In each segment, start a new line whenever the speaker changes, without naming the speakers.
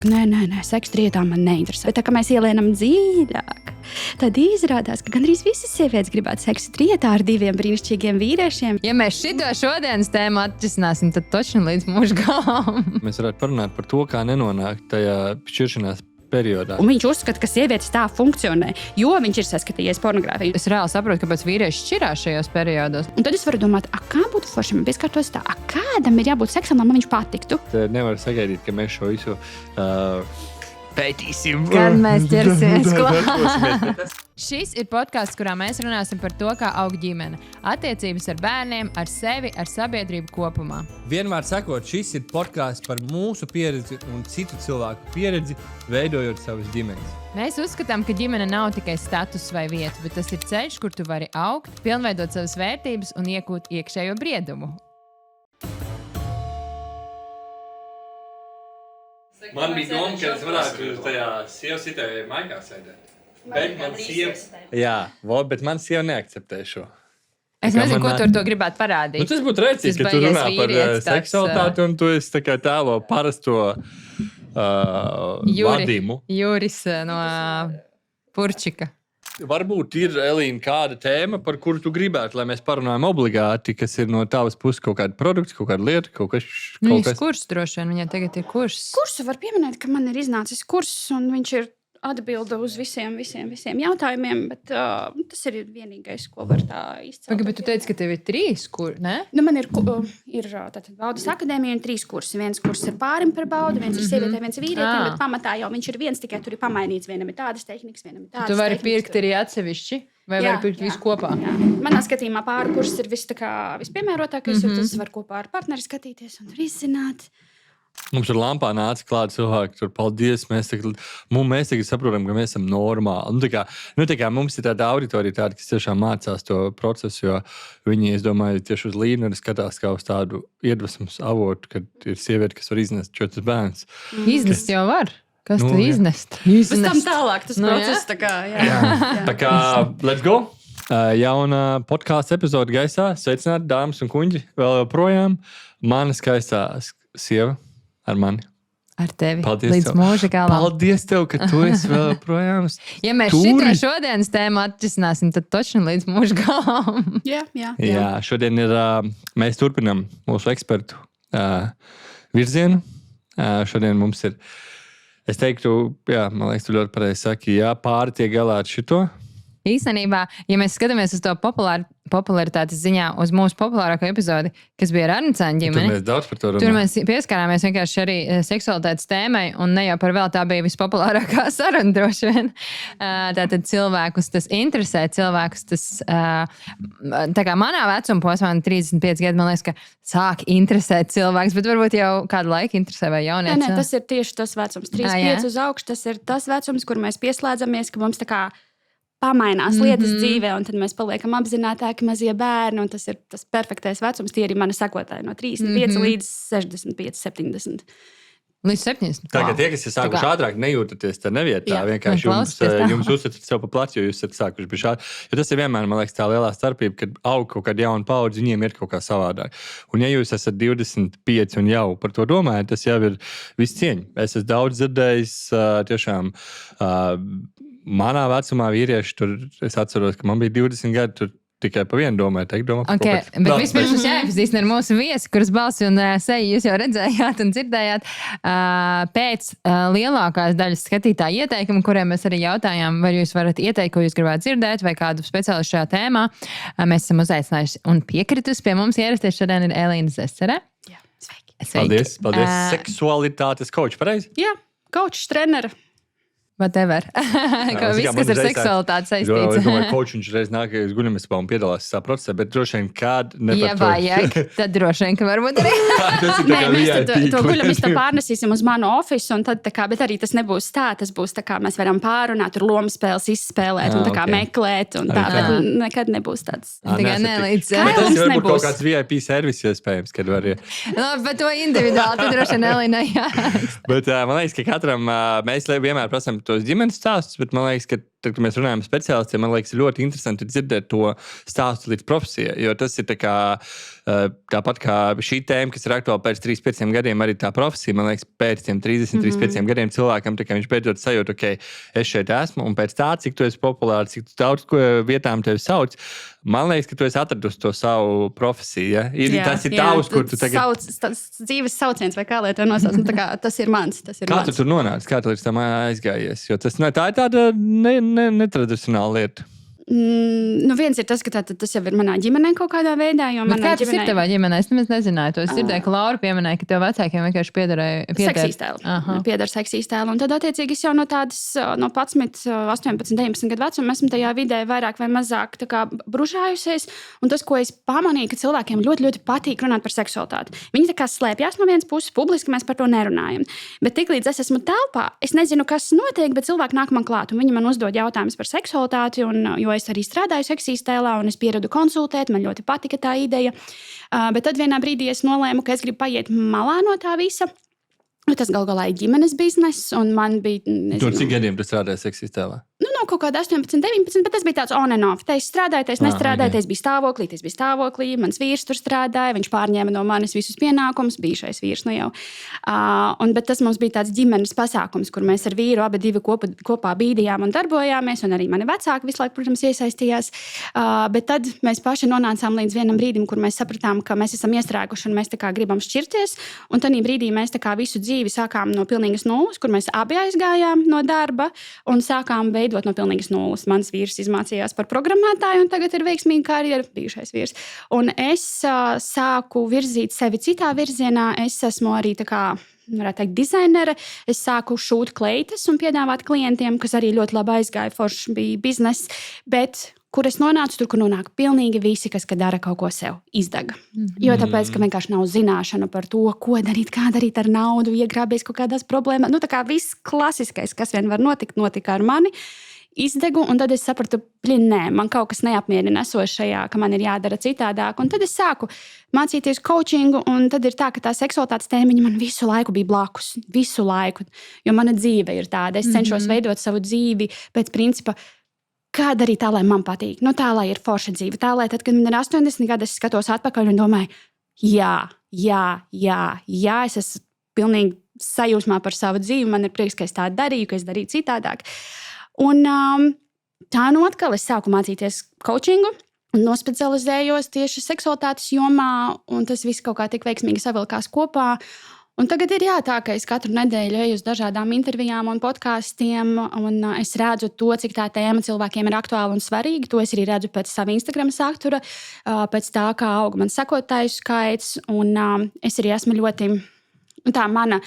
Nē, seksa trietā man neinteresē. Bet tā kā mēs ielienam dziļāk, tad izrādās, ka gandrīz visas sievietes gribētu seksu trietā ar diviem brīnišķīgiem vīriešiem.
Ja mēs šito šodienas tēmu atrisināsim, tad točni līdz mūža galam.
Mēs varētu parunāt par to, kā nenonākt tajā šķiršanās periodā.
Un viņš uzskata, ka sievietes tā funkcionē, jo viņš ir saskatījies pornogrāfiju.
Es reāli saprotu, kāpēc vīrieši šķirās šajos periodos.
Un tad es varu domāt, kā būtu forši man pieskartos tā, kādam ir jābūt seksam, lai man viņš patiktu.
Nevar sagaidīt, ka mēs šo visu pētīsim.
Kad mēs ķersimies klāt. Šis ir podkāsts, kurā mēs runāsim par to, kā aug ģimene, attiecības ar bērniem, ar sevi, ar sabiedrību kopumā.
Vienmēr sakot, šis ir podkāsts par mūsu pieredzi un citu cilvēku pieredzi, veidojot savas ģimenes.
Mēs uzskatām, ka ģimene nav tikai status vai vieta, bet tas ir ceļš, kur tu vari augt, pilnveidot savas vērtības un iegūt iekšējo briedumu.
Man bija doma, ka es varētu tajā sievas sitēja maigā sēdēt. Bet man sieva... Jā, bet man sieva neakceptē šo.
Es nezinu, ko tu ar to gribētu parādīt.
Tas būtu rēcīgi, ka tu runā par seksualitāti un tu esi tā kā tēlo parasto vadījumu.
Juris no Purčika.
Varbūt ir, Elīna, kāda tēma, par kuru tu gribētu, lai mēs parunājam obligāti, kas ir no tavas puses kaut kāda produkts, kaut kāda lieta, kaut kas...
Kurs droši vien, viņai tagad ir kurs.
Kursu var pieminēt, ka man ir iznācis kurs, un viņš ir atbilda uz visiem jautājumiem, bet tas ir vienīgais, ko var tā izcelt.
Bet tu teici, ka tev ir 3 kursi, ne?
Nu, man ir tātad Baudas akadēmija un 3 kursi. Viens kurs ir pārim par Baudu, viens ir sievietēm, viens ir vīrietim, bet pamatā jau viņš ir viens, tikai tur ir pamainīts. Vienam ir tādas tehnikas, vienam ir tādas tehnikas.
Tu vari pirkt arī atsevišķi? Vai vari pirkt visu kopā?
Jā. Manā skatījumā pāri kurs ir vispiemērotākais, jo tas var kopā ar partneri skatīties un risināt.
Mums ar lampā nāca klāt cilvēki, tur paldies, mēs tagad saprotam, ka mēs esam normāli. Tā kā mums ir tāda auditorija, tāda, kas tiešām mācās to procesu, jo viņi, es domāju, tieši uz līneri skatās kā uz tādu iedvesmas avotu, kad ir sieviete, kas var iznest 4 bērns.
Iznest jau var. Kas tu iznest?
Pēc tam tālāk tas process, tā kā, jā.
Tā kā, let's go! Jauna podkāstu epizode gaisā. Sveicināti, dāmas un kuņģi, vēl joprojām. Mana skaistā sieva. Ar mani.
Ar tevi.
Paldies
līdz
tev.
Mūža galam.
Paldies tev, ka tu esi vēl projām.
Ja mēs šito šodienas tēmu atrisināsim, tad točni līdz mūža galam.
Jā.
Šodien ir, mēs turpinam mūsu ekspertu virzienu. Šodien mums ir, es teiktu, man liekas, tu ļoti pareizi saki, pāri tiek galā ar šito.
Īstenībā, ja mēs skatāmies uz to popularitātes ziņā, uz mūsu populārāko epizodi, kas bija ar Arnicāņu ģimeni,
tur mēs daudz par to runājam.
Tur mēs pieskārāmies vienkārši arī seksualitātes tēmai, un ne jau par vēl tā bija vispopulārākā saruna droši vien. Tātad cilvēkus tas interesē, cilvēkus tas, tā kā manā vecuma posmā, 35 gadi, man liekas, ka sāk interesēt cilvēks, bet varbūt jau kādu laiku interesē vai jaunie.
Nē, tas ir tieši tas vecums. 35 uz augšu, tas ir tas vecums, kur mēs pieslēdzamies, ka mums tā kā pamainās lietas dzīvē, un tad mēs paliekam apzinātāki mazie bērni, un tas ir tas perfektais vecums. Tie ir mani sekotāji no 35 līdz 65, 70.
Līdz 70.
Tā kā tie, kas ir sākuši ātrāk, nejūtaties tā nevietā. Vienkārši jums uzsverat sev pa placu, jo jūs esat sākuši pie šāda. Jo tas ir vienmēr, man liekas, tā lielā starpība, kad aug kaut kāda jauna paudze, viņiem ir kaut kā savādāk. Un ja jūs esat 25 un jau par to domājat, tas jau ir viss cieņa. Es esmu daudz dzirdējis tiešām... Manā vecumā vīrieši, tur es atceros, ka man bija 20 gadi, tur tikai pa vienu domāju,
Okay, bet vispirms mums jāiepazīstina ar mūsu viesi, kuras balsi un seju jūs jau redzējāt un dzirdējāt. Pēc lielākās daļas skatītāju ieteikumu, kuriem mēs arī jautājām, vai jūs varat ieteikt, ko jūs gribētu dzirdēt, vai kādu speciālistu šajā tēmā, mēs esam uzaicinājuši un piekritus pie mums ierasties. Šodien ir Elīna Zesere.
Jā, sveiki.
Paldies. Seksualitātes coach, pareizi?
Jā, coach, trenera.
Whatever. Viss, kas ar seksualitāti saistīts.
Es domāju, koč viņš reiz nāk, uz guļamistabā un piedalās savā procesā, bet droši vien kād ne par to.
Ja vajag, tad droši vien, ka varbūt arī.
Nē, mēs to guļamistabu pārnesīsim uz manu ofisu, un tad tā kā, bet arī tas nebūs tā, tas būs tā kā mēs varam pārunāt, tur lomu spēles izspēlēt un tā kā meklēt, un tā, bet nekad nebūs tāds.
Tikai nelīdz.
Bet tas varbūt kaut kāds VIP servis iespējams, kad var iet.
Bet to individuāli, tad droši vien Elīnai jāraksta.
Bet man liekas, ka katram mēs vienmēr prasam tos ģimenes stāstus, bet man liekas, ka tad, kad mēs runājam par speciālistiem, man liekas, ļoti interesanti dzirdēt to stāstu līdz profesijai, jo tas ir tāpat kā šī tēma, kas ir aktuāla pēc 3-5 gadiem, arī tā profesija, man liekas, pēc tiem 30-35 gadiem cilvēkam, tā kā viņš beidzot sajūt, ok, es šeit esmu, un pēc tā, cik tu esi populārs, cik daudz vietām tevi sauc, man liekas, ka tu esi atradus to savu profesiju. Ja? Tas ir tavs, kur tu tagad...
Dzīves sauciens, vai kā lai to nosauc, tas ir mans.
Kā tu tur nonāc? Kā tu līdz tam aizgājies? Jo tā ir tāda netradicionāla lieta.
Viens ir tas, ka tas jau ir manā ģimenē kaut kādā veidā.
Kā tas ir tavā ģimenē? Es nemaz nezināju to. Es dzirdēju, ka Laura pieminēja, ka tev vecākiem vienkārši pieder
seksīs tēlu. Un tad, attiecīgi, es jau no tādas, no 11, 18, 19 gadu vecuma esmu tajā vidē vairāk vai mazāk bružājusies. Un tas, ko es pamanīju, ka cilvēkiem ļoti, ļoti patīk runāt par seksualitāti. Viņi tā kā slēpjas no vienas puses, publiski mēs par to nerunājam. Bet tiklīdz es esmu telpā, es nezinu, kas notiek, bet cilvēki nāk man klāt. Un viņi man uzdod jautājumus par seksualitāti, jo es arī strādāju seksīs tēlā, un es pieradu konsultēt, man ļoti patika tā ideja. Bet tad vienā brīdī es nolēmu, ka es gribu paiet malā no tā visa. Tas gal galā ir ģimenes bizness, un man bija...
Tur cik gadiem tu strādāji seksīs tēlā?
Kaut kāda 18, 19, bet tas bija tāds on and off. Te es strādāju, te es nestrādāju, te es biju stāvoklī, mans vīrs tur strādāja, viņš pārņēma no manis visus pienākumus, bijušais vīrs jau. Bet tas mums bija tāds ģimenes pasākums, kur mēs ar vīru abi divi kopā bīdījām un darbojāmies, un arī mani vecāki visu laiku, protams, iesaistījās. Bet tad mēs paši nonācām līdz vienam brīdim, kur mēs sapratām, ka mēs esam iestrēguši un mēs tā kā gribam šķirties. Un tajā brīdī mēs tā kā visu dzīvi sākām no pilnīgas nulles, kur mēs abi aizgājām no darba un sākām veidot no pilnīgas nulles. Mans vīrs izmācījās par programmētāju, un tagad ir veiksmīga karjera, bijušais vīrs. Un es sāku virzīt sevi citā virzienā. Es esmu arī tā kā, varētu teikt, dizainere. Es sāku šūt kleitas un piedāvāt klientiem, kas arī ļoti labi aizgāja, forši bija bizness, bet kur es nonācu, tur, kur nonāk pilnīgi visi, kas dara kaut ko sev, izdega. Jo tāpēc, ka vienkārši nav zināšana par to, ko darīt, kā darīt ar naudu, iegrābies kaut kādās problēmās. Tā kā viss klasiskais, kas vien var notikt, notika ar mani. Izdegu, un tad es sapratu, nē, man kaut kas neapmierina esošajā, ka man ir jādara citādāk. Un tad es sāku mācīties coachingu, un tad ir tā, ka tā seksualitātes tēmiņa man visu laiku bija blakus. Visu laiku, jo mana dzīve ir tāda. Es cenšos veidot savu dzīvi pēc principa, kā darīt tā, lai man patīk. Tā, lai ir forša dzīve. Tā, lai tad, kad man ir 80 gadi, es skatos atpakaļ un domāju, jā, es esmu pilnīgi sajūsmā par savu dzīvi. Man ir prieks, ka es tā darīju, ka es darīju citādāk. Un tā atkal es sāku mācīties coachingu un nospecializējos tieši seksualitātes jomā, un tas viss kaut kā tik veiksmīgi savilkās kopā. Un tagad ir tā, ka es katru nedēļu eju uz dažādām intervijām un podkāstiem, un es redzu to, cik tā tēma cilvēkiem ir aktuāla un svarīga. To es arī redzu pēc sava Instagram satura, pēc tā, kā aug man sekotāju skaits, un es arī esmu ļoti... Tā mana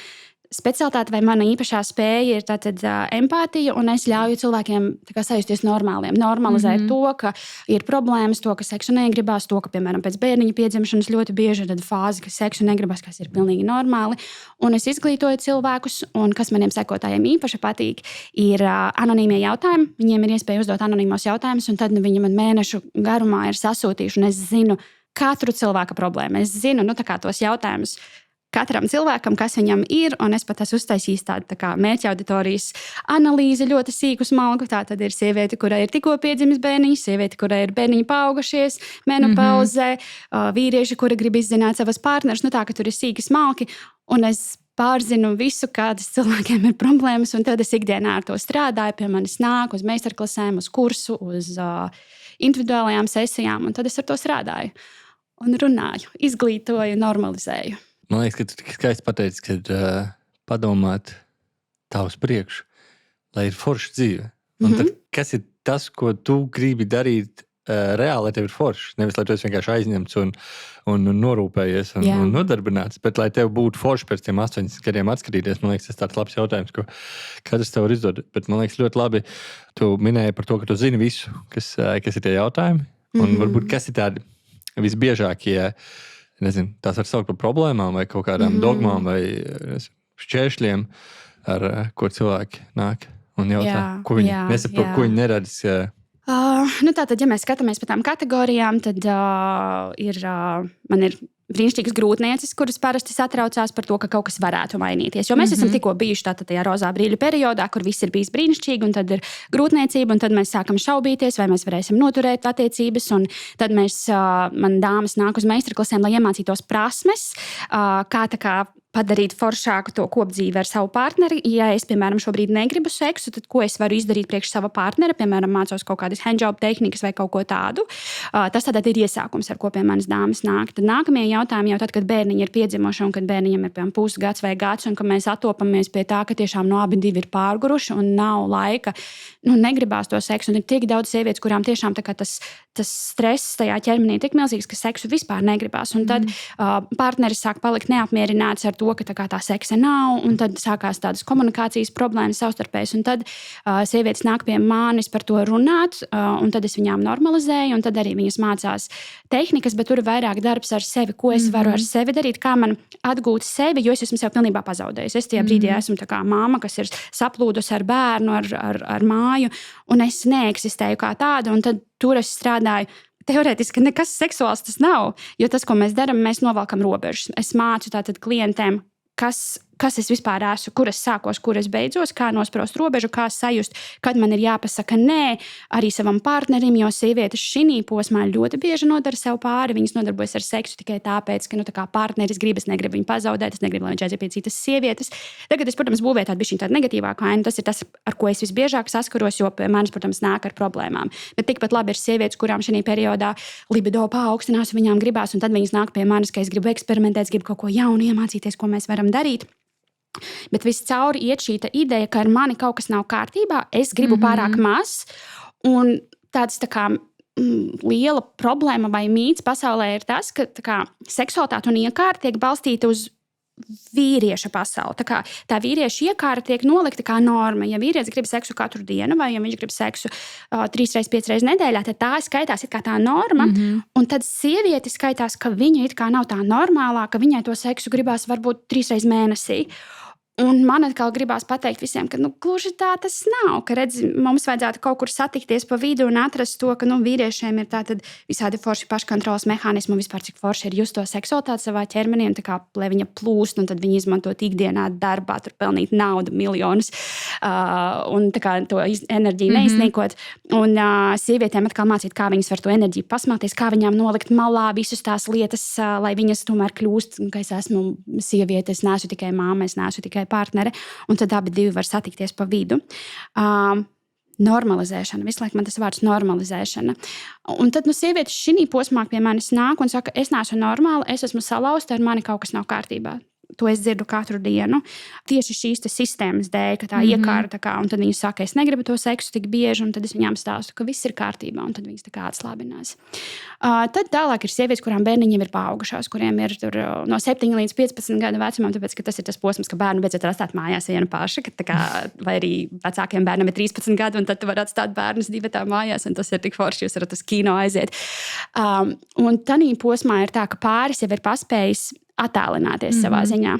specialitāte vai mana īpašā spēja ir tātad empātija, un es ļauju cilvēkiem sajusties normāliem. Normalizēt to, ka ir problēmas, to, ka seksu negribās, to, ka, piemēram, pēc bērniņa piedzimšanas ļoti bieži ir tāda fāze, ka seksu negribās, kas ir pilnīgi normāli. Un es izglītoju cilvēkus, un kas maniem sekotājiem īpaši patīk, ir anonīmie jautājumi. Viņiem ir iespēja uzdot anonīmos jautājumus, un tad viņi man mēnešu garumā ir sasūtījuši, un es zinu katru cilvēka problēmu. Es zinu, tos jautājumus katram cilvēkam, kas viņam ir, un es pat esmu uztaisījis tādu tā kā mērķa auditorijas analīzi ļoti sīku smalku. Tā tad ir sieviete, kurai ir tikko piedzimis bērniņš, sieviete, kurai ir bērniņi paaugušies, menopauzē, vīrieši, kuri grib izzināt savas partneres, tā, ka tur ir sīki smalki, un es pārzinu visu, kādas cilvēkiem ir problēmas, un tad es ikdienā ar to strādāju, pie manis nāk uz meistarklasēm, uz kursu, uz individuālajām sesijām, un tad es ar to strādāju un runāju, izglītoju, normalizēju.
Man liekas, ka tu tik skaisti pateici, ka padomāt tavs priekšu, lai ir forša dzīve. Un tad, kas ir tas, ko tu gribi darīt reāli, lai tev ir forša? Nevis, lai tu esi vienkārši aizņemts un norūpējies un nodarbināts, bet lai tev būtu forša pēc tiem 80 gadiem atskatīties. Man liekas, tas ir tāds labs jautājums, ko katrs tev var izdot. Bet man liekas ļoti labi, tu minēji par to, ka tu zini visu, kas ir tie jautājumi. Un varbūt kas ir tādi visbiežākie, nezinu, tās var saukt par problēmām vai kaut kādām dogmām vai šķēršļiem, ar ko cilvēki nāk un jautā, ko viņi nesaprot, ko viņi neredz.
Tātad, ja mēs skatāmies pa tām kategorijām, tad man ir brīnišķīgas grūtnieces, kuras parasti satraucās par to, ka kaut kas varētu mainīties. Jo mēs esam tikko bijuši tajā rozā brīļu periodā, kur viss ir bijis brīnišķīgi, un tad ir grūtniecība, un tad mēs sākam šaubīties, vai mēs varēsim noturēt attiecības. Un tad man dāmas nāk uz meistarklasēm, lai iemācītos prasmes, kā padarīt foršāku to kopdzīvi ar savu partneri. Ja es, piemēram, šobrīd negribu seksu, tad ko es varu izdarīt priekš sava partnera? Piemēram, mācos kaut kādas handjob tehnikas vai kaut ko tādu. Tas tad ir iesākums, ar ko pie manas dāmas nāk. Tad nākamie jautājumi jau tad, kad bērniņi ir piedzimuši un kad bērniņam ir pusgads vai gads, un ka mēs attopamies pie tā, ka tiešām abi divi ir pārguruši un nav laika, negribās to seksu. Un ir tik daudz sievietes, kurām tiešām tas stress tajā ķermenī ir tik milzīgs, ka seksu vispār negribās. Un tad partneris sāk palikt neapmierināts ar to, ka tā seksa nav, un tad sākās tādas komunikācijas problēmas savstarpējas, un tad sievietes nāk pie manis par to runāt, un tad es viņām normalizēju, un tad arī viņas mācās tehnikas, bet tur ir vairāk darbs ar sevi, ko es varu ar sevi darīt, kā man atgūt sevi, jo es esmu sev pilnībā pazaudējusi. Es tajā brīdī esmu tā kā māma, kas ir saplūdusi ar bērnu, ar māju, un es neeksistēju kā tāda, un tad tur es strādāju. Teorētiski nekas seksuāls tas nav, jo tas, ko mēs darām, mēs novelkam robežas. Es mācu tātad klientiem, kas es vispār esmu, kur es sākos, kur es beidzos, kā nosprost robežu, kā sajust, kad man ir jāpasaka nē arī savam partnerim, jo sievietes šī posmā ļoti bieži nodara sev pāri. Viņas nodarbojas ar seksu tikai tāpēc, ka tā kā partneris grib, es negribu viņu pazaudēt, es negribu, lai viņš aiziet pie citas sievietes. Tagad es, protams, būvēju tādu negatīvāku ainu. Tas ir tas, ar ko es visbiežāk saskaros, jo pie manis, protams, nāk ar problēmām. Bet tikpat labi ir sievietes, kurām šī periodā libido paaugstinās, viņām gribās, un tad viņas nāk pie manis, ka es gribu eksperimentēt, es gribu kaut ko jaunu iemācīties, ko mēs varam darīt. Bet viscauri iet šī ideja, ka ar mani kaut kas nav kārtībā, es gribu pārāk maz. Un tāds liela problēma vai mīts pasaulē ir tas, ka seksualitāte un iekārta tiek balstīta uz vīrieša pasauli. Tā vīrieša iekārta tiek nolikta kā norma. Ja vīrietis grib seksu katru dienu, vai ja viņš grib seksu 3-5 reizes nedēļā, tad tā skaitās kā tā norma. Un tad sieviete skaitās, ka viņa it kā nav tā normālā, ka viņai to seksu gribās varbūt 3 reizes mēnesī. Un man atkal gribās pateikt visiem, ka gluži tā tas nav. Ka, redzi, mums vajadzētu kaut kur satikties pa vidu un atrast to, ka vīriešiem ir tātad visādi forši paškontroles mehānismi un vispār cik forši ir just to seksualitāti savā ķermenī, un lai viņa plūst, un tad viņi izmanto ikdienā darbā, tur pelnīt naudu, miljonus, un to enerģiju neizniekot. Un sievietēm atkal mācīt, kā viņas var to enerģiju pasmelties, kā viņām nolikt malā visas tās lietas, lai viņas tomēr kļūst, ka es esmu sieviete, es neesmu tikai māma, es neesmu tikai partnere, un tad abi divi var satikties pa vidu. Normalizēšana. Visu laiku man tas vārds normalizēšana. Un tad sievietes šī posmā pie manis nāk un saka, es neesmu normāla, es esmu salauzta, ar mani kaut kas nav kārtībā. To es dzirdu katru dienu. Tieši šīs sistēmas dēļ, ka tā iekārta, un tad viņi saka, es negribu to seksu tik bieži, un tad es viņām stāstu, ka viss ir kārtībā, un tad viņas atslābinās. Tad tālāk ir sievietes, kurām bērniņiem ir paaugušās, kuriem ir no 7 līdz 15 gadu vecumam, tāpēc, ka tas ir tas posms, ka bērnu beidzot var atstāt mājās vienu paši, vai arī vecākiem bērnam ir 13 gadi, un tad tu vari atstāt bērnus divatā mājās, un tas ir tik forši, jūs varat uz kino aiziet. Un tādā posmā ir tā, ka pāris jau ir paspējis attālināties savā ziņā.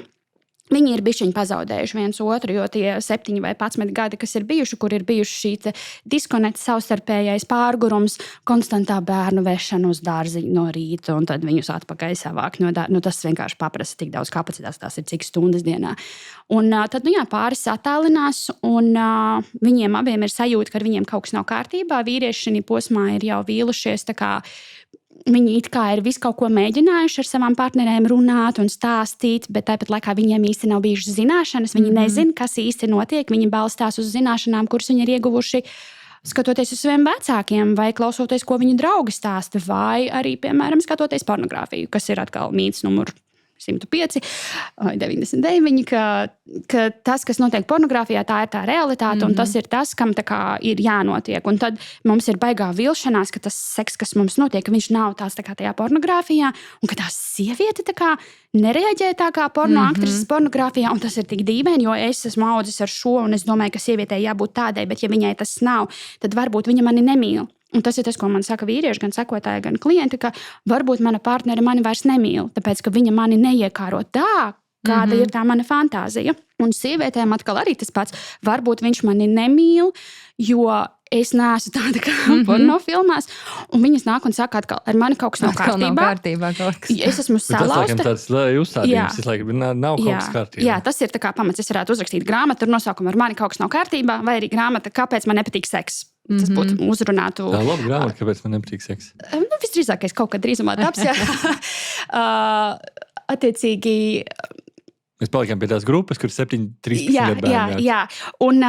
Viņi ir bišķiņi pazaudējuši viens otru, jo tie 7 vai 11 gadi, kas ir bijuši, kur ir bijuši šī diskonekta, savstarpējais pārgurums, konstantā bērnu vešana uz dārziņu no rīta, un tad viņus atpakaļ savāk no dārza. Tas vienkārši paprasa tik daudz kapacitātes, tās ir cik stundas dienā. Un tad pāris attālinās, un viņiem abiem ir sajūta, ka ar viņiem kaut kas nav kārtībā. Vīrieši šī posmā ir jau vīlušies, viņi it kā ir visu kaut ko mēģinājuši ar savām partnerēm runāt un stāstīt, bet tāpat laikā viņiem īsti nav bijušas zināšanas. Viņi nezina, kas īsti notiek. Viņi balstās uz zināšanām, kuras viņi ir ieguvuši skatoties uz saviem vecākiem, vai klausoties, ko viņu draugi stāsta, vai arī, piemēram, skatoties pornogrāfiju, kas ir atkal mīts numur 105 vai 99, ka tas, kas notiek pornogrāfijā, tā ir tā realitāte, un tas ir tas, kam ir jānotiek. Un tad mums ir baigā vilšanās, ka tas seks, kas mums notiek, ka viņš nav tās tajā pornogrāfijā, un ka tā sieviete nereaģē tā kā porno aktrises pornogrāfijā, un tas ir tik dīvaini, jo es esmu audzis ar šo, un es domāju, ka sievietei jābūt tādai, bet ja viņai tas nav, tad varbūt viņa mani nemīl. Un tas ir tas, ko man saka vīrieši, gan sekotāji, gan klienti, ka varbūt mana partnere mani vairs nemīl, tāpēc, ka viņa mani neiekāro tā, kāda ir tā mana fantāzija. Un sievietēm atkal arī tas pats. Varbūt viņš mani nemīl, jo es neesmu tāda kā pornofilmās, un viņas nāk un saka atkal, ar mani kaut kas nav kārtībā. Es esmu salauzta.
Tas ir uzstādījums, tas laikam nav kaut kas kārtībā.
Jā, tas ir tā kā pamats. Es varētu uzrakstīt grāmatu ar nosaukumu ar mani kaut kas nav kārtībā, vai arī grāmata, kāpēc man nepatīk seks. Tas būtu uzrunātu.
Tā laba grāmata, kāpēc man nepatīk seks.
Visdrīzākais kaut kad drīzumā taps, jā. Attiecīgi...
Mēs palikām pie tās grupas, kur 7-13 gadu bērni.
Jā. Un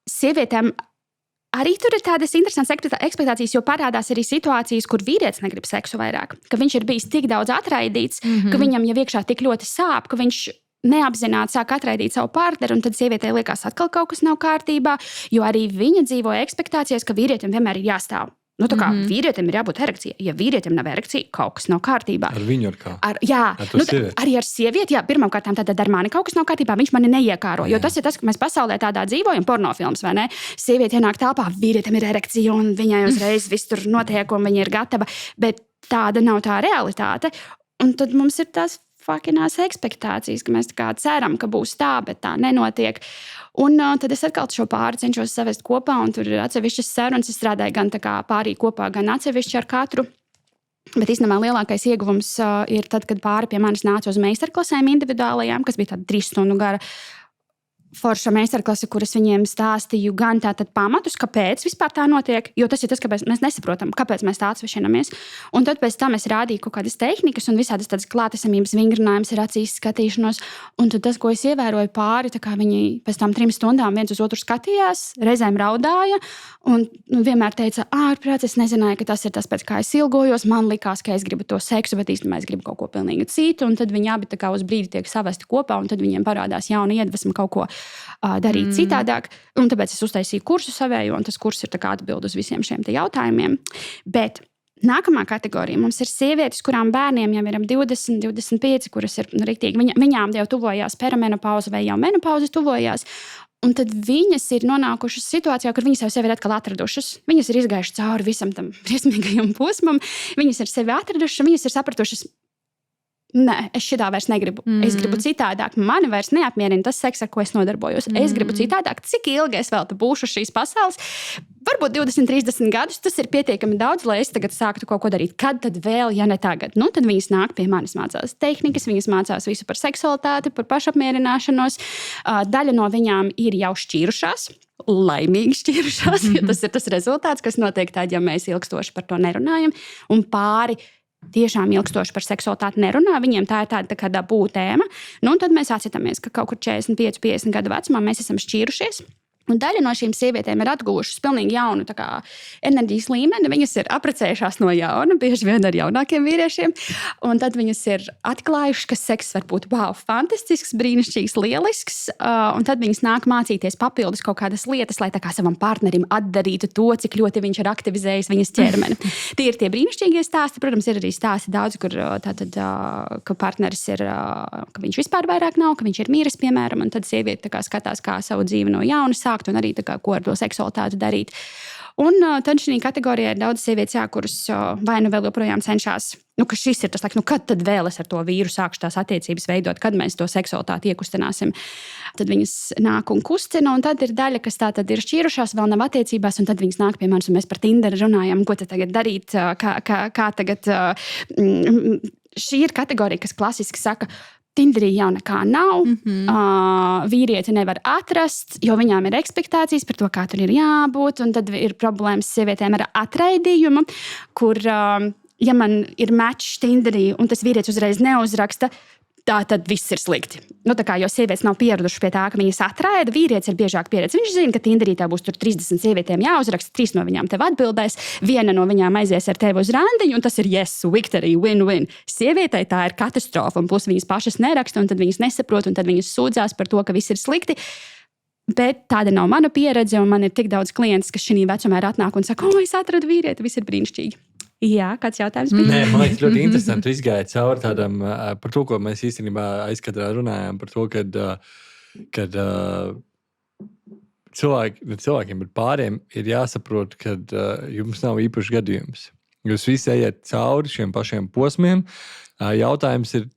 sievietēm arī tur ir tādas interesantas ekspektācijas, jo parādās arī situācijas, kur vīrietis negrib seksu vairāk. Ka viņš ir bijis tik daudz atraidīts, ka viņam jau iekšā tik ļoti sāp, ka viņš neapzināti sāk atraidīt savu partneri, un tad sievietei liekas atkal kaut kas nav kārtībā, jo arī viņa dzīvo ekspektācijas, ka vīrietim vienmēr ir jāstāv. Nu, tā kā vīrietim ir jābūt erekcijai. Ja vīrietim nav erekcija, kaut kas nav kārtībā.
Ar viņu ar kā?
Arī ar sievieti, jā, pirmkārt, tad ar mani kaut kas nav kārtībā, viņš mani neiekāro. Jo tas ir tas, ka mēs pasaulē tādā dzīvojam, pornofilms, vai ne? Sieviete ienāk telpā, vīrietim ir erekcija, un viņai uzreiz viss tur notiek, un viņa ir gatava. Bet tāda nav tā realitāte. Un tad mums ir tās fakinās ekspektācijas, ka mēs tā kā ceram, ka būs tā, bet tā nenotiek. Un tad es atkal šo pāri cenšos savest kopā, un tur ir atsevišķas sarunas. Es strādāju gan tā kā pārī kopā, gan atsevišķi ar katru. Bet īstenībā lielākais ieguvums ir tad, kad pāri pie manis nāca uz meistarklasēm individuālajām, kas bija tāda 3 stundu gara forša meistarklase, kuras viņiem stāstīju gan tātad pamatus, kāpēc vispār tā notiek, jo tas ir tas, kāpēc mēs nesaprotam, kāpēc mēs tā atsvešinamies. Un tad pēc tam es rādīju kaut kādas tehnikas un visādas tādas klātesamības vingrinājums ar acīs skatīšanos. Un tad tas, ko es ievēroju pāri, tā kā viņi pēc tam 3 stundām viens uz otru skatījās, reizēm raudāja un vienmēr teica, ārprāts, es nezināju, ka tas ir tas, pēc kā es ilgojos, man likās, ka es gribu to seksu, bet īstenībā es gribu kaut ko pilnīgi citu. Un tad viņi abi tā kā uz brīdi tiek savesti kopā, un tad viņiem parādās jauna iedvesma kaut ko darīt citādāk. Un tāpēc es uztaisīju kursu savēju, un tas kurs ir tā kā atbild uz visiem šiem jautājumiem. Bet nākamā kategorija mums ir sievietes, kurām bērniem jau ir 20, 25, kuras ir riktīgi. Viņām jau tuvojās perimenopauze vai jau menopauze tuvojās. Un tad viņas ir nonākušas situācijā, kur viņas jau sevi ir atkal atradušas. Viņas ir izgājušas cauri visam tam briesmīgajam posmam. Viņas ir sevi atradušas, viņas ir sapratušas, nē, es šitā vairs negribu. Es gribu citādāk. Mani vairs neapmierina tas seks, ar ko es nodarbojos. Es gribu citādāk. Cik ilgi es vēl te būšu šīs pasaules? Varbūt 20, 30 gadus. Tas ir pietiekami daudz, lai es tagad sāktu kaut ko darīt. Kad tad vēl, ja ne tagad? Nu, tad viņas nāk pie manis, mācās tehnikas, viņas mācās visu par seksualitāti, par pašapmierināšanos. Daļa no viņām ir jau šķīrušās. Laimīgi šķīrušās, jo tas ir tas rezultāts, kas notiek tad, ja mēs ilgstoši par to nerunājam. Un pāri tiešām ilgstoši par seksualitāti nerunā, viņiem tā ir tāda kā dabū tēma. Nu, un tad mēs atcitamies, ka kaut kur 45, 50 gadu vecumā mēs esam šķīrušies. Un daļa no šīm sievietēm ir atguvušas pilnīgi jaunu enerģijas līmeni. Viņas ir apprecējušās no jauna, bieži vien ar jaunākiem vīriešiem. Un tad viņas ir atklājušas, ka seks var būt fantastisks, brīnišķīgs, lielisks. Un tad viņas nāk mācīties papildus kaut kādas lietas, lai tā kā savam partnerim atdarītu to, cik ļoti viņš ir aktivizējis viņas ķermeni. Tie ir tie brīnišķīgie stāsti. Protams, ir arī stāsti daudz, kur tātad, ka partneris ir, ka viņš vispār vairāk nav, ka viņš ir miris, piemēram. Un tad sieviete skatās, kā savu dzīvi no jauna sāk. Un arī ko ar to seksualitāti darīt. Un tad šī kategorijā ir daudz sievietes, kuras vai nu vēl joprojām cenšas, ka šis ir tas laiks, kad tad vēl es ar to vīru sākšu tās attiecības veidot, kad mēs to seksualitāti iekustināsim. Tad viņas nāk un kustina, un tad ir daļa, kas tā tad ir šķīrušās, vēl nav attiecībās, un tad viņas nāk pie manis, un mēs par Tinderu runājam, ko tad tagad darīt, kā tagad. Šī ir kategorija, kas klasiski saka, Tinderī jau nekā nav, vīrieti nevar atrast, jo viņām ir ekspektācijas par to, kā tur ir jābūt, un tad ir problēmas sievietēm ar atraidījumu, kur, ja man ir match Tinderī, un tas vīrietis uzreiz neuzraksta, tā tad viss ir slikti. Nu, tā kā, jo sievietes nav pieradušas pie tā, ka viņas atraida, vīrietis ir biežāk pieredzējis. Viņš zina, ka Tinderī tā būs 30 sievietēm jāuzraksta, 3 no viņām tev atbildēs, 1 no viņām aizies ar tevi uz randiņu, un tas ir yes, victory, win-win. Sievietei tā ir katastrofa, un plus viņas pašas neraksta, un tad viņas nesaprot, un tad viņas sūdzās par to, ka viss ir slikti. Bet tāda nav mana pieredze, un man ir tik daudz klientus, kas šī vecumā ir atnāk un saka, es atradu vīrieti, viss ir brīnišķīgi. Jā, kāds jautājums bija?
Nē, man liekas, ļoti interesanti. Tu izgāji cauri tādam, par to, ko mēs īstenībā aizkadrā runājām, par to, kad cilvēkiem, bet pāriem ir jāsaprot, ka jums nav īpašs gadījums. Jūs visi ejat cauri šiem pašiem posmiem. Jautājums ir,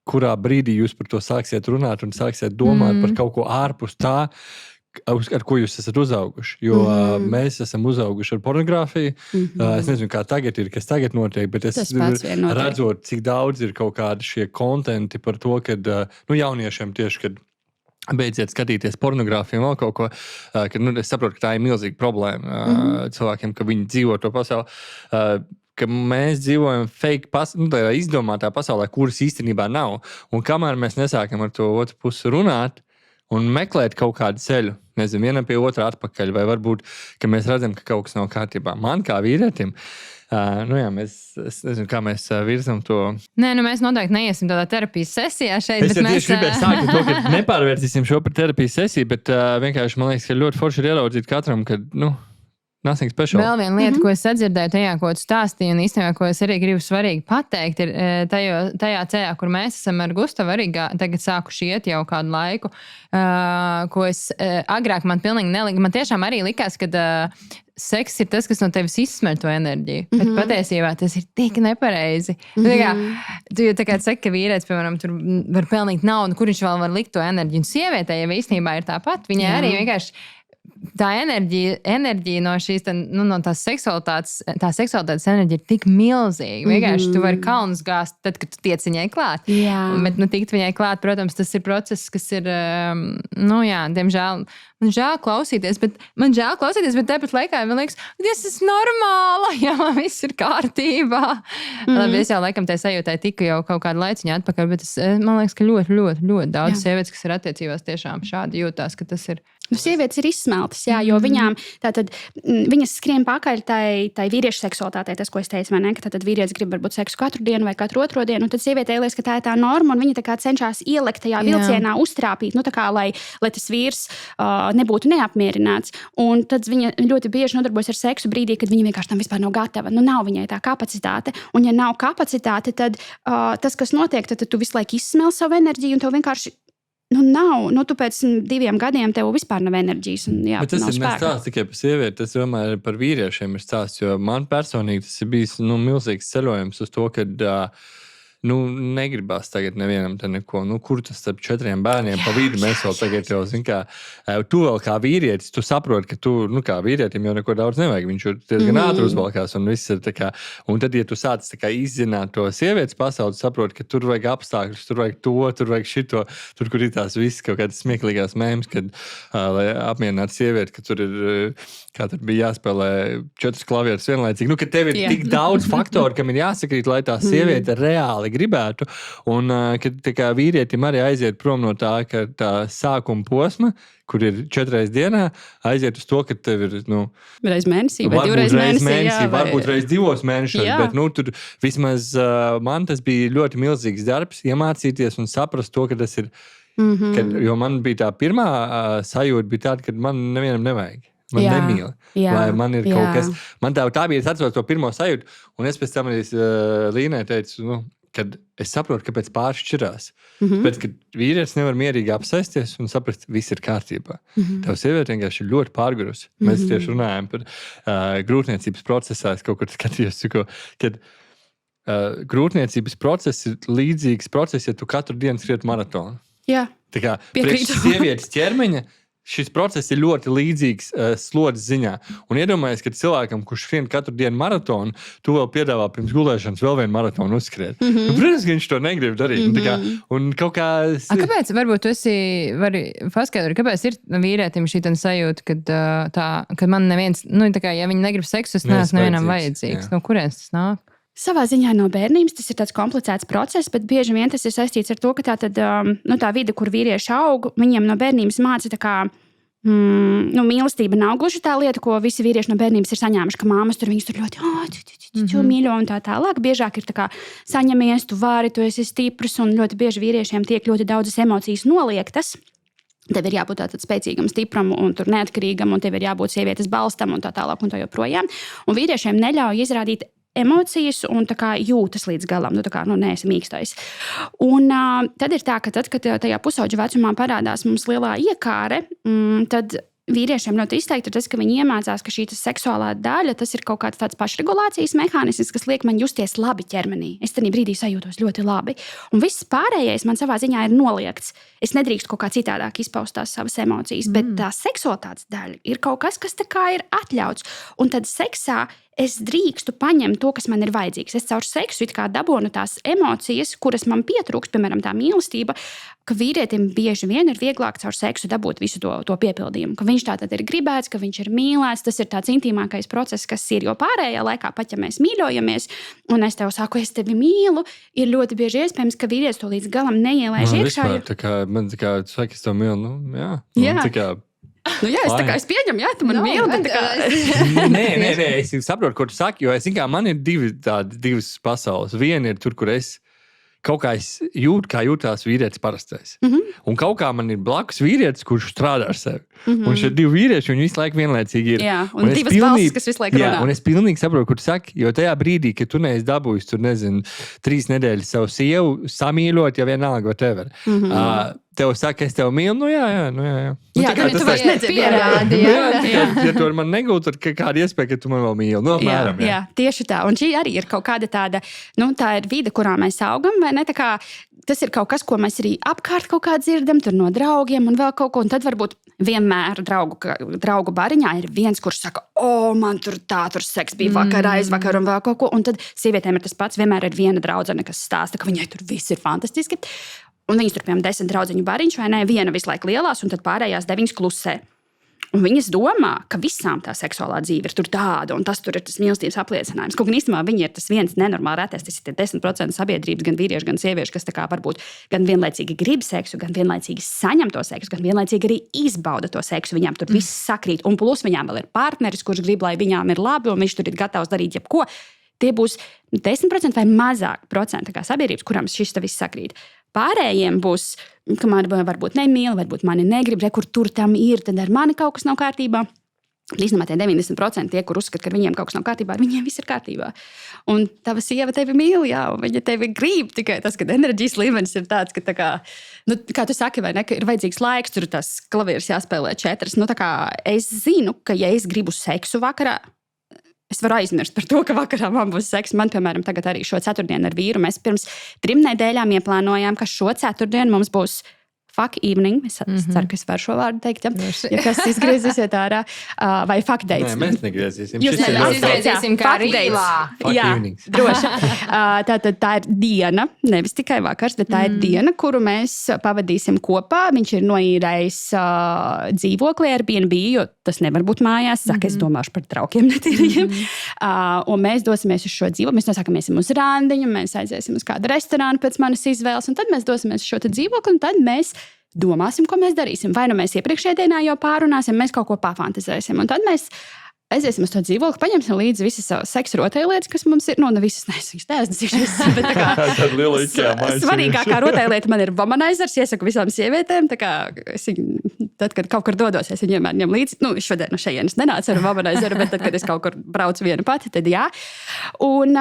kurā brīdī jūs par to sāksiet runāt un sāksiet domāt par kaut ko ārpus tā, ar ko jūs esat uzauguši. Jo mēs esam uzauguši ar pornogrāfiju. Es nezinu, kā tagad ir, kas tagad notiek, bet es redzot, cik daudz ir kaut kādi šie kontenti par to, kad jauniešiem tieši, kad beidziet skatīties pornogrāfiju un vēl kaut ko, kad es saprotu, ka tā ir milzīga problēma cilvēkiem, ka viņi dzīvo to pasauli. Ka mēs dzīvojam fake tādā izdomātā pasaulē, kuras īstenībā nav. Un kamēr mēs nesākam ar to otru pusi runāt, un meklēt kaut kādu ceļu, nezinu, vienam pie otra atpakaļ, vai varbūt, ka mēs redzam, ka kaut kas nav kārtībā. Man kā vīrietim, es nezinu, kā mēs virzam to.
Nē, mēs noteikti neiesim tādā terapijas sesijā šeit.
Es tieši gribēju sākt to, ka nepārvērsīsim šo par terapijas sesiju, bet vienkārši man liekas, ka ļoti forši ir ieraudzīt katram, ka,
Vēl viena lieta, ko es sadzirdēju tajā, ko tu stāstīji, un īstenībā, ko es arī gribu svarīgi pateikt, ir tajā ceļā, kur mēs esam ar Gustavu arī tagad sākuši iet jau kādu laiku, ko es agrāk man pilnīgi nelika. Man tiešām arī likās, ka seks ir tas, kas no tevis izsmer to enerģiju, bet patiesībā tas ir tik nepareizi. Tu jau tā kā saki, ka vīrietis, piemēram, tur var pelnīt naudu, kur viņš vēl var likt to enerģiju, un sievietē jau īstenībā ir tāpat. Viņai arī vienkārši tā enerģija no šīs, no tās seksualitātes, tā seksualitātes enerģija ir tik milzīga. Vienkārši tu vari kalnus gāzt tad, kad tu tiec viņai klāt. Bet tikt viņai klāt, protams, tas ir process, kas ir, diemžēl, man žēl klausīties, bet tāpat laikā man liekas, tas ir normāli, ja man viss ir kārtībā. Labi, es jau laikam tai sajūtai tiku jau kaut kādu laiciņu atpakaļ, bet man liekas, ka ļoti, ļoti, ļoti daudz sievietes, kas ir attiecībās, tiešām šādi jūtās, ka tas ir.
Sievietes ir izsmeltas, jo viņām tātad viņas skrien pakaļ tai vīriešu seksualitātei, tas, ko es teicu, vai ne, ka tātad vīrietis grib varbūt seksu katru dienu vai katru otro dienu, un tad sievietei liekas, ka tā ir tā norma, un viņa tā kā cenšas ielikt tajā vilcienā, uztrāpīt, tā kā, lai tas vīrs nebūtu neapmierināts. Un tad viņa ļoti bieži nodarbojas ar seksu brīdī, kad viņa vienkārši tam vispār nav gatava. Nav viņai tā kapacitāte. Un ja nav kapacitāte, tad tas, kas notiek, tad tu visu laiku izsmel savu enerģiju, un tev vienkārši nav. Tu pēc 2 gadiem tev vispār nav enerģijas.
Bet tas ir nestāsts tikai par sievieti, tas tomēr par vīriešiem ir stāsts, jo man personīgi tas ir bijis milzīgs ceļojums uz to, kad negribās tagad nevienam te neko. Kur tas starp 4 bērniem pa vidu mēs vēl tagad jau, tu vēl kā vīrietis, tu saproti, ka tu, kā vīrietim jau neko daudz nevajag, viņš ir diezgan ātri uzvalkās un viss ir tā kā, un tad, ja tu sāc tā kā izzināt to sievietes pasauli, saproti, ka tur vajag apstākļus, tur vajag to, tur vajag šito, tur, kur ir tās viss kaut kādas smieklīgās mēmas, kad, lai apmierinātu sievieti, ka tur ir, kā tur bija jāspēlē 4 klavierus vienlaicīgi, ka tev ir tik daudz faktoru, kam ir jāsakrīt, lai tā sieviete reāli gribētu, un kad tā kā vīrietim arī aiziet prom no tā, ka tā sākuma posma, kur ir 4 reizes dienā, aiziet uz to, ka tev ir,
reiz mēnesī vai 2 reizes mēnesī,
varbūt reiz 2 mēnešos, bet, tur vismaz man tas bija ļoti milzīgs darbs, iemācīties un saprast to, ka tas ir, jo man bija tā pirmā sajūta bija tāda, ka man nevienam nevajag. Man nemīl, vai man ir kaut kas. Man tā bija, es atceros to pirmo sajūtu, un es pēc tam arī Līnai teicu, kad es saprotu, kāpēc pāri šķirās. Bet, kad vīrietis nevar mierīgi apsēsties un saprast, viss ir kārtībā. Tev sieviete vienkārši ir ļoti pārgurusi. Mēs tieši runājam par grūtniecības procesā. Es kaut kur skatījos, kad grūtniecības process ir līdzīgs process, ja tu katru dienu skriet maratonu.
Jā,
tā kā priekš sievietes ķermeņa šis process ir ļoti līdzīgs slodzes ziņā. Un iedomājies, ka cilvēkam, kurš skrien katru dienu maratonu, tu vēl piedāvā pirms gulēšanas vēl vienu maratonu uzskriet. Protams, ka viņš to negrib darīt. Un kaut kā...
Kāpēc? Varbūt tu vari paskaidrot, kāpēc ir vīrietim šī sajūta, kad man neviens, ja viņi negrib seksu, es neesmu nevienam vajadzīgs. No kurienes tas nāk?
Savā ziņā no bērnības tas ir tāds komplicēts process, bet bieži vien tas ir saistīts ar to, ka tā vide, kur vīrieši aug, viņiem no bērnības māca tā kā, mīlestība nav gluži tā lieta, ko visi vīrieši no bērnības ir saņēmuši, ka māmas tur viņus tur ļoti mīļo un tā tālāk. Biežāk ir tā kā saņemies, tu vari, tu esi stiprs, un ļoti bieži vīriešiem tiek ļoti daudzas emocijas noliektas. Tev ir jābūt tādam spēcīgam, stipram un neatkarīgam, un tev ir jābūt sievietes balstam un tā tālāk un tā joprojām. Un vīriešiem neļauj izrādīt emocijas un tā kā jūtas līdz galam, neesi mīkstais. Un tad ir tā, ka tad, kad tajā pusauģa vecumā parādās mums lielā iekāre, tad vīriešiem ļoti izteikti ir tas, ka viņi iemācās, ka šī seksuālā daļa, tas ir kaut kāds tāds pašregulācijas mehānisms, kas liek man justies labi ķermenī. Es tajā brīdī sajūtos ļoti labi. Un viss pārējais man savā ziņā ir noliegts. Es nedrīkstu kaut kā citādāk izpaust tās savas emocijas, bet tā seksualitātes daļa ir kaut kas, kas tā kā ir atļauts. Un tad seksā es drīkstu paņemt to, kas man ir vajadzīgs. Es caur seksu it kā dabūnu tās emocijas, kuras man pietrūkst, piemēram, tā mīlestība, ka vīrietim bieži vien ir vieglāk caur seksu dabūt visu to piepildījumu. Ka viņš tātad ir gribēts, ka viņš ir mīlēts, tas ir tāds intīmākais process, kas ir. Jo pārējā laikā, pat ja mēs mīļojamies, un es tev saku, es tevi mīlu, ir ļoti bieži iespējams, ka vīrietis to līdz galam neielaiž iekšā.
Man tā kā saka, es tev mīlu,
jā. Es pieņemu, jā, tu man mīli, bet
Nē, es saprotu, ko tu saki, jo man ir divas pasaules. Viena ir tur, kur es kaut kā jūtu, kā jūtās vīrietis parastais. Un kaut kā man ir blakus vīrietis, kurš strādā ar sevi. Un šie divi vīrieši, viņi visu laiku vienlaicīgi ir.
Jā, un divas balsis, kas visu laiku runā.
Jā, un es pilnīgi saprotu, ko tu saki, jo tajā brīdī, kad tu neesi dabūjis, 3 nedēļas savu sievu samīļot, ja vienalga, whatever. Tev saka, es tev mīlu, jā.
Jā, tu vairs nedzirdi.
Ja tu ar mani negūtu, tad kāda iespēja, ka tu man vēl mīli. Apmēram,
jā, tieši tā. Un šī arī ir kaut kāda tāda, tā ir vide, kurā mēs augam, vai ne? Tā kā tas ir kaut kas, ko mēs arī apkārt kaut kā dzirdam, tur no draugiem un vēl kaut ko. Un tad varbūt vienmēr draugu bariņā ir viens, kurš saka, man tur seks bija vakar, aizvakar un vēl kaut ko. Un tad sievietēm ir tas pats, vienmēr ir viena draudzene, kas stāsta, ka viņai tur viss ir fantastiski. Un viņas tur, piemēram, 10 draudzeņu bariņš, vai ne? Viena visu laiku lielās, un tad pārējās 9 klusē. Un viņas domā, ka visām tā seksuālā dzīve ir tur tāda, un tas tur ir tas mīlestības apliecinājums. Kaut gan īstenībā viņi ir tas viens nenormāli retais, tas ir 10% sabiedrības, gan vīrieši, gan sievieši, kas tā kā varbūt gan vienlaicīgi grib seksu, gan vienlaicīgi saņem to seksu, gan vienlaicīgi arī izbauda to seksu. Viņām tur viss sakrīt, un plus viņām vēl ir partneris, kurš grib, lai viņām ir labi, un viņš tur ir gatavs darīt jebko. Tie būs 10% vai mazāk procenti kā sabiedrības, kurām šis viss sakrīt. Pārējiem būs, ka mani varbūt nemīl, varbūt mani negrib, kur tur tam ir, tad ar mani kaut kas nav kārtībā. Līdz tie 90% tie, kur uzskata, ka viņiem kaut kas nav kārtībā, ar viņiem viss ir kārtībā. Un tava sieva tevi mīl, jā, un viņa tevi grib, tikai tas, ka enerģijas līmenis ir tāds, ka tā kā, kā tu saki, vai ne, ka ir vajadzīgs laiks, tur tas klavieris jāspēlē 4. Tā kā es zinu, ka ja es gribu seksu vakarā, es varu aizmirst par to, ka vakarā man būs seks. Man, piemēram, tagad arī šo ceturtdienu ar vīru. Mēs pirms 3 nedēļām ieplānojām, ka šo ceturtdienu mums būs fuck evening. Es ceru, ka es varu šo vārdu teikt. Ja kas izgriezīsiet ārā. Vai fuck dates.
Nē, mēs negriezīsim.
Jūs izgriezīsim kā rīlā.
Jā, droši. Tātad tā ir diena, nevis tikai vakars, bet tā ir diena, kuru mēs pavadīsim kopā. Viņš ir noīrējis dzīvokli Airbnb, jo tas nevar būt mājās. Saka, es domāšu par traukiem netīriem. Un mēs dosimies uz šo dzīvokli. Mēs nosākamies uz randiņu, mēs aiziesim uz kādu restorānu pēc manas izvēles, un tad mēs dosimies uz šo dzīvokli, un tad mēs domāsim, ko mēs darīsim. Vai nu mēs iepriekšējā dienā jau pārunāsim, mēs kaut ko pafantazēsim. Un tad mēs aiziesim uz to dzīvokli, paņemsim līdzi visas savas seksa rotaļlietas, kas mums ir. Ne visas, neesmu bet tā kā svarīgākā rotaļlieta man ir womanizers. Iesaku visām sievietēm, tā kā tad, kad kaut kur dodos, es viņiem ņem līdzi. Šodien no šejienes nenācu ar womanizeru, bet tad, kad es kaut kur braucu viena pati, tad jā. Un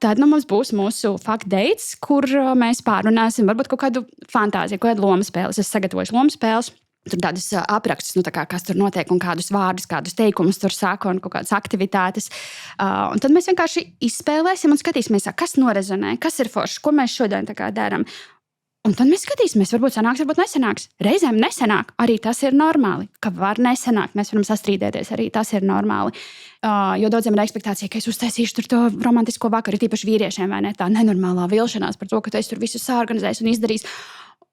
tad mums būs mūsu fuck dates, kur mēs pārunāsim varbūt kaut kādu fantāziju, kādu lomu spēles. Es sagatavoju lomu spēles. Tur tādas aprakstus, kas tur notiek, un kādus vārdus, kādus teikumus tur saka, un kaut kādas aktivitātes. Un tad mēs vienkārši izspēlēsim un skatīsimies, kas norezonē, kas ir forši, ko mēs šodien darām. Un tad mēs skatīsimies, varbūt sanāks, varbūt nesanāks. Reizēm nesanāk, arī tas ir normāli. Ka var nesanākt, mēs varam sastrīdēties, arī tas ir normāli. Jo daudziem ir ekspektācija, ka es uztaisīšu tur to romantisko vakaru, tīpaši vīriešiem, vai ne? Tā nenormālā vilšanās par to, ka tu esi tur visu sāorganizējis un izdarījis.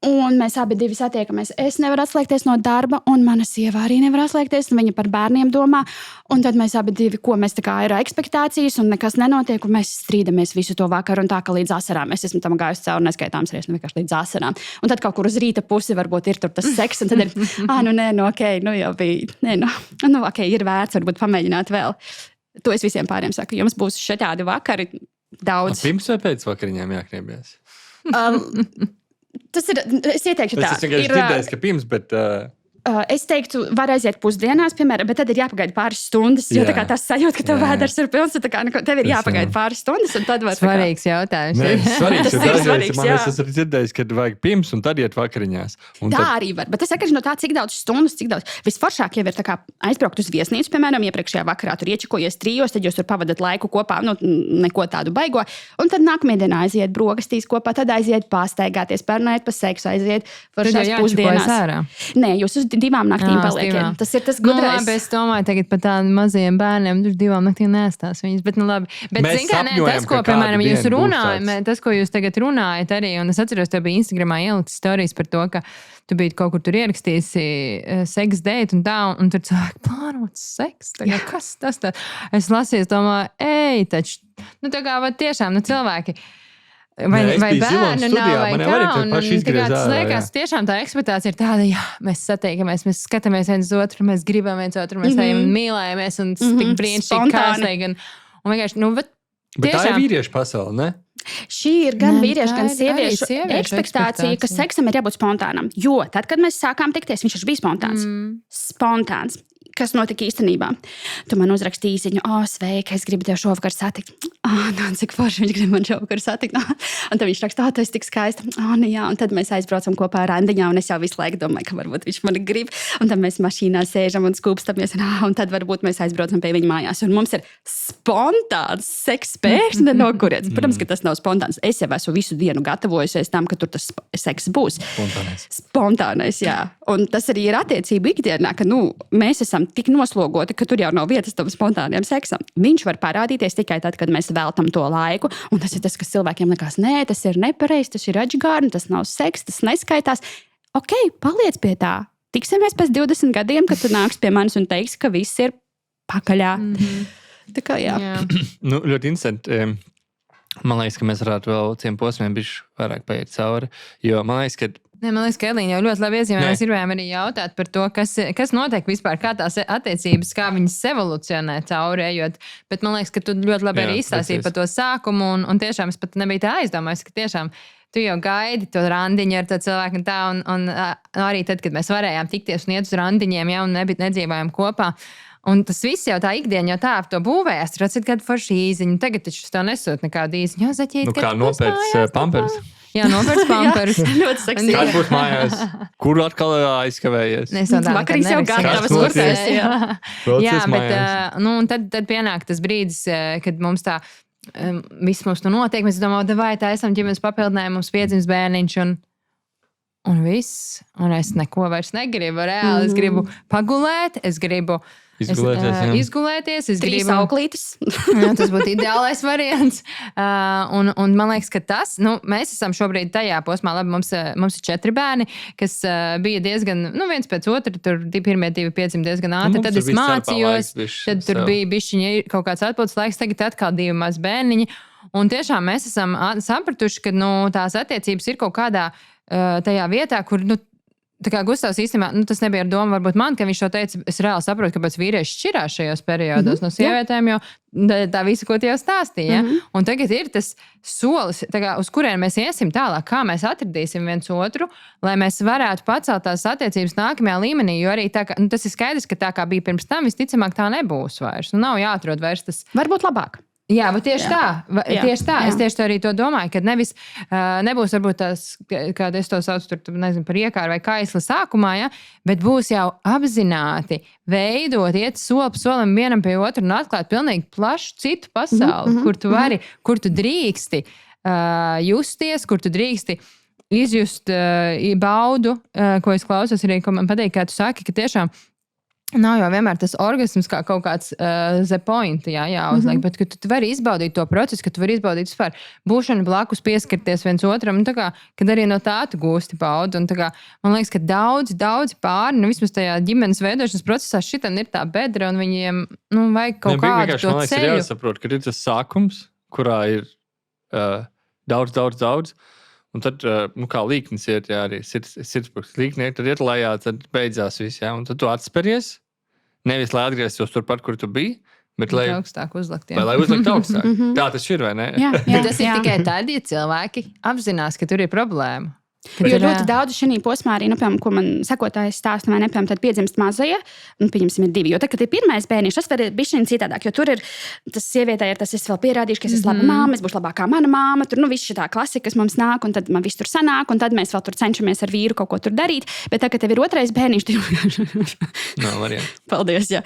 Un mēs abi satiekamies. Es nevaru atslēgties no darba, un mana sieva arī nevar atslēgties. Viņa par bērniem domā. Un tad mēs abi, ko mēs tā kā ir ekspektācijas, un nekas nenotiek, un mēs strīdamies visu to vakaru. Un tā, ka līdz asarām es esmu tam gājusi cauri neskaitāms reizes, vienkārši līdz asarām. Un tad kaut kur uz rīta pusi varbūt ir tur tas seks, un tad ir, jau bija, ok, ir vērts varbūt pamēģināt vēl. To es visiem pāriem saku, jums būs šādi vakari daudz.
Pirms vai pēc vakariņām jākniebies?
Tas ir, es ieteikšu tā.
Es vienkārši dzirdēju, ka pirms, bet...
Es teiktu, var aiziet pusdienās, piemēram, bet tad ir jāpagaida pāris stundas, jo tā kā tas sajūt, ka tev vēders ir pilns, tā kā tev ir jāpagaida pāris stundas, un tad var...
Svarīgs jautājums.
Svarīgs,
tas ir svarīgs,
man es esmu dzirdējis, ka vajag pirms un tad iet vakariņās. Un
tā arī var, bet tas atkarīgs no tā, cik daudz stundas, cik daudz. Visforšāk jau ir tā kā aizbraukt uz viesnīcu, piemēram, iepriekšējā vakarā tur iečikojies 3, tad jūs tur pavadat laiku kopā, neko tādu baigo, un tad nākamajā dienā aiziet brokastīs kopā, tad aiziet pastaigāties, parunājot pa seksu, aiziet foršās pusdienās. Nē, jūs uz 2 naktīm paliekiet. Tas ir tas gudrais.
Labi, es domāju, tagad par tādiem maziem bērniem, tur 2 naktīm nēstās viņas, bet labi. Bet, zin kā, tas, ko, piemēram, jūs runājat, tas, ko jūs tagad runājat arī, un es atceros, tev bija Instagramā ielikt storijas par to, ka tu biji kaut kur tur ierakstījusi seks date un tā, un tur cilvēki plānot seks. Tagad, kas tas tā? Es lasīju, domāju, taču, tā kā tiešām, cilvēki, vai bērni nav, vai kā, un tas liekas, tiešām tā ekspektācija ir tāda, jā, mēs satiekamies, mēs skatāmies viens otru, mēs gribam viens otru, mēs ejam un mīlējamies, un tik brīnišķīgi kārstīgi, un vienkārši, bet
tiešām. Bet tā ir vīriešu pasaule, ne?
Šī ir gan vīriešu, gan sieviešu ekspektācija, ka seksam ir jābūt spontānam, jo tad, kad mēs sākām tikties, viņš bija spontāns. Spontāns. Kas notika īstenībā? Tu man uzrakstīji ziņu, sveika, es gribu tev šovakar satikt. Cik forši viņš grib man šovakar satikt. Un tad viņš raksta, tu esi tik skaista. Jā, un tad mēs aizbraucam kopā randiņā, un es jau visu laiku domāju, ka varbūt viņš mani grib. Un tad mēs mašīnā sēžam un skūpstamies, un tad varbūt mēs aizbraucam pie viņa mājās. Un mums ir spontāns seks pēkšņi no kurienes. Protams, ka tas nav spontāns. Es jau esmu visu dienu gatavojusies tam, ka tur tas seks būs. Spontānais, jā. Un tas arī ir attiecība ikdienā, ka, mēs esam tik noslogoti, ka tur jau nav vietas tam spontāniem seksam. Viņš var parādīties tikai tad, kad mēs veltam to laiku, un tas ir tas, kas cilvēkiem likās, nē, tas ir nepareizi, tas ir atžgārni, tas nav seks, tas neskaitās. Ok, paliec pie tā. Tiksimies pēc 20 gadiem, kad tu nāks pie manis un teiksi, ka viss ir pakaļā. Tā kā, jā.
Ļoti interesanti. Man liekas, ka mēs varētu vēl ciem posmiem bišķi vairāk paiet cauri, jo man liekas, ka
Man liekas, ka Elīna jau ļoti labi iezīmē. Mēs gribējām arī jautāt par to, kas notiek vispār, kā tās attiecības, kā viņas evolucionē cauri ejot. Bet man liekas, ka tu ļoti labi arī izstāstīji par to sākumu, un tiešām es pat nebiju tā aizdomājis, ka tiešām tu jau gaidi to randiņu ar to cilvēku un tā, un arī tad, kad mēs varējām tikties un iet uz randiņiem, ja, un nedzīvojām kopā. Un tas viss jau tā ikdiena jau tā ap to būvējās. Tur atcīt kādu foršu īziņu. Tagad taču tev nesūt nekādu īziņu. Jā, zaķīt,
kā nopēc pampers.
Jā, nopēc pampers.
Ļoti seksīgi.
Kāds būs mājās? Kuru atkal aizkavējies?
Vakarīs jau gatavas kursēs.
Jā, bet un tad pienāk tas brīdis, kad mums tā viss mums tu notiek. Mēs domājam, vai tā esam ģimenes papildinājumu, mums piedzims bērniņš un viss. Un es neko vairs negribu. Reāli es gribu pagulēt, es gribu izgulēties. Es
3
gribu
auklītes.
Jā, tas būtu ideālais variants. Un man liekas, ka tas, mēs esam šobrīd tajā posmā, labi, mums ir 4 bērni, kas bija diezgan, viens pēc otra, tur pirmie 2 piedzima diezgan ātri, tad es mācījos, tad tur bija bišķiņi kaut kāds atpūtas laiks, tagad atkal 2 maz bērniņi. Un tiešām mēs esam sapratuši, ka tās attiecības ir kaut kādā tajā vietā, kur, tā kā Gustavs īstenībā, tas nebija ar domu varbūt man, ka viņš to teica, es reāli saprotu, kāpēc vīrieši šķirās šajos periodos no sievietēm, jo tā visa, ko tie jau stāstīja. Un tagad ir tas solis, kā, uz kurien mēs iesim tālāk, kā mēs atradīsim viens otru, lai mēs varētu pacelt tās attiecības nākamajā līmenī, jo arī tā, tas ir skaidrs, ka tā kā bija pirms tam, visticamāk tā nebūs vairs. Nav jāatrod vairs tas.
Varbūt labāk.
Jā, bet tieši tā. Tieši tā. Es tieši arī to domāju, ka nebūs varbūt tās, kā es to saucu, tur, nezinu, par iekāru vai kaisli sākumā, ja, bet būs jau apzināti veidot, iet soli pa solim vienam pie otru un atklāt pilnīgi plašu citu pasauli, kur tu vari, kur tu drīksti justies, kur tu drīksti izjust baudu, ko es klausos arī, ko man patīk, kā tu saki, ka tiešām nav jau vienmēr tas orgasms kā kaut kāds the point, jāuzliek, bet ka tu vari izbaudīt to procesu, ka tu vari izbaudīt vispār būšanu blakus, pieskarties viens otram, un tā kā, kad arī no tā tu gūsti baudu, un tā kā, man liekas, ka daudzi pāri, vismaz tajā ģimenes veidošanas procesā šitam ir tā bedra, un viņiem, vajag kaut kādu to
man liekas,
ceļu.
Ir jāsaprot, ka ir tas sākums, kurā ir daudz, un tad, kā līknis iet, jā, arī sirdspūks līkni, tad iet lejā, tad beidzās viss, jā, un tad tu atspēries, nevis lai atgrieztos turpat, kur tu biji, bet lai
augstāk uzlikt, jā.
Vai lai uzlikt augstāk. Tā tas ir, vai ne?
Jā,
tas ir tikai tad, ja cilvēki apzinās, ka tur ir problēma.
Jo ļoti daudz šī posmā arī, piemēram, ko man sekotājs stāsta, vai ne, piemēram, tad piedzimst mazie, pieņemsim, ir 2. Jo tad, kad ir pirmais bērniņš, tas var būt citādāk, jo tur ir tas sievietē, tas es vēl pierādīšu, ka es esmu laba māma, es būšu labākā mana māma, tur viss šī tā klasika, kas mums nāk, un tad man viss tur sanāk, un tad mēs vēl tur cenšamies ar vīru kaut ko tur darīt. Bet tad, kad tev ir 2. bērniņš,
Nav variantu.
Paldies, jā.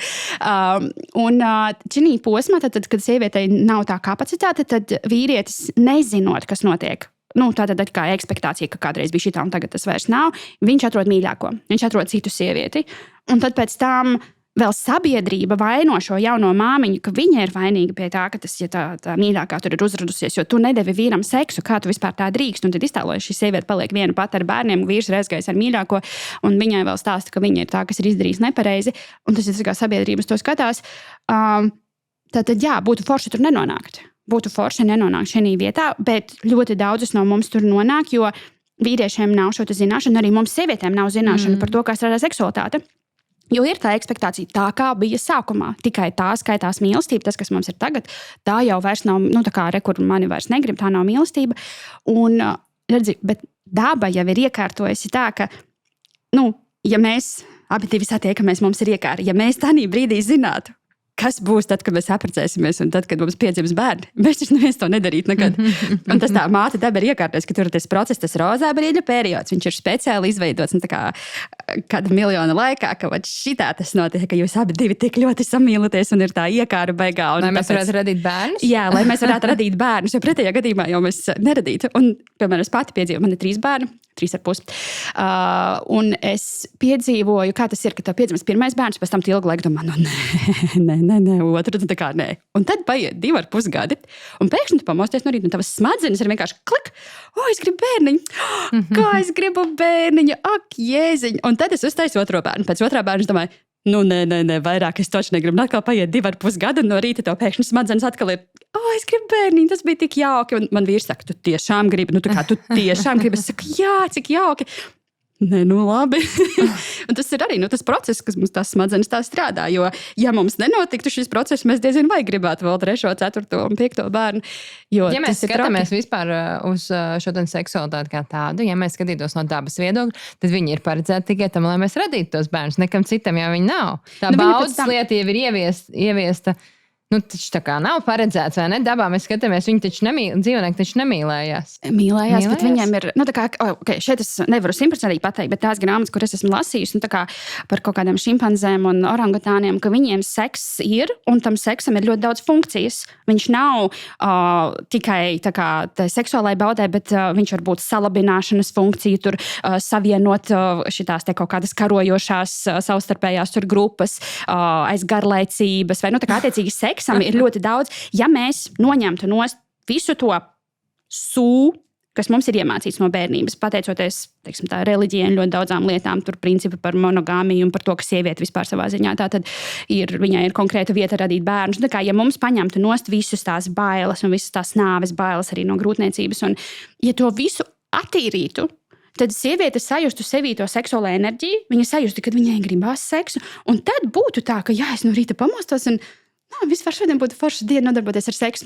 Un šī posmā, tad, kad sievietei nav tā kapacitāte, tad vīrietis nezinot, kas notiek. Tātad kā ekspektācija, ka kādreiz bija šitā un tagad tas vairs nav. Viņš atrod mīļāko, viņš atrod citu sievieti. Un tad pēc tam vēl sabiedrība vaino šo jauno māmiņu, ka viņa ir vainīga pie tā, ka tas, ja tā mīļākā tur ir uzradusies, jo tu nedevi vīram seksu, kā tu vispār tā drīkst. Un tad iztēlojas, šī sieviete paliek viena pati ar bērniem, vīrs ir aizgājis ar mīļāko, un viņai vēl stāsta, ka viņa ir tā, kas ir izdarījis nepareizi. Un tas ir tas, kā sabiedrības to skatās. Tātad, jā, būtu forši tur nenonākt. Būtu forši nenonākt šajā vietā, bet ļoti daudzas no mums tur nonāk, jo vīriešiem nav šo zināšanu, arī mums sievietēm nav zināšanu par to, kā strādā seksualitāte. Jo ir tā ekspektācija, tā kā bija sākumā. Tikai tā skaitās mīlestība, tas, kas mums ir tagad, tā jau vairs nav, tā kā kur mani vairs negrib, tā nav mīlestība. Un, redzi, bet daba jau ir iekārtojusi tā, ka, ja mēs abi divi satiekamies, mums ir iekārta. Ja mēs tādā brīdī zinātu, kas būs tad, kad mēs apprecēsimies un tad, kad mums piedzims bērni. Mēs taču neviens to nedarītu nekad. Un tas tā māte daba ir iekārtojas, ka tur ir tas process, tas rozā brīļa periods. Viņš ir speciāli izveidots kāda miljona laikā, ka šitā tas notiek, ka jūs abi divi tik ļoti samīlaties un ir tā iekāra beigā.
Lai mēs varētu radīt bērnus?
Jā, lai mēs varētu radīt bērnus, jo pretējā gadījumā jau mēs neradītu. Un, piemēram, es pati piedzīvoju, man ir 3 bērni. 3,5. Un es piedzīvoju, kā tas ir, ka tev piedzimst pirmais bērns, pēc tam ilgu laiku domā, nē, otru, tā kā nē. Un tad paiet 2,5 gadi, un pēkšņi tu pamosties no rīta, un tavas smadzenes ir vienkārši klik, es gribu bērniņu, kā es gribu bērniņu, ak, jēziņ. Un tad es uztaisu otro bērnu. Pēc otrā bērna es domāju, nē, vairāk es taču negribu. Un atkal paiet 2,5 gadi, un no rīta tev pēkšņi smadzenes atkal ir, es gribu bērniņu, tas bija tik jauki. Un man vīrs saka, tu tiešām gribi, tu tiešām gribi. Es saku, jā, cik jauki. Nē, labi. Un tas ir arī tas process, kas mums tās smadzenes tā strādā. Jo, ja mums nenotiktu šis process, mēs diezin vai gribētu vēl 3., 4. un 5. bērnu. Jo
ja mēs skatāmies vispār uz šo seksualitāti kā tādu, ja mēs skatītos no dabas viedokļa, tad viņi ir paredzēti tikai tam, lai mēs radītu tos bērnus. Nekam citam jau viņi nav. Tā baudas lieta jau ir ieviesta. Taču tā kā nav paredzēts, vai ne? Dabā mēs skatāmies, viņi taču dzīvnieki taču nemīlējās.
Mīlējās, bet viņiem ir, šeit es nevaru 100% pateikt, bet tās grāmatas, kuras esmu lasījusi, par kaut kādiem šimpanzēm un orangutāniem, ka viņiem seks ir, un tam seksam ir ļoti daudz funkcijas. Viņš nav tikai tā kā seksuālai baudē, bet viņš var būt salabināšanas funkcija, tur savienot šitās te kaut kādas karojošās savstarpējās tur grupas, aiz garlaicības, vai tā kā attiecīgi seks. Ir ļoti daudz. Ja mēs noņemtu nost visu to kas mums ir iemācīts no bērnības, pateicoties reliģijai un ļoti daudzām lietām, tur principi par monogāmiju un par to, ka sieviete vispār savā ziņā tātad viņai ir konkrēta vieta radīt bērnus. Ja mums paņemtu nost visas tās bailes un visas tās nāves bailes arī no grūtniecības, un ja to visu attīrītu, tad sieviete sajustu sevī to seksuālo enerģiju, viņa sajustu, kad viņai gribās seksu, un tad būtu tā, ka es no rīta pamostos un vispār šodien būtu forša diena nodarboties ar seksu.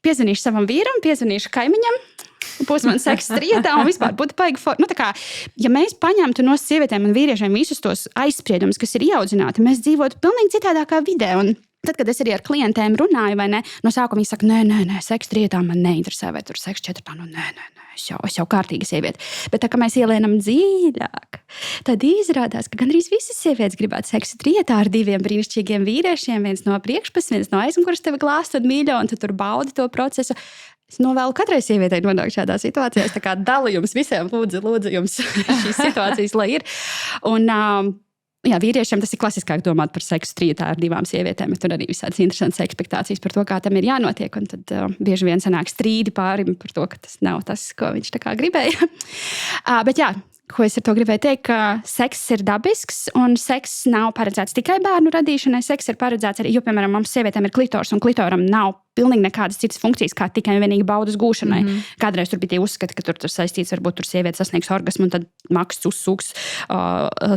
Piezvanīšu savam vīram, piezvanīšu kaimiņam, būs man seksa rietā un vispār būtu paigi forša. Ja mēs paņemtu no sievietēm un vīriešiem visus tos aizspriedumus, kas ir ieaudzināti, mēs dzīvotu pilnīgi citādākā vidē. Un tad, kad es arī ar klientēm runāju, vai ne, no sākuma viņi saka, nē, seksa rietā man neinteresē, vai tur seksa 4. Nē. Es jau kārtīga sieviete. Bet tā kā mēs ielienam dziļāk, tad izrādās, ka gandrīz visas sievietes gribētu seksu rietā ar 2 brīnišķīgiem vīriešiem, viens no priekšpus, viens no aizmugures tevi glāst un mīļo, un tu tur baudi to procesu. Es novēlu katrai sievietei nonākt šādā situācijā. Es tā kā dalu jums visiem, lūdzu jums šīs situācijas, lai ir. Un, vīriešiem tas ir klasiskāk domāt par seksu rietā ar 2 sievietēm, bet tur arī visādas interesantas ekspektācijas par to, kā tam ir jānotiek. Un tad bieži vien sanāk strīdi pārim par to, ka tas nav tas, ko viņš tā kā gribēja. Bet ko es ar to gribēju teikt, ka seks ir dabisks un seks nav paredzēts tikai bērnu radīšanai. Seks ir paredzēts arī, jo, piemēram, mums sievietēm ir klitors un klitoram nav pilnīgi nekādas citas funkcijas, kā tikai un vienīgi baudas gūšanai. Kādreiz tur bija tie uzskati, ka tur saistīts, varbūt tur sieviete sasniegs orgasmu, un tad maksts uzsūks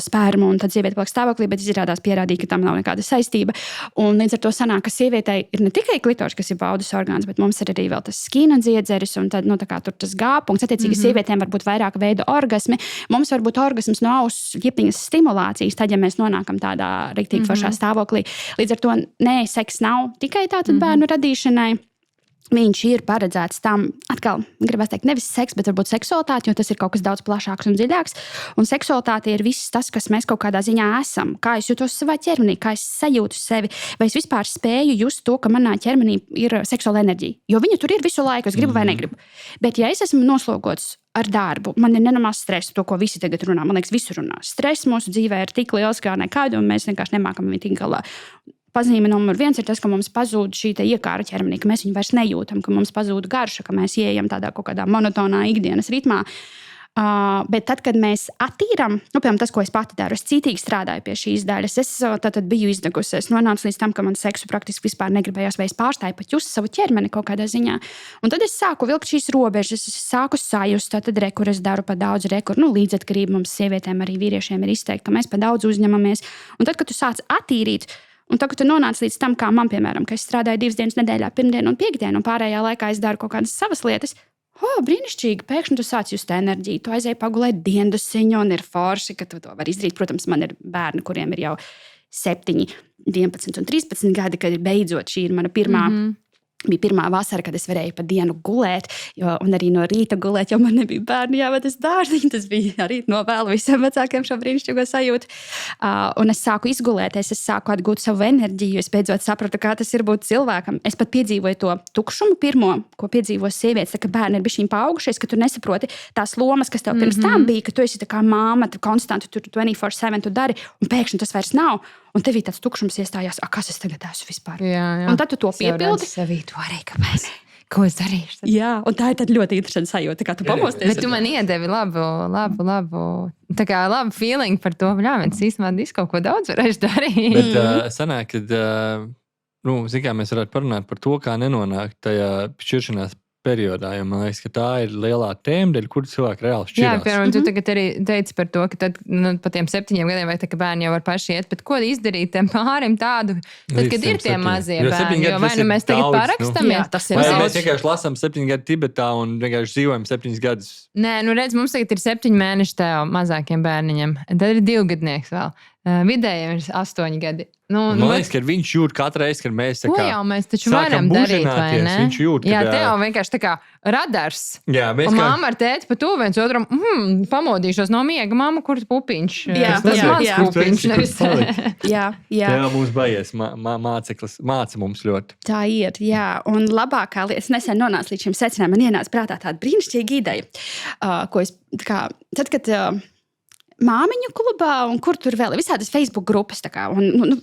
spērmu, un tad sieviete paliek stāvoklī, bet izrādās pierādīja, ka tam nav nekāda saistība. Un līdz ar to sanāk, ka sievietei ir ne tikai klitors, kas ir baudas orgāns, bet mums ir arī vēl tas skīna dziedzeris, un tad, tā kā tur tas gāpunkts, attiecīgi sievietēm var būt vairāk veidu orgasmi. Mums var būt orgasms no auss ķipiņas stimulācijas, tad, ja mēs nonākam tādā riktīgi foršā stāvoklī. Līdz ar to, seks nav tikai tātad bērnu radīšana. Viņš ir paredzēts tam, atkal, gribētu teikt, nevis seks, bet varbūt seksualitāte, jo tas ir kaut kas daudz plašāks un dziļāks. Un seksualitāte ir viss tas, kas mēs kaut kādā ziņā esam. Kā es jūtos savā ķermenī, kā es sajūtu sevi, vai es vispār spēju just to, ka manā ķermenī ir seksuāla enerģija. Jo viņa tur ir visu laiku, es gribu vai negribu. Bet ja es esmu noslogots ar darbu, man ir nenormāls stress, to, ko visi tagad runā. Man liekas, visu runā. Stress mūsu dzīvē ir tik liels kā nekad, un mēs vienkārši nemākam viņu tik galā. Pazīme numur 1 ir tas, ka mums pazūd šī iekāra ķermenī, ka mēs viņu vairs nejūtam, ka mums pazūd garša, ka mēs ieejam tādā kaut kādā monotonā ikdienas ritmā. Bet tad, kad mēs attīram, piemēram, tas, ko es pati daru, es cītīgi strādāju pie šīs daļas. Es tad biju izdegusi. Es nonācu līdz tam, ka man seksu praktiski vispār negribējās, vai es pārstāju pat just savu ķermeni kaut kādā ziņā. Un tad es sāku vilkt šīs robežas, es sāku sajust, tad rekur es daru pa daudz rekur. Līdzatkarība mums sievietēm, arī vīriešiem ir izteikta, ka mēs pa daudz uzņemamies. Un tad, kad tu sāc attīrīt, un tagad tu nonāc līdz tam, kā man, piemēram, ka es strādāju 2 dienas nedēļā, pirmdienu un piekdienu, un pārējā laikā es daru kaut kādas savas lietas. Brīnišķīgi, pēkšņi tu sāc just enerģiju, tu aizēji pagulēt diendusiņu, un ir forši, ka tu to vari izdarīt. Protams, man ir bērni, kuriem ir jau 7, 11 un 13 gadi, kad beidzot šī ir mana bija pirmā vasara, kad es varēju pa dienu gulēt, un arī no rīta gulēt, jo man nebija bērni jāved uz dārziņu. Tas bija arī novēlu visiem vecākiem šo brīnišķīgo sajūtu. Un es sāku izgulēties, es sāku atgūt savu enerģiju, es beidzot sapratu, kā tas ir būt cilvēkam. Es pat piedzīvoju to tukšumu pirmo, ko piedzīvo sievietes, ka bērni ir bišķiņ paaugušies, ka tu nesaproti tās lomas, kas tev pirms tam bija, ka tu esi tā kā māma, tu konstanti tur 24/7 tu dari, un pēkšņi tas vairs nav. Un tev ir tāds tukšums iestājās, kas es tagad esmu vispār.
Jā.
Un tad tu to piepildi.
Sevī to arī, kāpēc? Ko es darīšu? Tad?
Jā, un tā ir tad ļoti interesanta sajūta, kā tu pamosties.
Bet tu man iedevi labu, tā kā labu feeling par to, es īstenībā kaut ko daudz varēšu darīt.
Bet sanāk, kad, mēs varētu parunāt par to, kā nenonākt tajā šķiršanās periodā, jo man liekas, ka tā ir lielā tēma, dēļ, kur cilvēki reāli šķirās.
Jā, piemēram, tu tagad arī teici par to, ka tad, pa tiem 7 gadiem vai tā, ka bērni jau var paši iet, bet ko izdarīt tiem pārim tādu, tad, kad ir tie mazie bērni, jo vai mēs tagad parakstamies?
Tas ir
vai mēs vienkārši lasām 7 gadu Tibetā un vienkārši dzīvojam 7 gadus?
Nē, redz, mums tagad ir 7 mēneši tev mazākiem bērniņiem, tad ir 2 gadnieks vēl. Vidējiem ir 8 gadi.
Man liekas, ka viņš jūt katru reizi, kad mēs tā kā
jau mēs taču varam darīt, vai ne?
Viņš jūt,
jā, tev vienkārši tā kā radars.
Jā,
un mamma ar tēti pa to viens otram, pamodīšos no miega, mamma, kur pupiņš?
Jā,
tas mans pupiņš.
Jā.
Tev mums baies, māca mums ļoti.
Tā ir, jā. Un labākā lieta, es nesen nonācu līdz šim secinājumam, man ienāca prātā tāda brīnišķīga ideja, ko es, tad, kad māmiņu klubā, un kur tur vēl ir visādas Facebook grupas,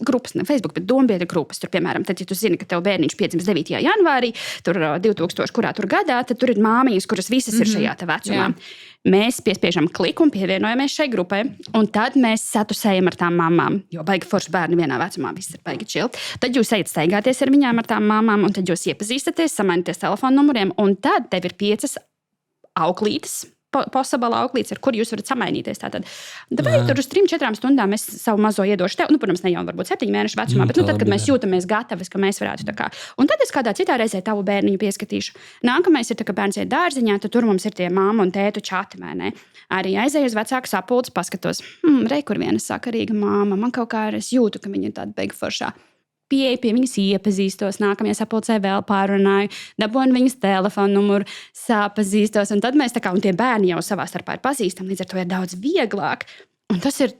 grupas, ne Facebook, bet dombiedru grupas. Tur, piemēram, tad, ja tu zini, ka tev bērniņš piedzims 9. janvārī, tur 2000 kurā tur gadā, tad tur ir māmiņas, kuras visas ir šajā te vecumā. Jā. Mēs piespiežam kliku un pievienojamies šai grupai, un tad mēs satusējam ar tām mamām, jo baigi forši bērni vienā vecumā, viss ir baigi chill. Tad jūs ejat staigāties ar viņām, ar tām mamām, un tad jūs iepazīstaties, samaināties telefonu numuriem, un tad tev ir 5 auklītes, posabala auklītes, ar kur jūs varat samainīties. Tātad, vai tur uz 3-4 stundām es savu mazo iedošu tev, protams, ne jau varbūt 7 mēnešu vecumā, bet tad, kad mēs jūtamies gatavi, ka mēs varētu tā kā. Un tad es kādā citā reizē tavu bērniņu pieskatīšu. Nākamais ir, ka bērns iet dārziņā, tad tur mums ir tie māmu un tētu čati, vai ne? Arī aizēju uz vecāku sapulci, paskatos, kur viena sakarīga māma, man kaut kā es jūtu, ka viņa ir tāda beigu foršā. Pieeja pie viņas iepazīstos, nākamajā sapulcē vēl pārunāju, dabūju viņas telefonu numuru, sapazīstos, un tad mēs tā kā, un tie bērni jau savā starpā ir pazīstami, līdz ar to ir daudz vieglāk. Un tas ir,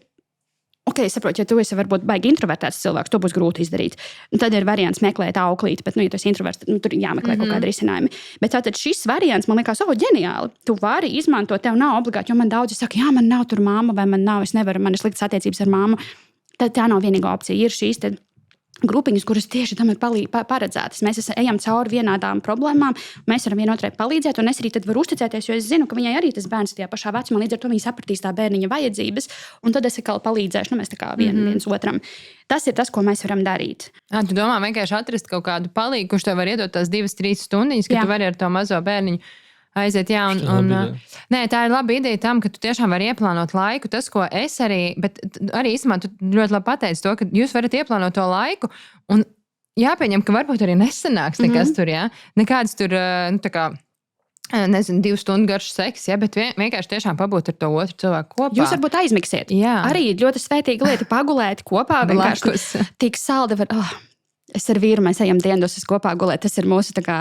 es saprotu, ja tu esi varbūt baigi introvertēts cilvēks, to būs grūti izdarīt. Un tad ir variants meklēt auklīti, bet, ja tu esi introverts, tad tur jāmeklē kaut kāda risinājuma. Bet tātad šis variants man liekas, ģeniāli. Tu vari izmantot, tev nav obligāti, jo man daudzi saka, jā, man nav tur māma, vai man nav, es nevaru, man ir sliktas attiecības ar māmu. Tad tā nav vienīgā opcija. Ir šīs grupiņas, kuras tieši tam ir paredzētas. Mēs ejam cauri vienādām problēmām, mēs varam vienotrai palīdzēt, un es arī tad varu uzticēties, jo es zinu, ka viņai arī tas bērns tajā pašā vecumā, līdz ar to viņa sapratīs tā bērniņa vajadzības, un tad es atkal palīdzēšu, mēs tā kā viens otram. Tas ir tas, ko mēs varam darīt.
Tu domā vienkārši atrast kaut kādu palīgu, kurš tev var iedot tās 2-3 stundiņas, ka tu vari ar to mazo bērniņu aiziet, nē, tā ir laba ideja tam, ka tu tiešām vari ieplānot laiku. Tas, ko es arī, bet arī īstenībā tu ļoti labi pateici to, ka jūs varat ieplānot to laiku un jāpieņem, ka varbūt arī nesanāks nekas tur, nekāds tur, tā kā, nezinu, 2 stundu garš seks, bet vienkārši tiešām pabūt ar to otru cilvēku kopā.
Jūs varbūt aizmiksiet. Arī ļoti svētīga lieta pagulēt kopā, vienkārši tik saldi var, es ar vīru, mēs ejam dienas kopā gulēt, tas ir mūsu tā kā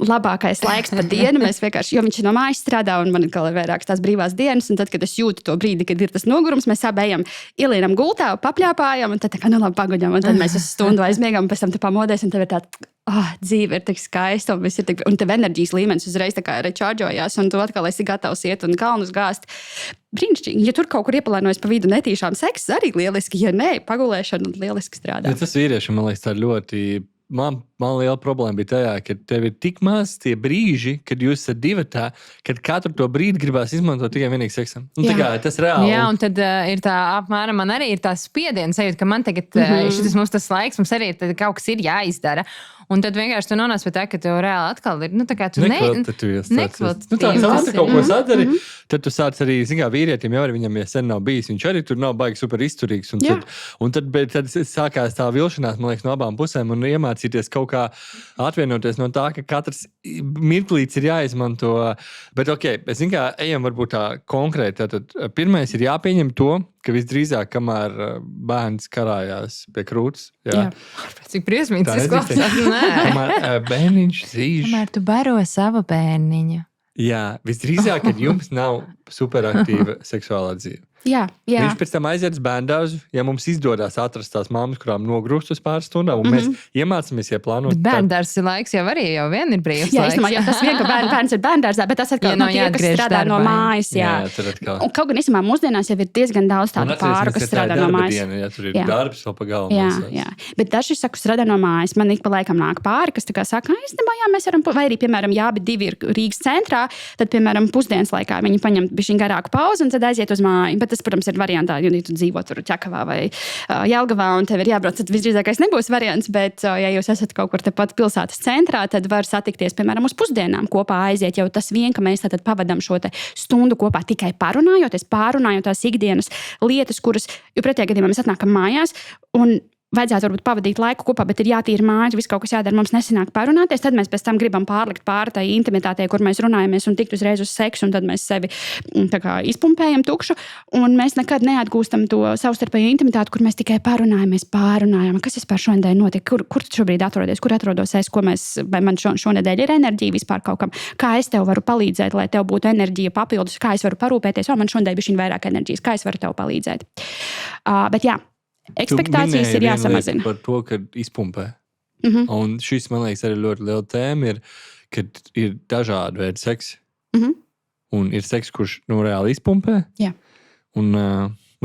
labākais laiks pa dienu. Mēs vienkārši, jo viņš no mājas strādā un man ir vairākas tās brīvās dienas, un tad, kad es jūtu to brīdi, kad ir tas nogurums, mēs abi ejam, ielienam gultā, papļāpājam, un tad tā kā labi paguļam, un tad mēs uz stundu aizmiegam, un pēc tam tu pamodies, un tev ir tāda, dzīve ir tik skaista, un tev enerģijas līmenis uzreiz tā kā recharģojās, un tu atkal esi gatavs iet un kalnus gāzt. Brīnišķīgi. Ja tur kaut kur ieplānojas pa vidu netīšām seks, arī lieliski, ja nē, pagulēšana lieliski strādā.
Ja tas vīrieši, man liekas, tā ļoti... Man liela problēma bija tajā, ka tev ir tik maz tie brīži, kad jūs esat divatā, kad katru to brīdi gribās izmantot tikai vienīgi seksam. Tas reāli.
Jā, un tad ir tā apmēram, man arī ir tā spiediena sajūta, ka man tagad šis mums tas laiks, mums arī kaut kas ir jāizdara. Un tad vienkārši tu nonāc pie tā, ka tev reāli atkal ir, tā kā tu
nekvalitatīvs. Tas kaut ko sadari, tad tu sāc arī, vīrietim jau arī viņam, ja sen nav bijis, viņš arī tur nav baigi super izturīgs. Un tad sākās tā vilšanās, man liekas, no abām pusēm un iemācīties kaut kā atvienoties no tā, ka katrs mirklīts ir jāizmanto. Bet es ejam varbūt tā konkrēti. Tad pirmais ir jāpieņem to, ka visdrīzāk, kamēr bērns karājās pie krūts.
Cik briesmīgi tas klausās.
Kamēr bērniņš zīž.
Kamēr tu baro savu bērniņu.
Jā, visdrīzāk, kad jums nav superaktīva seksuālā dzīve.
Jā.
Viņš pēc tam aiziet uz bērndārzu, ja mums izdodas atrast tās mammas, kurām nogrūst uz pāris stundām, un mēs iemācāmies ieplānot.
Bet bērndārs laiks jau arī vien ir brīvs laiks.
Jā, tas vien, ka bērns ir bērndārzā, bet tas atkal tie, kas strādā no mājas. Jā. Un kaut gan īstenībā mūsdienās jau ir diezgan daudz tādu pāru, kas strādā no mājas.
Ja tur ir darbs vēl pa galvu.
Jā. Bet daži saka, strādā no mājas. Man ik pa laikam nāk pāri, kas tā kā saka, mēs varam, vai arī, piemēram, bet 2 ir Rīgas centrā, tad, piemēram, pusdienas laikā viņi paņem bišķiņ garāku pauzi un tad aiziet uz māju. Bet tas, protams, ir variantā, ja tu dzīvo tur Ķekavā vai Jelgavā un tev ir jābrauc, tad visdrīzākais nebūs variants, bet ja jūs esat kaut kur tepat pilsētas centrā, tad var satikties, piemēram, uz pusdienām kopā aiziet, jau tas vien, ka mēs tad pavadam šo stundu kopā tikai pārunājot tās ikdienas lietas, kuras, jo pretējā gadījumā mēs atnākam mājās un vajadzētu varbūt pavadīt laiku kopā, bet ir jātīra māja, viss kaut kas jādara, mums nesanāk parunāties, tad mēs pēc tam gribam pārlikt pāri tai intimitātei, kur mēs runājamies un tikt uzreiz uz seksu, un tad mēs sevi tā kā izpumpējam tukšu, un mēs nekad neatgūstam to savstarpēju intimitāti, kur mēs tikai pārunājam, kas vispār šodien notiek, kur tu šobrīd atrodies, kur atrodos es, vai man šonedēļ ir enerģija vispār kaut kam, kā es tev varu palīdzēt, lai tev būtu enerģija papildus, kā es varu parūpēties, man šodien bišķiņ vairāk enerģijas, kā es varu tev palīdzēt. Bet jā, ekspektācijas ir jāsamazina.
Par to, kad izpumpē. Un šis, man liekas, arī ļoti liela tēma ir, kad ir dažādi veidi seksi. Un ir seks, kurš reāli izpumpē.
Jā.
Un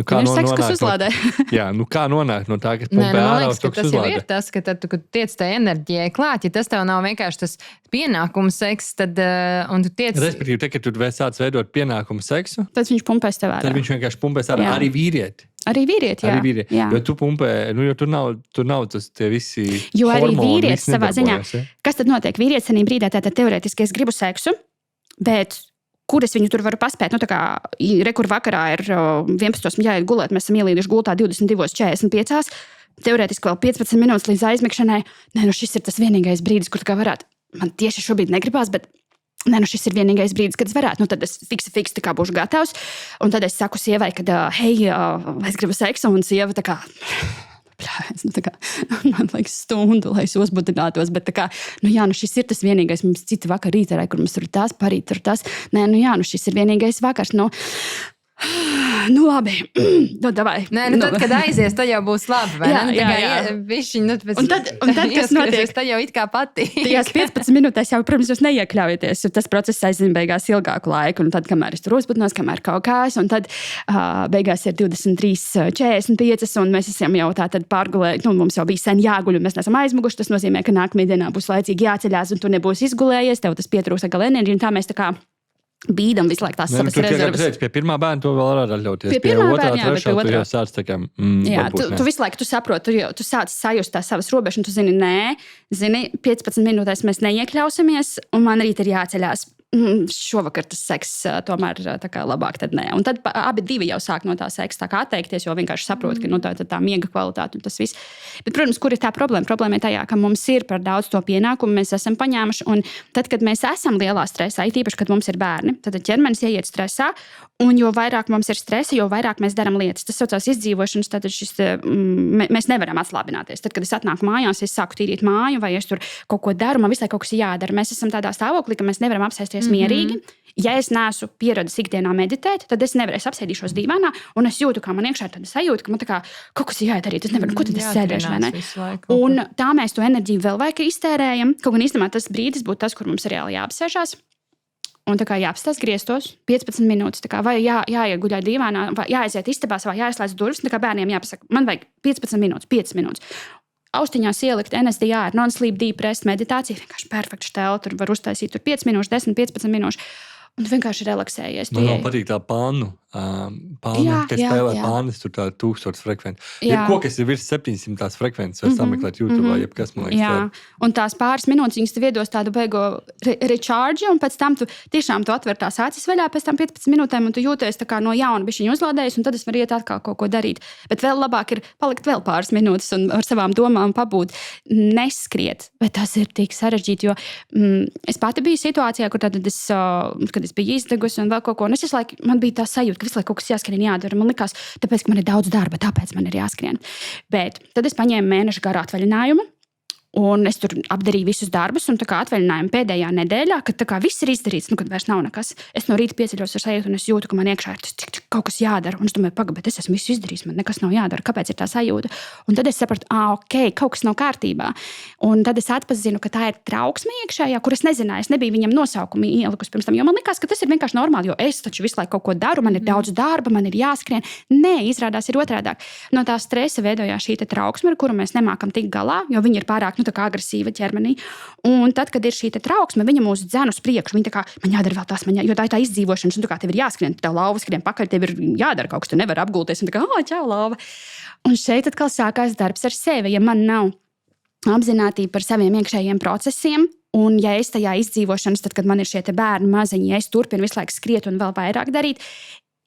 kā
ir seks, kas uzlādē.
Kā nonākt no tā, kas pumpē ārā uz to, kas uzlādē.
Tas ir tas, ka tad, tu tiec tai enerģijai klāt, ja tas tev nav vienkārši tas pienākums seks, tad, un tu tiec...
Respektīvi, te, kad tu sāc veidot pienākumu seksu,
tad viņš pumpēs tev ārā.
Tad viņš vienkārši pumpēs ārā arī vīrieti.
Arī vīrieti, jā.
Jo tu pumpē, jo tur nav tas tie visi
jo
hormoni.
Jo arī vīrietis savā ziņā. Kas tad notiek? Vīrietis arī brīdē, tātad teorētiski es gribu seksu, bet kur es viņu tur varu paspēt? Kur vakarā ir 11. jāiet gulēt, mēs esam ielīduši gultā 22:45. Teorētiski vēl 15 minūtes līdz aizmigšanai. Šis ir tas vienīgais brīdis, kur varētu. Man tieši šobrīd negribās, bet šis ir vienīgais brīdis, kad es varētu. Tad es fiks tā kā būšu gatavs. Un tad es saku sievai, ka, es gribu seksu, un sieva tā kā... man liekas stundu, lai es uzbudinātos, bet šis ir tas vienīgais, mums citi vakar rītarē, kur mums tur tās, parīt tur tas. Šis ir vienīgais vakars. Nu, labi.
Nē, tad, kad aizies, tad jau būs labi. Un tad, kas notiek? Tad jau it kā patīk.
Tajās 15 minūtēs jau, protams, jūs neiekļaujaties. Tas process aizņem beigās ilgāku laiku. Un tad, kamēr es tur uzbudnos, kamēr kaut kās, un tad beigās ir 23:45, un mēs esam jau tā tad pārgulējuši. Mums jau bija sen jāguļ, un mēs neesam aizmuguši. Tas nozīmē, ka nākamajā dienā būs laicīgi jāceļās, un tu nebūsi izgulējies, tev tas pietrūks atkal enerģiju, un tā mēs tā kā bīdam visu laiku tās savas rezerves.
Pie pirmā bērna to vēl var atļauties.
Pie otrā,
trešā, tu jau sāc tā kā...
tu visu laiku saproti, tu sāc sajust tās savas robežas, un tu zini, 15 minūtēs mēs neiekļausimies, un man rīt ir jāceļās. Šovakar tas seks tomēr tā kā labāk, tad nē. Un tad abi divi jau sāk no tā seksa tā kā atteikties, jo vienkārši saprot, ka tā miega kvalitāte un tas viss. Bet, protams, kur ir tā problēma? Problēma ir tajā, ka mums ir par daudz to pienākumu, mēs esam paņēmuši, un tad, kad mēs esam lielā stresā, īpaši, kad mums ir bērni, tad ķermenis ieiet stresā, un jo vairāk mums ir stresa, jo vairāk mēs darām lietas. Tas saucās izdzīvošanas, tad mēs nevaram atslābināties. Tad, kad es atnāku mājās, es sāku tīrīt māju, vai es tur kaut ko daru, man visu laiku kaut kas jādara. Mēs esam tādā stāvoklī, ka mēs nevaram apsēsties mierīgi. Ja es neesmu pieradis ikdienā meditēt, tad es nevaru, es apsēdīšos dīvainā, un es jūtu, kā man iekšā ir tāda sajūta, ka man tā kā kaut kas jādarīt. Es nevaru, ko tad es sēdēšu, vai ne? Un tā mēs to enerģiju vēl vairāk iztērējam. Kaut gan īstenībā tas brīdis būtu tas, kur mums reāli jāapsēžās. Un tā kā jāapstāsta griestos 15 minūtes, tā kā vai jāieguļā dīvainā, vai jāaiziet istabās, vai jāizslēdz durvis. Tā kā bērniem jāpasaka, man vajag 15 minūtes, 5 minūtes. Austiņās ielikt NSDR, non-sleep deep rest meditācija, vienkārši perfekta štēla, tur var uztaisīt tur 5 minūtes, 10, 15 minūtes. Un tu vienkārši relaksējies.
Man vēl patīk tā pannu, kas spēlē pannas, tur tā 1000 frekvences. Jebko, kas ir virs 700 frekvences, var sameklēt YouTube, jebkas, man liekas.
Jā, un tās pāris minūtes viņas tev iedos tādu beigo recharge, un pēc tam tu tiešām tu atver tās acis vaļā pēc tam 15 minūtēm, un tu jūties tā kā no jauna bišķiņu uzlādējies, un tad es varu iet atkal kaut ko darīt. Bet vēl labāk ir palikt vēl pāris minūtes un ar savām domām pabūt, neskriet. Bet tas ir tik sarežģīti, jo es pati biju situācijā, kur tad kad es biju izdegusi un vēl kaut ko, un man bija tā sajūta, ka visu laiku kaut kas jāskrien jādara. Man likās, tāpēc, ka man ir daudz darba, tāpēc man ir jāskrien. Bet tad es paņēmu mēneša garu atvaļinājumu, un es tur apdarīju visus darbus, un tā kā atvaļinājumu pēdējā nedēļā, kad tā kā viss ir izdarīts, kad vairs nav nekas, es no rīta pieceļos ar sajūtu, un es jūtu, ka man iekšā ir tas kaut kas jādara, un es domāju, bet es esmu visu izdarījis, man nekas nav jādara, kāpēc ir tā sajūta? Un tad es sapratu, ok, kaut kas nav kārtībā. Un tad es atpazinu, ka tā ir trauksme iekšējā, kur es nezināju, es nebiju viņam nosaukumu ielikusi pirms tam, jo man likās, ka tas ir vienkārši normāli, jo es taču visu laiku kaut ko daru, man ir daudz darba, man ir jāskrien. Nē, izrādās ir otrādāk. No tā stresa veidojās šī trauksme, ar kuru mēs nemākam tikt galā, jo viņa ir pārāk tā kā agresīva ķermenī. Un tad, kad ir šī trauksme, viņa mūs dzen uz priekšu. Viņa tā kā, man jādara vēl tās, jo tā ir tā izdzīvošana, un tā kā tev ir jāskrien, tev lauva skrien pakaļ, tev ir jādara kaut kas, tu nevari apgulties, un tā kā, čau, lauva. Un šeit atkal sākās darbs ar sevi, ja man nav apzinātība par saviem iekšējiem procesiem, un ja es tajā izdzīvošanas, tad, kad man ir šie bērni maziņi, ja es turpinu visu laiku skriet un vēl vairāk darīt,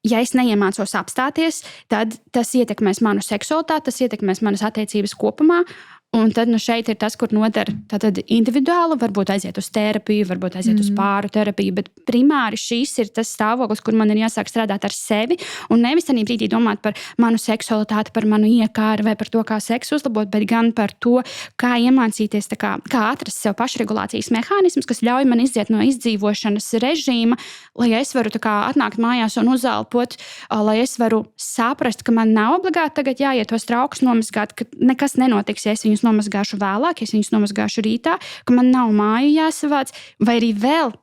ja es neiemācos apstāties, tad tas ietekmēs manu seksualitāti, tas ietekmēs manas attiecības kopumā. Un tad šeit ir tas, kur noder individuāli, varbūt aiziet uz terapiju, varbūt aiziet uz pāru terapiju, bet primāri šis ir tas stāvoklis, kur man ir jāsāk strādāt ar sevi, un nevis tādā brīdī domāt par manu seksualitāti, par manu iekāri vai par to, kā seksu uzlabot, bet gan par to, kā iemācīties, kā atrast sev pašregulācijas mehānismus, kas ļauj man iziet no izdzīvošanas režīma, lai es varu atnākt mājās un uzelpot, lai es varu saprast, ka man nav obligāti tagad jāiet tos traukus nomazgāt, ka nekas nenotiks, ja es viņus nomazgāšu vēlāk, es viņus nomazgāšu rītā, ka man nav māju jāsavāc, vai arī vēl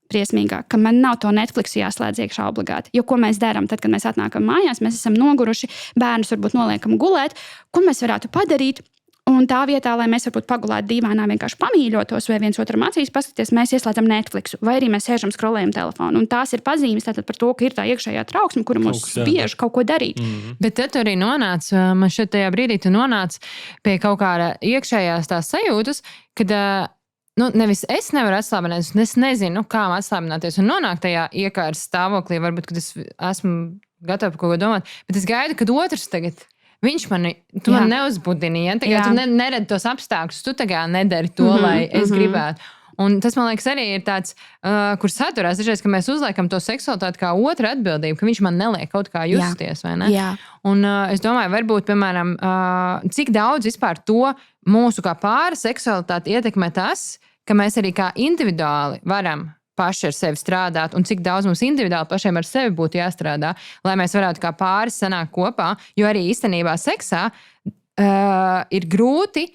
briesmīgāk, ka man nav to Netflix jāslēdz iekšā obligāti. Jo ko mēs darām tad, kad mēs atnākam mājās, mēs esam noguruši, bērnus varbūt noliekam gulēt, ko mēs varētu padarīt? Un tā vietā, lai mēs varbūt pagulētu dīvainā, vienkārši pamīļotos vai viens otram acīs paskatīties, mēs ieslēdzam Netflixu, vai arī mēs sēžam skrolējam telefonu. Un tās ir pazīmes par to, ka ir tā iekšējā trauksme, kura mums spiež kaut ko darīt.
Bet tad tu arī nonāca, man šeit tajā brīdī tu nonāc pie kaut kāda iekšējās tās sajūtas, kad nevis es nevaru atslābināties, un es nezinu, kā atslābināties un nonākt tajā iekāras stāvoklī, varbūt, kad es esmu gatava par kaut ko domāt, bet es gaidu, kad otrs tagad. Viņš man neuzbudina, ja? Tu neredzi tos apstākļus, tu nedari to, lai es gribētu. Un tas, man liekas, arī ir tāds, kur saturās dažreiz, ka mēs uzliekam to seksualitāti kā otru atbildību, ka viņš man neliek kaut kā justies, vai ne?
Jā.
Un es domāju, varbūt, piemēram, cik daudz vispār to mūsu kā pāra seksualitāti ietekmē tas, ka mēs arī kā individuāli varam paši ar sevi strādāt un cik daudz mums individuāli pašiem ar sevi būtu jāstrādā, lai mēs varētu kā pāris sanākt kopā, jo arī īstenībā seksā ir grūti.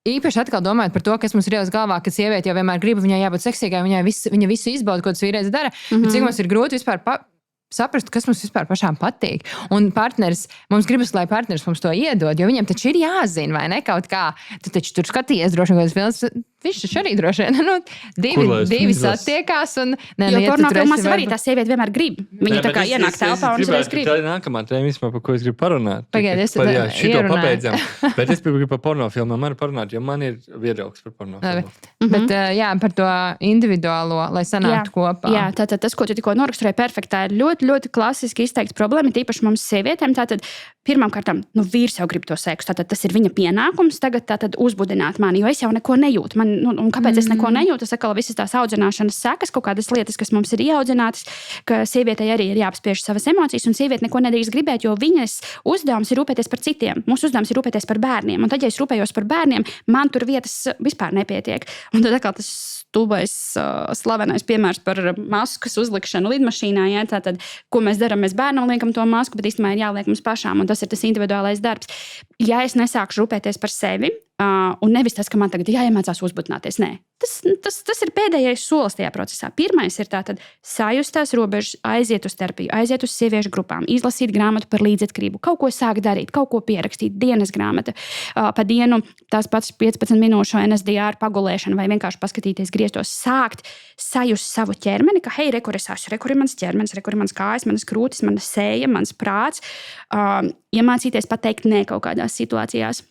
Īpaši atkal domājot par to, kas mums ir ieliks galvā, ka sieviete jau vienmēr grib, viņai jābūt seksīgai, viņa visu izbauda, ko tas vīrietis dara. Bet cik mums ir grūti vispār saprast, kas mums vispār pašām patīk. Un mums gribas, lai partneris mums to iedod, jo viņam taču ir jāzina, vai ne, kaut kā. Tu taču tur skaties droši vien, kādas filmas, viņš taču arī droši vien, divi satiekās. Un,
jo pornofilmās arī tā sieviete vienmēr grib. Viņa tā kā ienāk telpā un uzreiz grib.
Tā ir nākamā tēma, par ko es gribu parunāt.
Pagaid,
šito papeidzam. Bet es gribu par pornofilmām arī parunāt, jo man ir viedoklis par pornofilmām.
Bet jā, par to individuālo, lai sanāktu kopā.
Jā, tātad tas, ko tu tikko noraksturēji perfektā, ir ļoti, ļoti klasiski izteikts problēma, tīpaši mums sievietēm. Tātad pirmām kārtām, vīrs jau grib to seksu, tātad tas ir viņa pienākums tagad tātad uzbudināt mani, jo es jau neko nejūtu. Un kāpēc es neko nejūtu? Tas atkal visas tās audzināšanas sekas, kaut kādas lietas, kas mums ir ieaudzinātas, ka sievietei arī ir jāapspiež savas emocijas, un sieviete neko nedrīkst gribēt, jo viņas uzdevums ir rūpēties par citiem. Mūsu uzdevums ir rūpēties par bērniem. Un tad, ja es rūpējos par bērniem, man tur vietas vispār nepietiek. Un tad atkal tas stulbais, slavenais piemērs par maskas uzlikšanu lidmašīnā. Ja? Tātad, ko mēs darām? Mēs bērnam liekam to masku, bet īstenībā ir jāliek mums pašām, un tas ir tas individuālais darbs. Ja es nesākšu rūpēties par sevi, un nevis tas, ka man tagad jāiemācās uzbudināties. Nē, tas ir pēdējais solis tajā procesā. Pirmais ir tātad sajust tās robežas, aiziet uz terapiju, aiziet uz sieviešu grupām, izlasīt grāmatu par līdzatkarību, kaut ko sākt darīt, kaut ko pierakstīt, dienas grāmata, pa dienu tās pats 15 minūšu NSDR pagulēšana vai vienkārši paskatīties griestos, sākt sajust savu ķermeni, ka hei, rekur es esmu, rekur ir mans ķermenis, rekur ir mans kājas, manas krūtis, mana seja, mans prāts, iemācīties pateikt nē kaut kādās situācijās.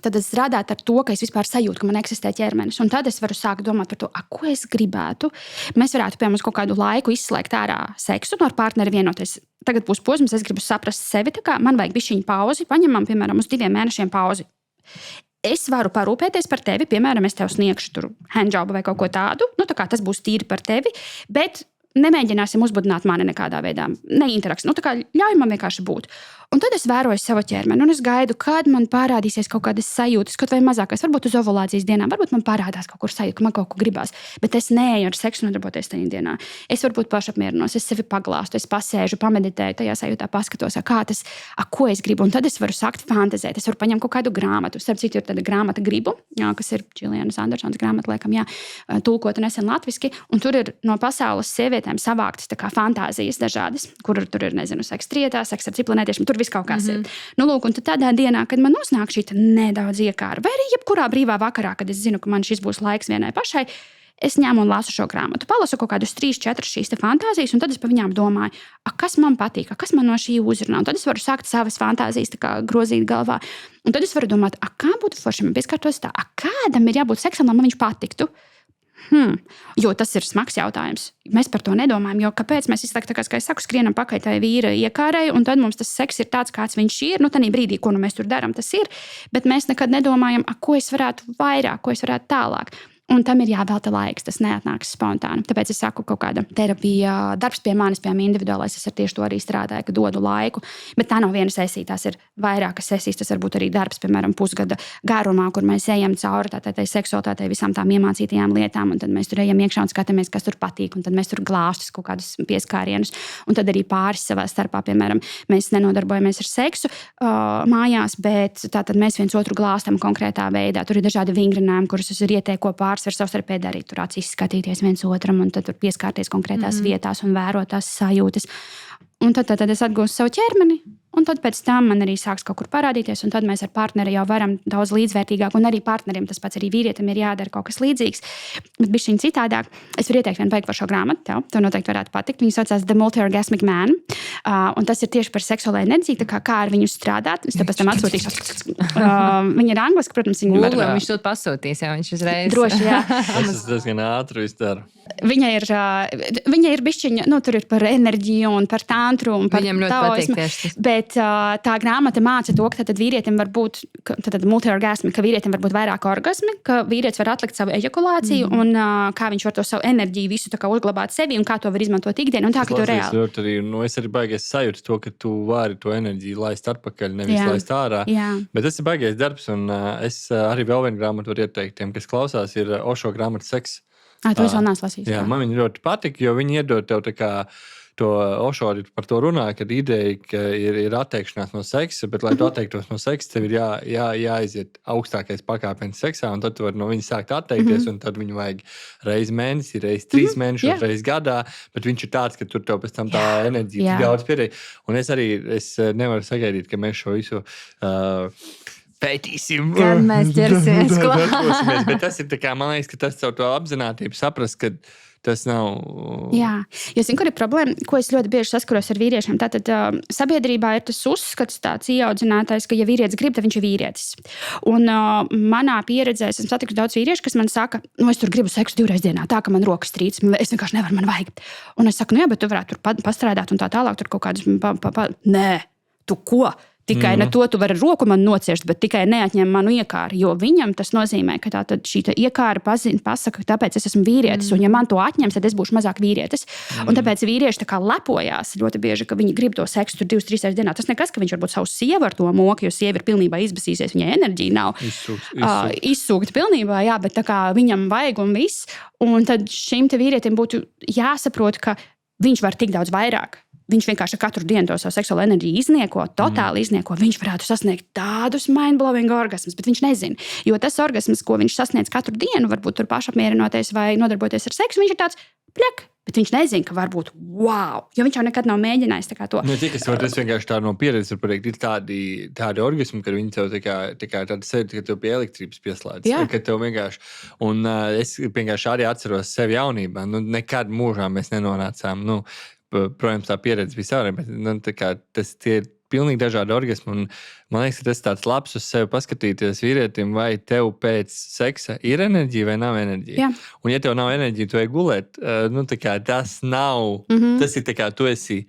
Tad es strādāju ar to, ka es vispār sajūtu, ka man eksistē ķermenis. Un tad es varu sākt domāt par to, ko es gribētu. Mēs varētu, piemēram, uz kaut kādu laiku izslēgt ārā seksu un ar partneri vienoties. Tagad būs posms, es gribu saprast sevi, tā kā man vajag bišķiņu pauzi, paņemam, piemēram, uz 2 mēnešiem pauzi. Es varu parūpēties par tevi, piemēram, es tev sniegšu tur handjobu vai kaut ko tādu, tā kā tas būs tīri par tevi, bet nemēģināsim uzbudināt mani nekādā veidā, neinteraks. Tā kā ļauj man vienkārši būt. Un tad es vēroju savu ķermeni, un es gaidu, kad man parādīsies kaut kādas sajūtas, kaut vai mazākās, varbūt uz ovulācijas dienām, varbūt man parādās kaut kur sajūta, ka man kaut ko gribās, bet es neeju ar seksu nodarboties tajā dienā. Es varbūt pašapmierinos, es sevi paglāstu, es pasēžu, pameditēju, tajā sajūtā paskatos, ko es gribu, un tad es varu sākt fantazēt. Es varu paņemt kaut kādu grāmatu. Starp citu, ir tāda grāmata Gribu, kas ir Džilienas Andersons grāmata, laikam, tulkota nesen latviski, un tur ir no pasaules sievietēm savāktas tā kā fantāzijas dažādas, kur tur ir, nezinu, seks trietā, seks ar ciplanētiešiem, tur viss kaut kas ir. Lūk, un tad tādā dienā, kad man uznāk šī nedaudz iekāra, vai arī jebkurā brīvā vakarā, kad es zinu, ka man šis būs laiks vienai pašai, es ņemu un lasu šo grāmatu, palasu kaut kādus 3-4 šīs fantāzijas, un tad es pa viņām domāju, kas man patīk, kas man no šī uzrunā, un tad es varu sākt savas fantāzijas tā kā grozīt galvā, un tad es varu domāt, kā būtu forši man pieskartos tā, kādam ir jābūt seksam, lai man viņš patiktu. Jo tas ir smags jautājums. Mēs par to nedomājam, jo kāpēc mēs visu laiku, kā es saku, skrienam pakaļ tai vīra iekārai, un tad mums tas seks ir tāds, kāds viņš ir. Tanī brīdī, ko mēs tur darām, tas ir, bet mēs nekad nedomājam, ko es varētu vairāk, ko es varētu tālāk. Un tam ir jāvelta laiks, tas neatnāks spontāni. Tāpēc es saku, kaut kāda terapija, darbs pie manis, piemēram, individuālais, es ar tieši to arī strādāju, ka dodu laiku. Bet tā nav viena sesija, tās ir vairākas sesijas, tas var būt arī darbs, piemēram, pusgada garumā, kur mēs ejam cauri tai seksualitātei, visām tām iemācītajām lietām, un tad mēs tur ejam iekšā un skatāmies, kas tur patīk, un tad mēs tur glāstus kaut kādus pieskārienus. Un tad arī pāris savā starpā, piemēram, mēs nenodarbojamies ar seksu mājās, bet tātad mēs viens otru glāstam konkrētā veidā. Tur ir dažādi vingrinājumi, kurus es ieteiktu pāris var savstarpēji darīt, tur acīs skatīties viens otram un tad tur pieskārties konkrētās vietās un vērot tās sajūtas. Un tad es atgūstu savu ķermeni, un tad pēc tam man arī sāks kaut kur parādīties, un tad mēs ar partneri jau varam daudz līdzvērtīgāk, un arī partnerim tas pats arī vīrietim ir jādara kaut kas līdzīgs, bet bišķiņ citādāk. Es varu ieteikt vienu par šo grāmatu, tev noteikti varētu patikt. Viņa saucās The Multi-Orgasmic Man, un tas ir tieši par seksuālo enerģiju, kā ar viņu strādāt. Es tev pēc tam atsūtīšu. Viņa ir angliski, protams,
viņš to pasūtīs, jā, viņš uzreiz.
Droši, jā.
Tas diezgan ātri izdara.
Viņa ir bišķiņa, tur ir par enerģiju un par tantru un par
viņam ļoti
taoismu,
patīk tieši.
bet tā grāmata māca to, ka tad vīrietim var būt multi-orgasmi, ka vīrietim var būt vairāk orgasmi, ka vīrietis var atlikt savu ejakulāciju un kā viņš var to savu enerģiju visu tā kā uzglabāt sevi un kā to var izmantot ikdien un tā, ka to reāli.
Es arī baigies sajūtu to, ka tu vari to enerģiju laist atpakaļ, nevis laist ārā.
Jā.
Bet tas ir baigies darbs, un es arī vēl vienu grāmatu varu ieteikt tiem, kas klausās, ir Ošo grāmata Seks.
Tu es vēl neesmu lasījis.
Jā, man viņa ļoti patika, jo viņi iedod tev tā kā to Ošori par to runāja, kad ideja, ka ir atteikšanās no seksa, bet, lai tu atteiktos no seksa, tev ir jāaiziet augstākais pakāpiens seksā, un tad tu vari no viņa sākt atteikties, un tad viņu vajag reizi mēnesi, reizi 3 mēnešos, reizi gadā, bet viņš ir tāds, ka tur tev pēc tam tā enerģija tik daudz pierēja. Un es nevaru sagaidīt, ka mēs šo visu pētīsim.
Kad mēs ķersimies klāt.
Bet tas ir tā kā, man liekas, ka tas caur to apzinātību saprast, ka tas nav.
Jā, jo zinu, kur ir problēma, ko es ļoti bieži saskaros ar vīriešiem. Tātad sabiedrībā ir tas uzskats tāds ieaudzinātais, ka ja vīrietis grib, tad viņš ir vīrietis. Un manā pieredzē esmu satikusi daudz vīriešu, kas man saka, es tur gribu seksu 2 reizes dienā, tā, ka man rokas trīc, es vienkārši nevaru, man vajag. Un es saku, jā, bet tu varētu tur pastrādāt un tā tālāk, tur kaut kādus, nē, tu ko? Tikai ne to tu vari roku man nociest, bet tikai neatņem manu iekāri, jo viņam tas nozīmē, ka tātad šī iekāra pasaka, tāpēc es esmu vīrietis, un ja man to atņems, tad es būšu mazāk vīrietis. Un tāpēc vīrieši tā kā lepojās ļoti bieži, ka viņi grib to seksu tur 2-3 reizes dienā. Tas nekas, ka viņš varbūt savu sievu ar to moka, jo sieva ir pilnībā izbasīsies, viņai enerģija nav izsūkta pilnībā, jā, bet tā kā viņam vajag un viss. Un tad šim te vīrietim būtu jāsaprot, ka viņš var tik daudz vairāk. Viņš vienkārši katru dienu to savu seksuālo enerģiju iznieko, totāli iznieko. Viņš varētu sasniegt tādus mind-blowing orgasmus, bet viņš nezina. Jo tas orgasms, ko viņš sasniedz katru dienu, varbūt tur pašapmierinoties vai nodarboties ar seksu, viņš ir tāds pļak. Bet viņš nezina, ka varbūt wow, jo viņš jau nekad nav mēģinājis tā kā to.
Tas vienkārši tā no pieredzes var pateikt, ir tādi orgasmi, kad viņi tev tā kā tāda sēdi, ka tev pie elektrības pieslēdz. Ka tev vienkārši, un es vienkārši arī atceros sevi jaunībā, nekad mūžā mēs nenonācām, protams, tā pieredze bija savādāk, bet tas ir pilnīgi dažādi orgasmi. Un man liekas, ka tas ir tāds labs uz sevi paskatīties vīrietim, vai tev pēc seksa ir enerģija vai nav enerģija.
Jā.
Un ja tev nav enerģija, tu ej gulēt. Tas nav, tas ir tā kā tu esi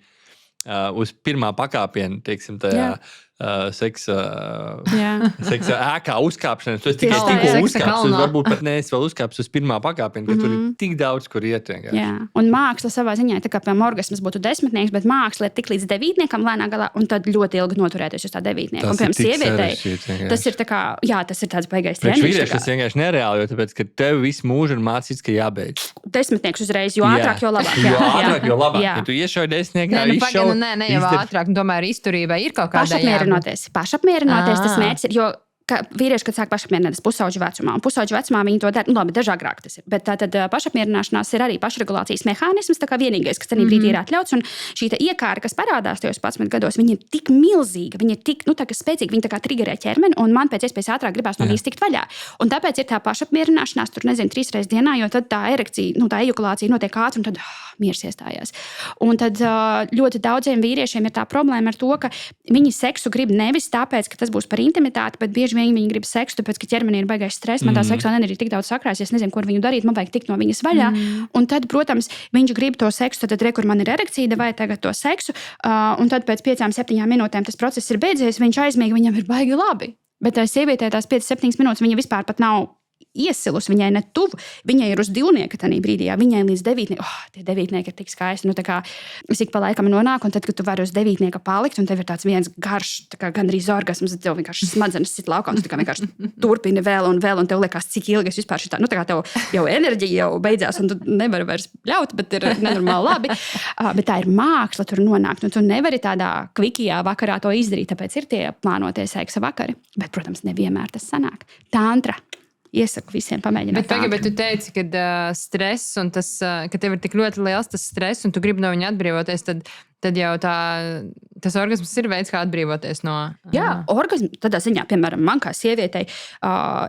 uz pirmā pakāpiena, teiksim, tajā seksa ēkā uzkāpšanas. Tu esi tikai tikko uzkāpis, varbūt pat neesi vēl uzkāpis uz pirmā pakāpiena, ka tur ir tik daudz, kur iet vienkārši.
Jā, un māksla savā ziņā, tā kā piemēram orgasms būtu 10, bet māksla ir tik līdz 9 lēnā galā, un tad ļoti ilgi noturēties uz tā 9. Un piemēram sievietei, tas ir tā kā, tas ir tāds baigais treniņš.
Vīrieši tas vienkārši nereāli, jo tāpēc, ka tev visu mūžu ir mācīts, ka jābeidz.
10 uzreiz, jo ātrāk, jo labāk.
Jo ātrāk, jo labāk. Ja tu iešauj 10,
ne jau ātrāk, tomēr izturībai ir kaut kāda
Pašapmierinoties, tas mērķis ir, jo vīrieši, kad sāk pašapmierināties pusauģu vecumā, un pusauģu vecumā viņi to dara, labi, daži agrāk tas ir, bet tātad pašapmierināšanās ir arī pašregulācijas mehānisms, tā kā vienīgais, kas tajā brīdī ir atļauts, un šī iekāra, kas parādās tajos 11 gados, viņa ir tik milzīga, viņa ir tik, tā kā spēcīga, viņa tā kā triggerē ķermeni, un man pēc iespējas ātrāk gribās no viņas tikt vaļā. Un tāpēc ir tā pašapmierināšanās, tur nezinu, 3 reizes dienā, jo tad tā erekcija, tā ejakulācija notiek ātri, un tad miers iestājās. Un tad ļoti daudziem vīriešiem ir tā problēma ar to, ka viņi seksu grib nevis tāpēc, ka tas būs par intimitāti, bet bieži vien viņi grib seksu, tāpēc, ka ķermenī ir baigais stress, man tā seksuāla enerģija tik daudz sakrājas, es nezinu, kur viņu darīt, man vajag tikt no viņas vaļā. Un tad, protams, viņš grib to seksu, tad kur man ir erekcija, vai tagad to seksu, un tad pēc 5-7 minūtēm tas process ir beidzies, viņš aizmiega, viņam ir baigi labi. Bet tā sievietē tās 5-7 minūtes viņa vispār pat nav iesilus, viņai ne tuvu, viņai ir uz 2 tajā brīdī, viņai līdz 9. Tie 9 ir tik skaisti, es ik pa laikam nonāku, un tad, kad tu vari uz 9 palikt, un tev ir tāds viens garš, gandrīz orgasms, tev vienkārši smadzenes sit laukā, un tu vienkārši turpini vēl, un tev liekas, cik ilgi es vispār šitā, tā kā tev jau enerģija jau beidzās, un tu nevari vairs ļaut, bet ir nenormāli labi. Bet tā ir māksla tur nonākt, un tu nevari tādā kvikijā vakarā to izdarīt, tāpēc ir tie plānotie seksa vakari. Bet, protams, nevienmēr tas sanāk. Tantra. Iesaku visiem pamēģināt.
Bet tu teici, ka stress un tas, ka tev ir tik ļoti liels tas stress un tu gribi no viņa atbrīvoties, tad jau tas orgasms ir veids, kā atbrīvoties no...
Jā, orgasms tādā ziņā, piemēram, man kā sievietei,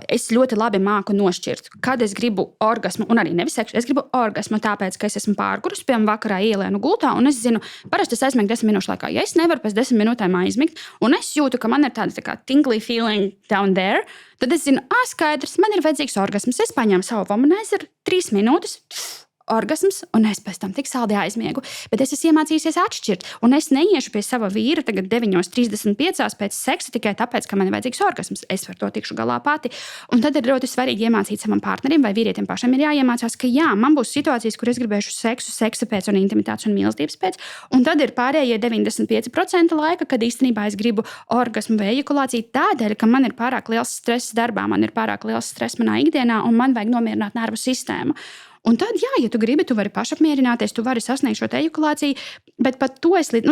es ļoti labi māku nošķirt, kad es gribu orgasmu, un arī nevis seksu, es gribu orgasmu tāpēc, ka es esmu pārgurusi, piemēram, vakarā ielēnu gultā, un es zinu, parasti es aizmigtu 10 minūšu laikā. Ja es nevaru pēc 10 minūtēm aizmigt, un es jūtu, ka man ir tāda tā kā tingly feeling down there, tad es zinu, skaidrs, man ir vajadzīgs orgasms. Es paņēmu savu womanizer, 3 minūtes, orgasms, un es pēc tam tik saldi aizmiegu. Bet es esmu iemācījusies atšķirt, un es neiešu pie sava vīra tagad 9:35 pēc seksa tikai tāpēc, ka man ir vajadzīgs orgasms. Es ar to tikšu galā pati. Un tad ir ļoti svarīgi iemācīt savam partnerim vai vīrietim pašam ir jāiemācās, ka jā, man būs situācijas, kur es gribēšu seksa pēc un intimitātes un mīlestības pēc, un tad ir pārējie 95% laika, kad īstenībā es gribu orgasmu vai ejakulāciju tādēļ, ka man ir pārāk liels stress darbā, man ir pārāk liels stress manā ikdienā, un man vajag nomierināt nervu sistēmu. Un tad, jā, ja tu gribi, tu vari pašapmierināties, tu vari sasniegt šo ejakulāciju, bet pat to es līdz,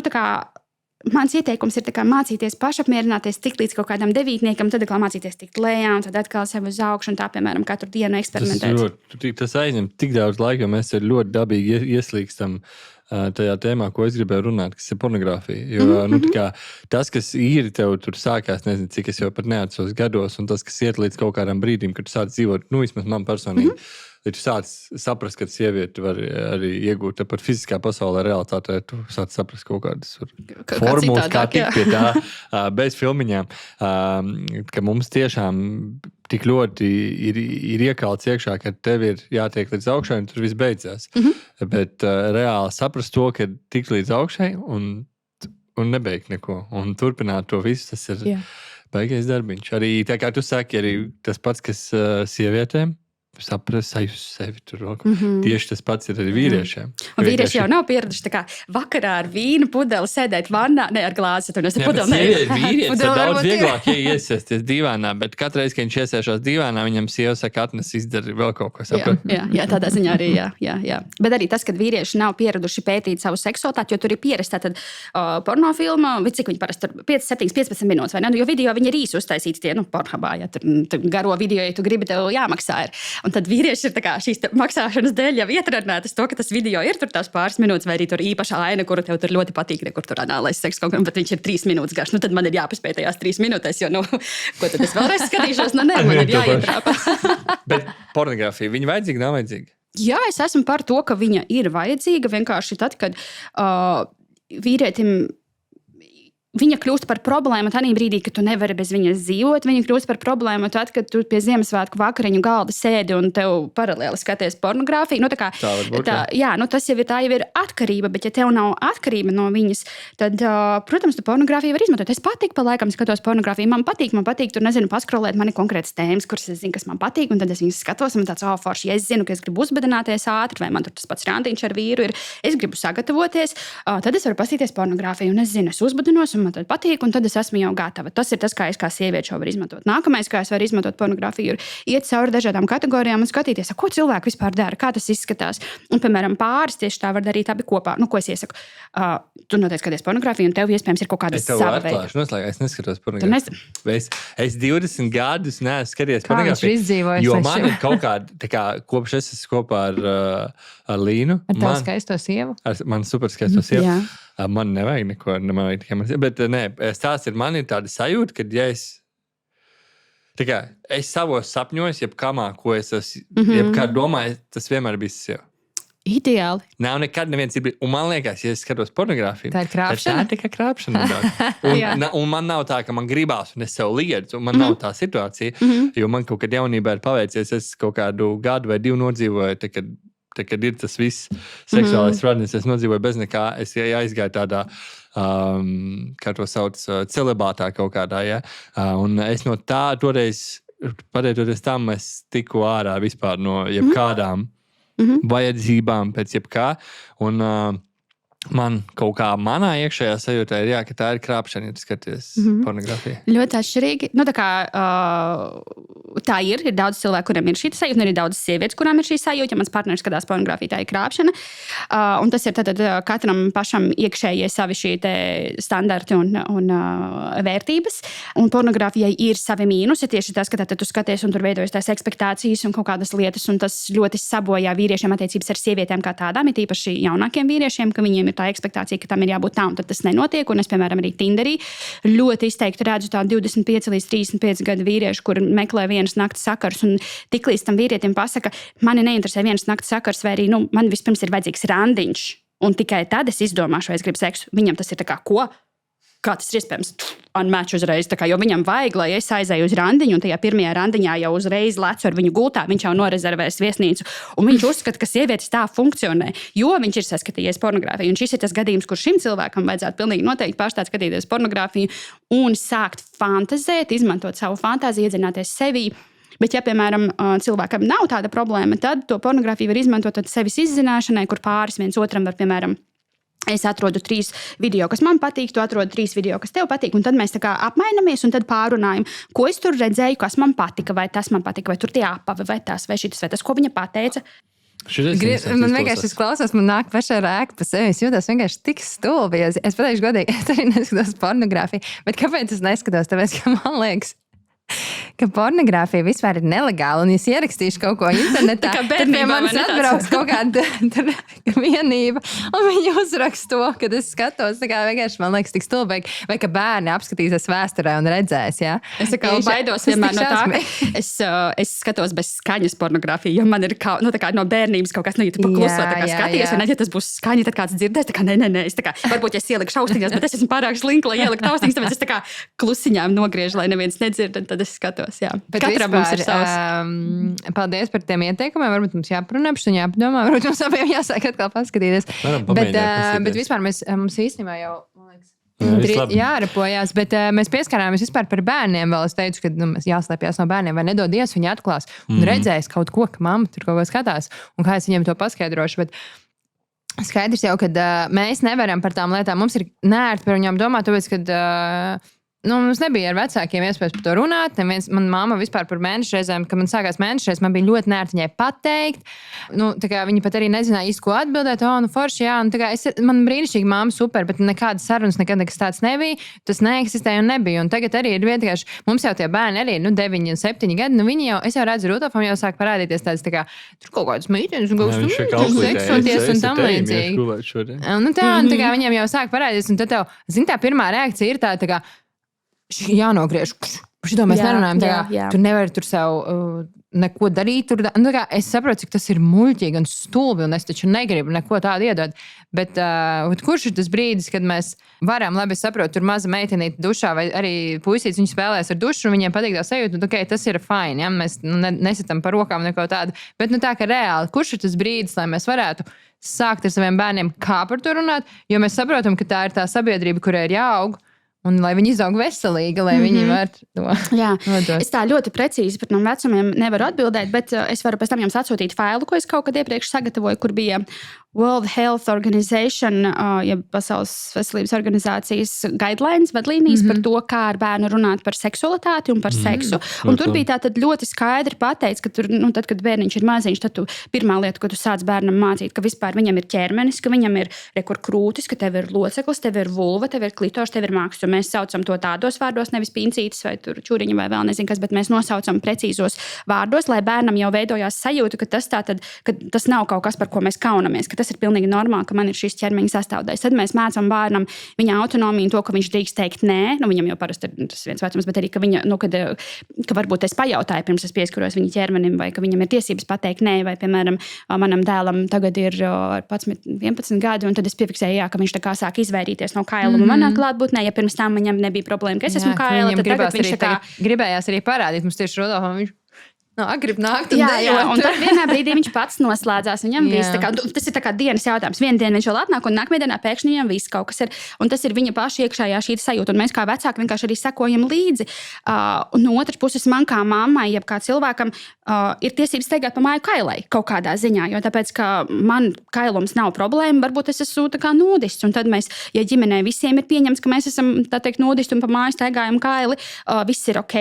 mans ieteikums ir mācīties pašapmierināties, tikt līdz kaut kādam 9, tad atkal mācīties tikt lejā, un tad atkal sev uz augšu, un tā, piemēram, katru dienu eksperimentēt.
Tas aizņem tik daudz laika, jo mēs ļoti dabīgi ieslīgstam tajā tēmā, ko es gribēju runāt, kas ir pornogrāfija. Jo tas, kas ir tev tur sākās, nezinu, cik es jau pat neatceros gados, un tas, kas iet līdz kaut kādam brīdim, kad tu sāc dzīvot, vismaz man personīgi, ja tu sāc saprast, ka sievieti var arī iegūt par fiziskā pasaulē realitātē, tu sāc saprast kaut kādas formulas, kā tikt pie tā bez filmiņām, ka mums tiešām tik ļoti ir iekalts iekšā, ka tev ir jātiek līdz augšai un tur viss beidzās. Bet reāli saprast to, ka tikt līdz augšai un nebeigt neko un turpināt to visu, tas ir baigais darbiņš. Arī tā kā tu saki, arī tas pats, kas sievietēm, saprast sevi tur. Tieši tas pats ir arī vīriešiem.
Un vīrieši jau nav pieraduši tā kā vakarā ar vīnu pudeli sēdēt vannā, ne ar glāzi, un es ar pudeli
vīrietis ir daudz vieglāk, ja iesēsties dīvānā, bet katru reizi, kad viņš iesēšās dīvānā, viņam sieva saka, atnes izdari vēl kaut ko.
Jā, tādā ziņā arī, jā. Bet arī tas, kad vīrieši nav pieraduši pētīt savu seksualitāti, jo tur ir pierasta tad pornofilma, cik viņi parasti 5, 7, 15 minūtes, vai ne? Jo video viņi ir īsi uztaisīti tie, pornhubā, ja tur garo video, ja tu gribi, tev jāmaksā ir. Un tad vīrieši ir šīs maksāšanas dēļ jau ietrenētas to, ka tas video ir tur tās pāris minūtes, vai arī tur īpaša aina, kuru tev tur ļoti patīk, kur tur anālais seks kaut kam, bet viņš ir 3 minūtes garš. Tad man ir jāpaspēj tajās 3 minūtēs, jo, ko tad es vēlreiz skatīšos? Nē, man ir jāietrāpa.
Bet pornogrāfija, viņa vajadzīga, nav vajadzīga?
Jā, es esmu par to, ka viņa ir vajadzīga vienkārši tad, kad vīrietim viņa kļūst par problēmu tajā brīdī, kad tu nevari bez viņas dzīvot. Viņa kļūst par problēmu tad, kad tu pie Ziemassvētku vakariņu galda sēdi un tev paralēli skaties pornogrāfiju. Tas jau ir atkarība, bet ja tev nav atkarība no viņas, tad, protams, tu pornogrāfiju var izmantot. Es patīk pa laikam skatos pornogrāfiju. Man patīk tur, nezinu, paskrolēt mani konkrētas tēmas, kuras es zinu, kas man patīk, un tad es viņas skatos, un tāds, forši, ja es zinu, ka es gribu uzbedināties ātri, vai man tur tas pats randiņš ar vīru ir, es gribu sagatavoties, tad es varu pastīties pornogrāfiju, un es zinu, es uzbedinos, man tad patīk, un tad es esmu jau gatava. Tas ir tas, kā es kā sieviete šo varu izmantot. Nākamais, kā es varu izmantot pornogrāfiju, ir iet cauri dažādām kategorijām un skatīties, ko cilvēki vispār dara, kā tas izskatās. Un, piemēram, pāris tieši tā var darīt abi kopā. Ko es iesaku? Tu noteikti skaties pornogrāfiju, un tev iespējams ir kaut kāda sava veida.
Es neskatos pornogrāfiju. Es 20 gadus neesmu skaties pornogrāfiju, jo man ir kaut kāda, kopš es esmu kopā ar Līnu.
Ar tavu skaisto sievu?
Man super skaisto sievu. Man nevajag neko, bet stāsts ir, man ir tāda sajūta, ka ja es savos sapņos, jebkamā, ko es esmu, jebkād domāju, tas vienmēr bijis sieva.
Ideāli.
Nav nekad neviens ir bijis. Un man liekas, ja es skatos pornogrāfiju,
tā ir krāpšana.
Tā ir tikai krāpšana. Un man nav tā, ka man gribās, un es sev liedzu, un man nav tā situācija, jo man kaut kad jaunībā ir paveicies, es kaut kādu gadu vai 2 nodzīvoju, kad ir tas viss seksuālais radnis, es nodzīvoju bez nekā, es aizgāju tādā, kā to sauc, celibātā kaut kādā, ja? Un es no tā toreiz, pateicoties tam, es tiku ārā vispār no jebkādām vajadzībām pēc jebkā, un man kaut kā manā iekšējā sajūtā ir, ka tā ir krāpšana, ja tu skaties pornogrāfiju.
Ļoti atšķirīgi. Tā ir daudz cilvēku, kuriem ir šī sajūta, un ir daudz sievietes, kurām ir šī sajūta. Ja mans partneris skatās pornogrāfiju, tā ir krāpšana. Un tas ir tad katram pašam iekšējie savi šie standarti un vērtības. Un pornogrāfijai ir savi mīnusi. Tieši tas, ka tu skaties un tur veidojas tās ekspektācijas un kaut kādas lietas, un tas ļoti sabojā vīriešiem attiecības ar sievietēm kā tādām, it īpaši jaunākiem vīriešiem, ka viņiem ir tā ekspektācija, ka tam ir jābūt tā, un tad tas nenotiek. Un es, piemēram, arī Tinderī ļoti izteikti redzu tādu 25 līdz 35 gadu vīriešu, kur meklē vienas nakts sakars, un tiklīdz tam vīrietim pasaka, mani neinteresē vienas nakts sakars, vai arī, man vispirms ir vajadzīgs randiņš, un tikai tad es izdomāšu, vai es gribu seksu. Viņam tas ir tā kā, ko? Kā tas ir iespējams? Unmatch uzreiz, jo viņam vajag, lai es aizēju uz randiņu, un tajā pirmajā randiņā jau uzreiz lecu ar viņu gultā, viņš jau norezervēs viesnīcu, un viņš uzskata, ka sievietes tā funkcionē, jo viņš ir saskatījies pornogrāfiju. Un šis ir tas gadījums, kur šim cilvēkam vajadzētu pilnīgi noteikti pārstāt skatīties pornogrāfiju un sākt fantazēt, izmantot savu fantāziju, iedzināties sevī. Bet, ja, piemēram, cilvēkam nav tāda problēma, tad to pornogrāfiju var izmantot sevis izzināšanai, kur pāris viens otram var, piemēram, es atrodu 3 video, kas man patīk, tu atrodi 3 video, kas tev patīk, un tad mēs tā kā apmainamies un tad pārunājam, ko es tur redzēju, kas man patika, vai tas man patika, vai tur tie apavi, vai tas, vai šitas, vai tas, ko viņa pateica.
Man vienkārši šis klausās, man nāk pašā rēka pa sevi. Es jūtos vienkārši tik stulbi. Es pateikšu godīgi, es arī neskatos pornogrāfiju. Bet kāpēc es neskatos? Tāpēc, ka man liekas, ka pornogrāfija vispār ir nelegāla. Un, ja es ierakstīšu kaut ko internetā, tad pie manis atbrauks kaut kāda vienība. Un viņi uzraksta to, kad es skatos. Tā kā vienkārši man liekas tik stulbīgi. Vai ka bērni apskatīsies vēsturē un redzēs, jā?
Es baidos vienmēr no tā, ka es skatos bez skaņas pornogrāfiju, jo man ir no bērnības kaut kas, ja tu pakluso skaties, un ja tas būs skaņa, tad kāds dzirdēs, tā kā nē. Es tā kā, varbūt, ja es ieliku austiņās, bet es esmu pārāk slinka, lai ieliku austiņas, tāpēc es tā kā klusiņām nogriežu, lai neviens nedzird, un tad es skatos, jā.
Bet katram mums ir savs. Paldies par tiem ieteikumiem, varbūt mums jāparunā, un jāpadomā, varbūt mums abiem jāsāk atkal paskatīties. Bet vispār mums īstenībā jau, man liekas, jārapojās, bet mēs pieskarāmies vispār par bērniem. Vēl es teicu, ka mēs jāslēpjas no bērniem, vai nedodies, viņi atklās un redzēs kaut ko, ka mamma tur kaut ko skatās, un kā es viņiem to paskaidrošu. Bet skaidrs jau, ka mēs nevaram par tām lietām, mums ir nērti par viņām domāt, tāpēc, ka mums nebija ar vecākiem iespējas par to runāt. Man mamma vispār par mēnešu reizēm, kad man sākās mēnešu reizes, man bija ļoti nērti viņai pateikt. Viņa pat arī nezināja īsti, ko atbildēt. Forši, jā. Man brīnišķīgi mamma super, bet nekādas sarunas nekad nekas tāds nebija. Tas neeksistēja un nebija. Un tagad arī ir vienkārši, mums jau tie bērni arī 9 un 7 gadi. Es jau redzu, Rudolfam jau sāk parādīties tāds, tur kaut kādas mītienes un kaut kas seksoties un tam līdzīgi. Viņiem jau sāk parādīties. Un tad tev, tā pirmā reakcija ir tā kā, jānogriež. Šito mēs nerunājam. Tu nevari tur sev neko darīt. Es saprotu, cik tas ir muļķīgi un stulbi, un es taču negribu neko tādu iedot. Bet kurš ir tas brīdis, kad mēs varam, labi, saprotu, tur maza meitenīte dušā, vai arī puisīts, viņi spēlēs ar dušu, un viņiem patīk tā sajūta, tas ir fine, ja? Mēs nesitam par rokām neko tādu. Bet tā, ka reāli, kurš ir tas brīdis, lai mēs varētu sākt ar saviem bērniem kā par to runāt, jo mēs saprotam, ka tā ir tā sabiedrība, kurai ir jāaug. Un lai viņi izaug veselīgi, lai viņi var to nodot.
Es tā ļoti precīzi par tiem vecumiem nevaru atbildēt, bet es varu pēc tam jums atsūtīt failu, ko es kaut kad iepriekš sagatavoju, kur bija World Health Organization, Pasaules veselības organizācijas guidelines, vadlīnijas par to, kā ar bērnu runāt par seksualitāti un par seksu. Un tur bija tātad ļoti skaidri pateikts, ka tur, tad, kad bērniņš ir maziņš, tad pirmā lieta, ko tu sāc bērnam mācīt, ka vispār viņam ir ķermenis, ka viņam ir krūtis, ka tev ir loceklis, tev ir vulva, tev ir klitors, tev ir māksls. Mēs saucam to tādos vārdos, nevis pincītis vai čūriņa vai vēl nezinu kas, bet mēs nosaucam precīzos vārdos, lai bērnam jau veidojās sajūta, ka tas nav kaut kas, par ko mēs kaunamies, ka tas ir pilnīgi normāli, ka man ir šis ķermeņa sastāvdaļas. Tad mēs mācām bērnam viņa autonomiju, to, ka viņš drīkst teikt nē, viņam jau parasti ir tas viens vecums, bet arī, ka viņa, ka varbūt es pajautāju, pirms es pieskaros viņa ķermenim, vai ka viņam ir tiesības pateikt nē, vai, piemēram, manam dēlam tagad ir 11 gadi, un tad es piefiksēju, ka viņš tā kā sāk izvairīties no kailuma manā klātbūtnē, ja pirms tam viņam nebija problēma, ka es esmu kaila, tad tagad viņš
gribējās arī parādīt mums tieši Rudolfam, viņš grib nākt
un tad vienā brīdī viņš pats noslēdzās. Viņam viss, tas ir tā kā dienas jautājums. Vienu dienu viņš vēl atnāk, un nākamajā dienā pēkšņi viņam viss kaut kas ir. Un tas ir viņa paša iekšējā šī sajūta. Un mēs kā vecāki vienkārši arī sekojam līdzi. Un no otras puses man kā mammai, jeb kā cilvēkam, ir tiesības steigāt pa māju kailai kaut kādā ziņā. Jo tāpēc, ka man kailums nav problēma, varbūt es esmu tā kā nudists. Un tad mēs, ja ģimenē visiem ir pieņemts, ka mēs esam, tā teikt, nudisti un pa māju steigājam kaili, viss ir ok.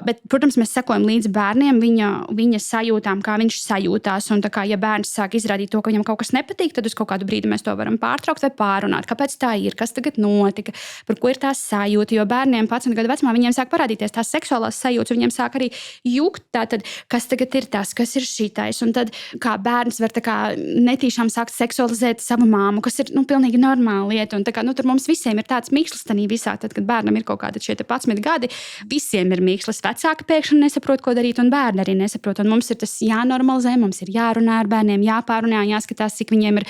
Bet, protams, mēs sekojam līdzi bērniem, viņa sajūtām, kā viņš sajūtās. Un tā kā, ja bērns sāk izrādīt to, ka viņam kaut kas nepatīk, tad uz kaut kādu brīdi mēs to varam pārtraukt vai pārunāt. Kāpēc tā ir? Kas tagad notika? Par ko ir tā sajūta? Jo bērniem 11 gadu vecumā viņiem sāk parādīties tās seksuālās sajūtas, viņiem sāk arī jukt tātad, kas tagad ir tas, kas ir šitais. Un tad kā bērns var tā kā netīšām sākt seksualizēt savu māmu, kas ir pilnīgi normāla lieta. Un tā kā, tur mums visiem ir tāds mīklis tanī visā. Tad, kad bērnam ir kaut kādi šie 11 gadi, visiem ir mīklis. Vecāki pēkšņi nesaprot, ko darīt, un bērni arī nesaprot. Un mums ir tas jānormalizē, mums ir jārunā ar bērniem, jāpārunā, jāskatās, cik viņiem ir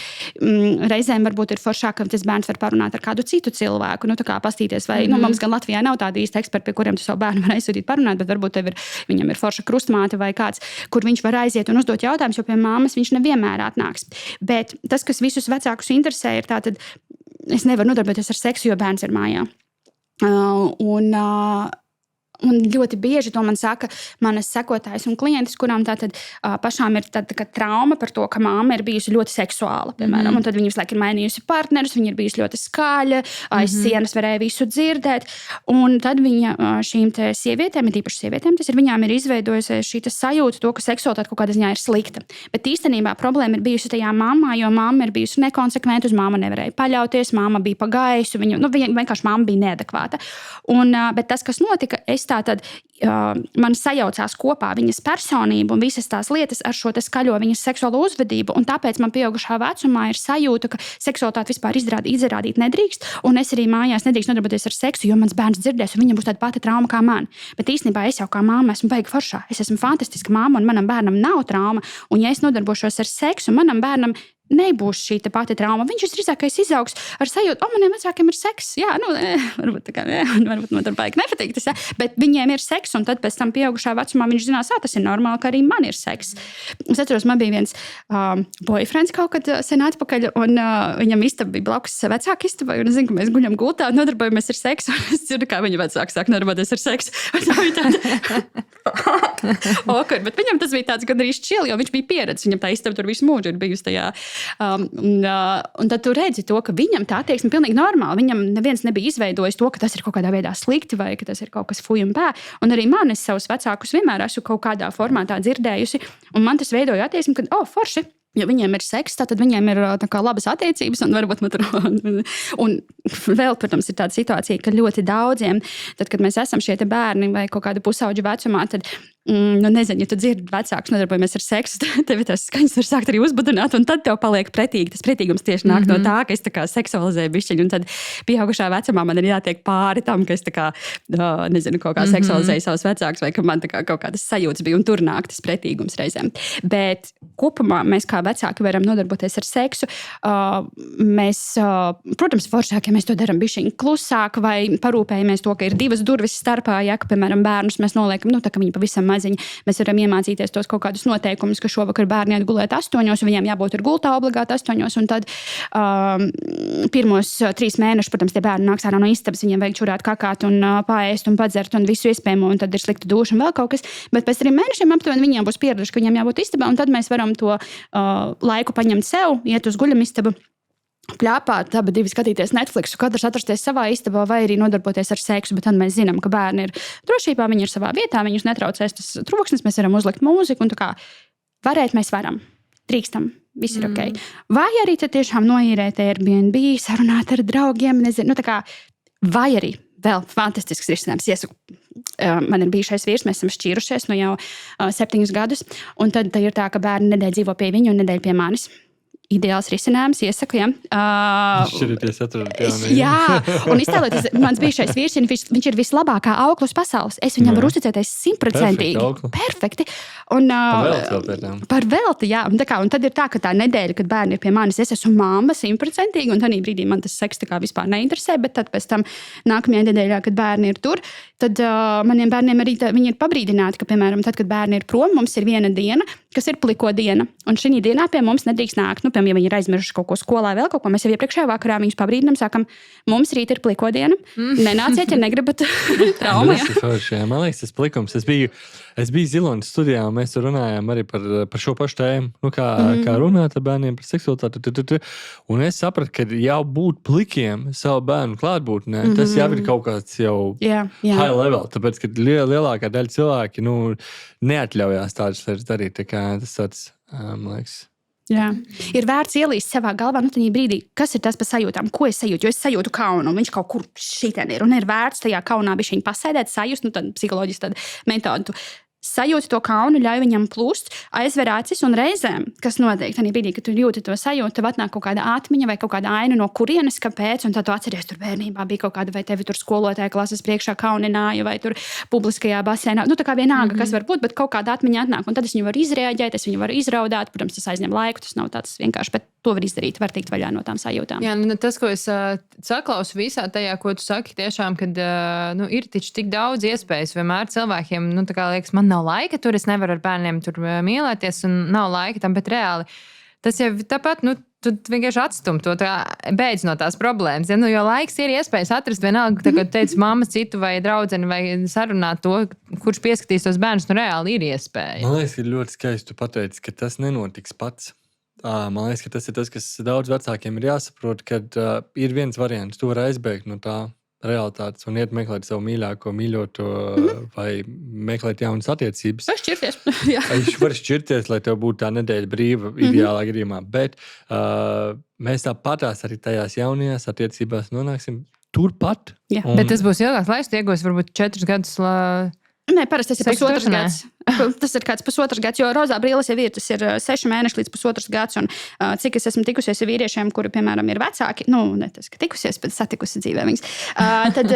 reizēm varbūt ir foršāk, ka tas bērns var parunāt ar kādu citu cilvēku. Tā kā pastīties, vai mums gan Latvijā nav tādi īsti eksperti, pie kuriem tu savu bērnu var aizsūtīt parunāt, bet varbūt viņam ir forša krustmāte vai kāds, kur viņš var aiziet un uzdot jautājumus, jo pie māmas viņš nevienmēr atnāks. Bet tas, kas visus vecākus interesē, ir tātad, es nevaru nodarboties ar seksu, jo bērns ir mājā. Un ļoti bieži to man saka manas sekotājas un klientes, kurām tātad pašām ir tāda trauma par to, ka mamma ir bijusi ļoti seksuāla, piemēram. Un tad viņa visu laiku ir mainījusi partnerus, viņa ir bijusi ļoti skaļa, aiz sienas varēja visu dzirdēt. Un tad viņa šīm te sievietēm, īpaši sievietēm, viņām ir izveidojusies šī sajūta, to, ka seksualitāte kaut kādā ziņā ir slikta. Bet īstenībā problēma ir bijusi tajā mammā, jo mamma ir bijusi nekonsekventa, uz mammu nevarēja paļauties, mamma bija pa gaisu, viņa vienkārši mamma bija neadekvāta. Bet tas, kas notika, tātad man sajaucās kopā viņas personība un visas tās lietas ar šo skaļo viņas seksuālo uzvedību, un tāpēc man pieaugušā vecumā ir sajūta, ka seksualitāti vispār izrādīt nedrīkst, un es arī mājās nedrīkst nodarboties ar seksu, jo mans bērns dzirdēs, un viņam būs tāda pati trauma kā man. Bet īstenībā es jau kā mamma esmu baigi foršā. Es esmu fantastiska mamma, un manam bērnam nav trauma, un ja es nodarbošos ar seksu, manam bērnam nebūs šī pati trauma. Viņš visdrīzākais izaugs ar sajūtu, maniem vecākiem ir seks. Jā, varbūt man tur baigi nepatīk tas, jā. Bet viņiem ir seks, un tad pēc tam pieaugušā vecumā viņš zinās, tas ir normāli, ka arī man ir seks. Es atceros, man bija viens boyfriends kaut kad sen atpakaļ, un viņam istaba bija blakus vecāka istabai, un es zinu, ka mēs guļam gultā, nodarbojamies ar seksu, un es dzirdu, kā viņa vecāki sāk nodarboties ar seksu. Bet viņam tas bija tāds gandrīz chill, jo viņš bija pieredzis, viņam tā istaba tur visu mūžu ir bijusi tajā. Un tad tu redzi to, ka viņam tā attieksme pilnīgi normāli. Viņam neviens nebija izveidojis to, ka tas ir kaut kādā veidā slikti vai ka tas ir kaut kas fuj un pē. Un arī man, es savus vecākus vienmēr esmu kaut kādā formātā dzirdējusi. Un man tas veidoja attieksmi, ka, forši, ja viņiem ir seks, tad viņiem ir labas attiecības. Un varbūt un vēl, protams, ir tāda situācija, ka ļoti daudziem, tad, kad mēs esam šie bērni vai kaut kāda pusauģa vecumā, tad nezinu, ja tu dzirdi vecākus nodarbojamies ar seksu, tev tas skaņas var sākt arī uzbudināt, un tad tev paliek pretīgi. Tas pretīgums tieši nāk no tā, ka es tā kā seksualizēju bišķiņu, un tad pieaugušā vecumā man ir jātiek pāri tam, ka es tā kā, nezinu, kaut kā seksualizēju savus vecākus, vai ka man tā kā kaut kādas sajūtas bija, un tur nāk tas pretīgums reizēm. Bet kopumā mēs kā vecāki varam nodarboties ar seksu. Mēs, protams, foršāk, ja mēs to darām bišķiņu klusāk, vai parūpējamies to, ka ir divas durvis starpā, ja, ka, piemēram, bērnus mēs noliekam, tā ka viņi pavisam maziņi. Mēs varam iemācīties tos kaut kādus noteikumus, ka šovakar bērni iet gulēt 8, viņiem jābūt ir gultā obligāti 8, un tad pirmos 3 mēnešus, protams, tie bērni nāks ārā no istabas, viņiem vajag čurāt, kakāt un paēst un padzert un visu iespējamo, un tad ir slikta duša un vēl kaut kas, bet pēc 3 mēnešiem aptuveni viņiem būs pieraduši, ka viņiem jābūt istabā, un tad mēs varam to laiku paņemt sev, iet uz guļamistabu, pļāpāt, abi divi skatīties Netflixu, katrs atrasties savā istabā vai arī nodarboties ar seksu, bet tad mēs zinām, ka bērni ir drošībā, viņi ir savā vietā, viņus netraucēs tas troksnis, mēs varam uzlikt mūziku un tā kā varēt mēs varam, drīkstam, viss ir ok. Vai arī tad tiešām noīrēt Airbnb, sarunāt ar draugiem, nezinu, tā kā, vai arī vēl fantastisks risinājums, iesaku. Man ir bijušais vīrs, mēs esam šķīrušies jau 7 gadus, un tad ir tā, ka bērni nedēļ dzīvo pie viņu un nedēļ pie manis. Ideāls risinājums, iesaku, ja.
Šķirieties atvedat jaunu.
Jā, un iztēloties, mans bijušais vīrs, viņš ir vislabākā aukla uz pasaules. Es viņam varu uzticēties 100%. Perfekti. Un, par velti, jā. Un tad ir tā, ka tā nedēļa, kad bērni ir pie manis, es esmu mamma 100%, un tādā brīdī man tas seks tā kā vispār neinteresē, bet tad pēc tam nākamajā nedēļā, kad bērni ir tur, tad maniem bērniem arī viņi ir pabrīdināti, ka, piemēram, tad, kad bērni ir prom, mums ir viena diena, kas ir pliko diena, un šī dienā pie mums nedrīkst nākt. Ja viņi ir aizmirsuši kaut ko skolā, vēl kaut ko, mēs jau iepriekšējā vakarā viņus pabrīdinām, sākam, mums rīt ir pliko diena, nenāciet, ja negribat traumu.
Man liekas, tas plikums, es biju Zilonas studijā, un mēs runājām arī par šo pašu tēmu, kā runāt ar bērniem par seksualitāti, un es sapratu, ka jau būt plikiem savu bērnu klātbūtnē, tas jau ir kaut kāds jau high level, tāpēc, ka lielākā daļa cilvēki, neatļaujās tādas lietas darīt, tā kā tas tāds, man liekas.
Jā. Ir vērts ielīst savā galvā, tajā brīdī, kas ir tas par sajūtām, ko es sajūtu, jo es sajūtu kaunu, un viņš kaut kur šitien ir, un ir vērts tajā kaunā bišķiņ pasēdēt, sajust, tad psiholoģiski tāda metoda. Sajūti to kaunu, ļauj viņam plūst, aizver acis un reizēm, kas notiek tajā brīdī, kad tu jūti to sajūtu, tev atnāk kaut kāda atmiņa vai kaut kāda aina, no kurienes, kāpēc, un tad tu atceries, tur bērnībā bija kaut kāda, vai tevi tur skolotāja klases priekšā kaunināja, vai tur publiskajā basēnā, tā kā vienalga, kas var būt, bet kaut kāda atmiņa atnāk, un tad es viņu varu izreaģēt, es viņu varu izraudāt, protams, tas aizņem laiku, tas nav tāds vienkārši, bet to var izdarīt, var tikt vaļā no tām sajūtām.
Jā, tas, ko es saklausu visā tajā, ko tu saki, tiešām, kad ir tik daudz iespējas vienmēr cilvēkiem, tā kā liekas, man nav laika tur, es nevaru ar bērniem tur mīlēties un nav laika tam, bet reāli tas jau tāpat, tu vienkārši atstum to, beidz no tās problēmas. Ja? Nu, jo laiks ir iespējas atrast vienalga, kad teica mamma citu vai draudzeni vai sarunāt to, kurš pieskatīs tos bērnus, nu reāli ir iespēja.
Man liekas, ir ļoti skaisti, tu pateici, ka tas nenotiks pats. Man liekas, ka tas ir tas, kas daudz vecākiem ir jāsaprot, kad ir viens variants, tu vari aizbēgt no tā realitātes un iet meklēt savu mīļāko, mīļoto vai meklēt jaunas attiecības.
Vai šķirties.
Viņš var šķirties, lai tev būtu tā nedēļa brīva, ideālā gadījumā. Bet mēs tāpatās arī tajās jaunajās attiecībās nonāksim turpat.
Bet tas būs ilgāks laiks, tu iegūsi varbūt 4 gadus.
Nē, parasti tas ir pusotrs gads. Tas ir kāds pusotrs gads, jo rozā brīlis jau ir, tas ir 6 mēneši līdz pusotrs gads. Un cik es esmu tikusies ar vīriešiem, kuri, piemēram, ir vecāki, ne tas, ka tikusies, bet satikusi dzīvē viņas, tad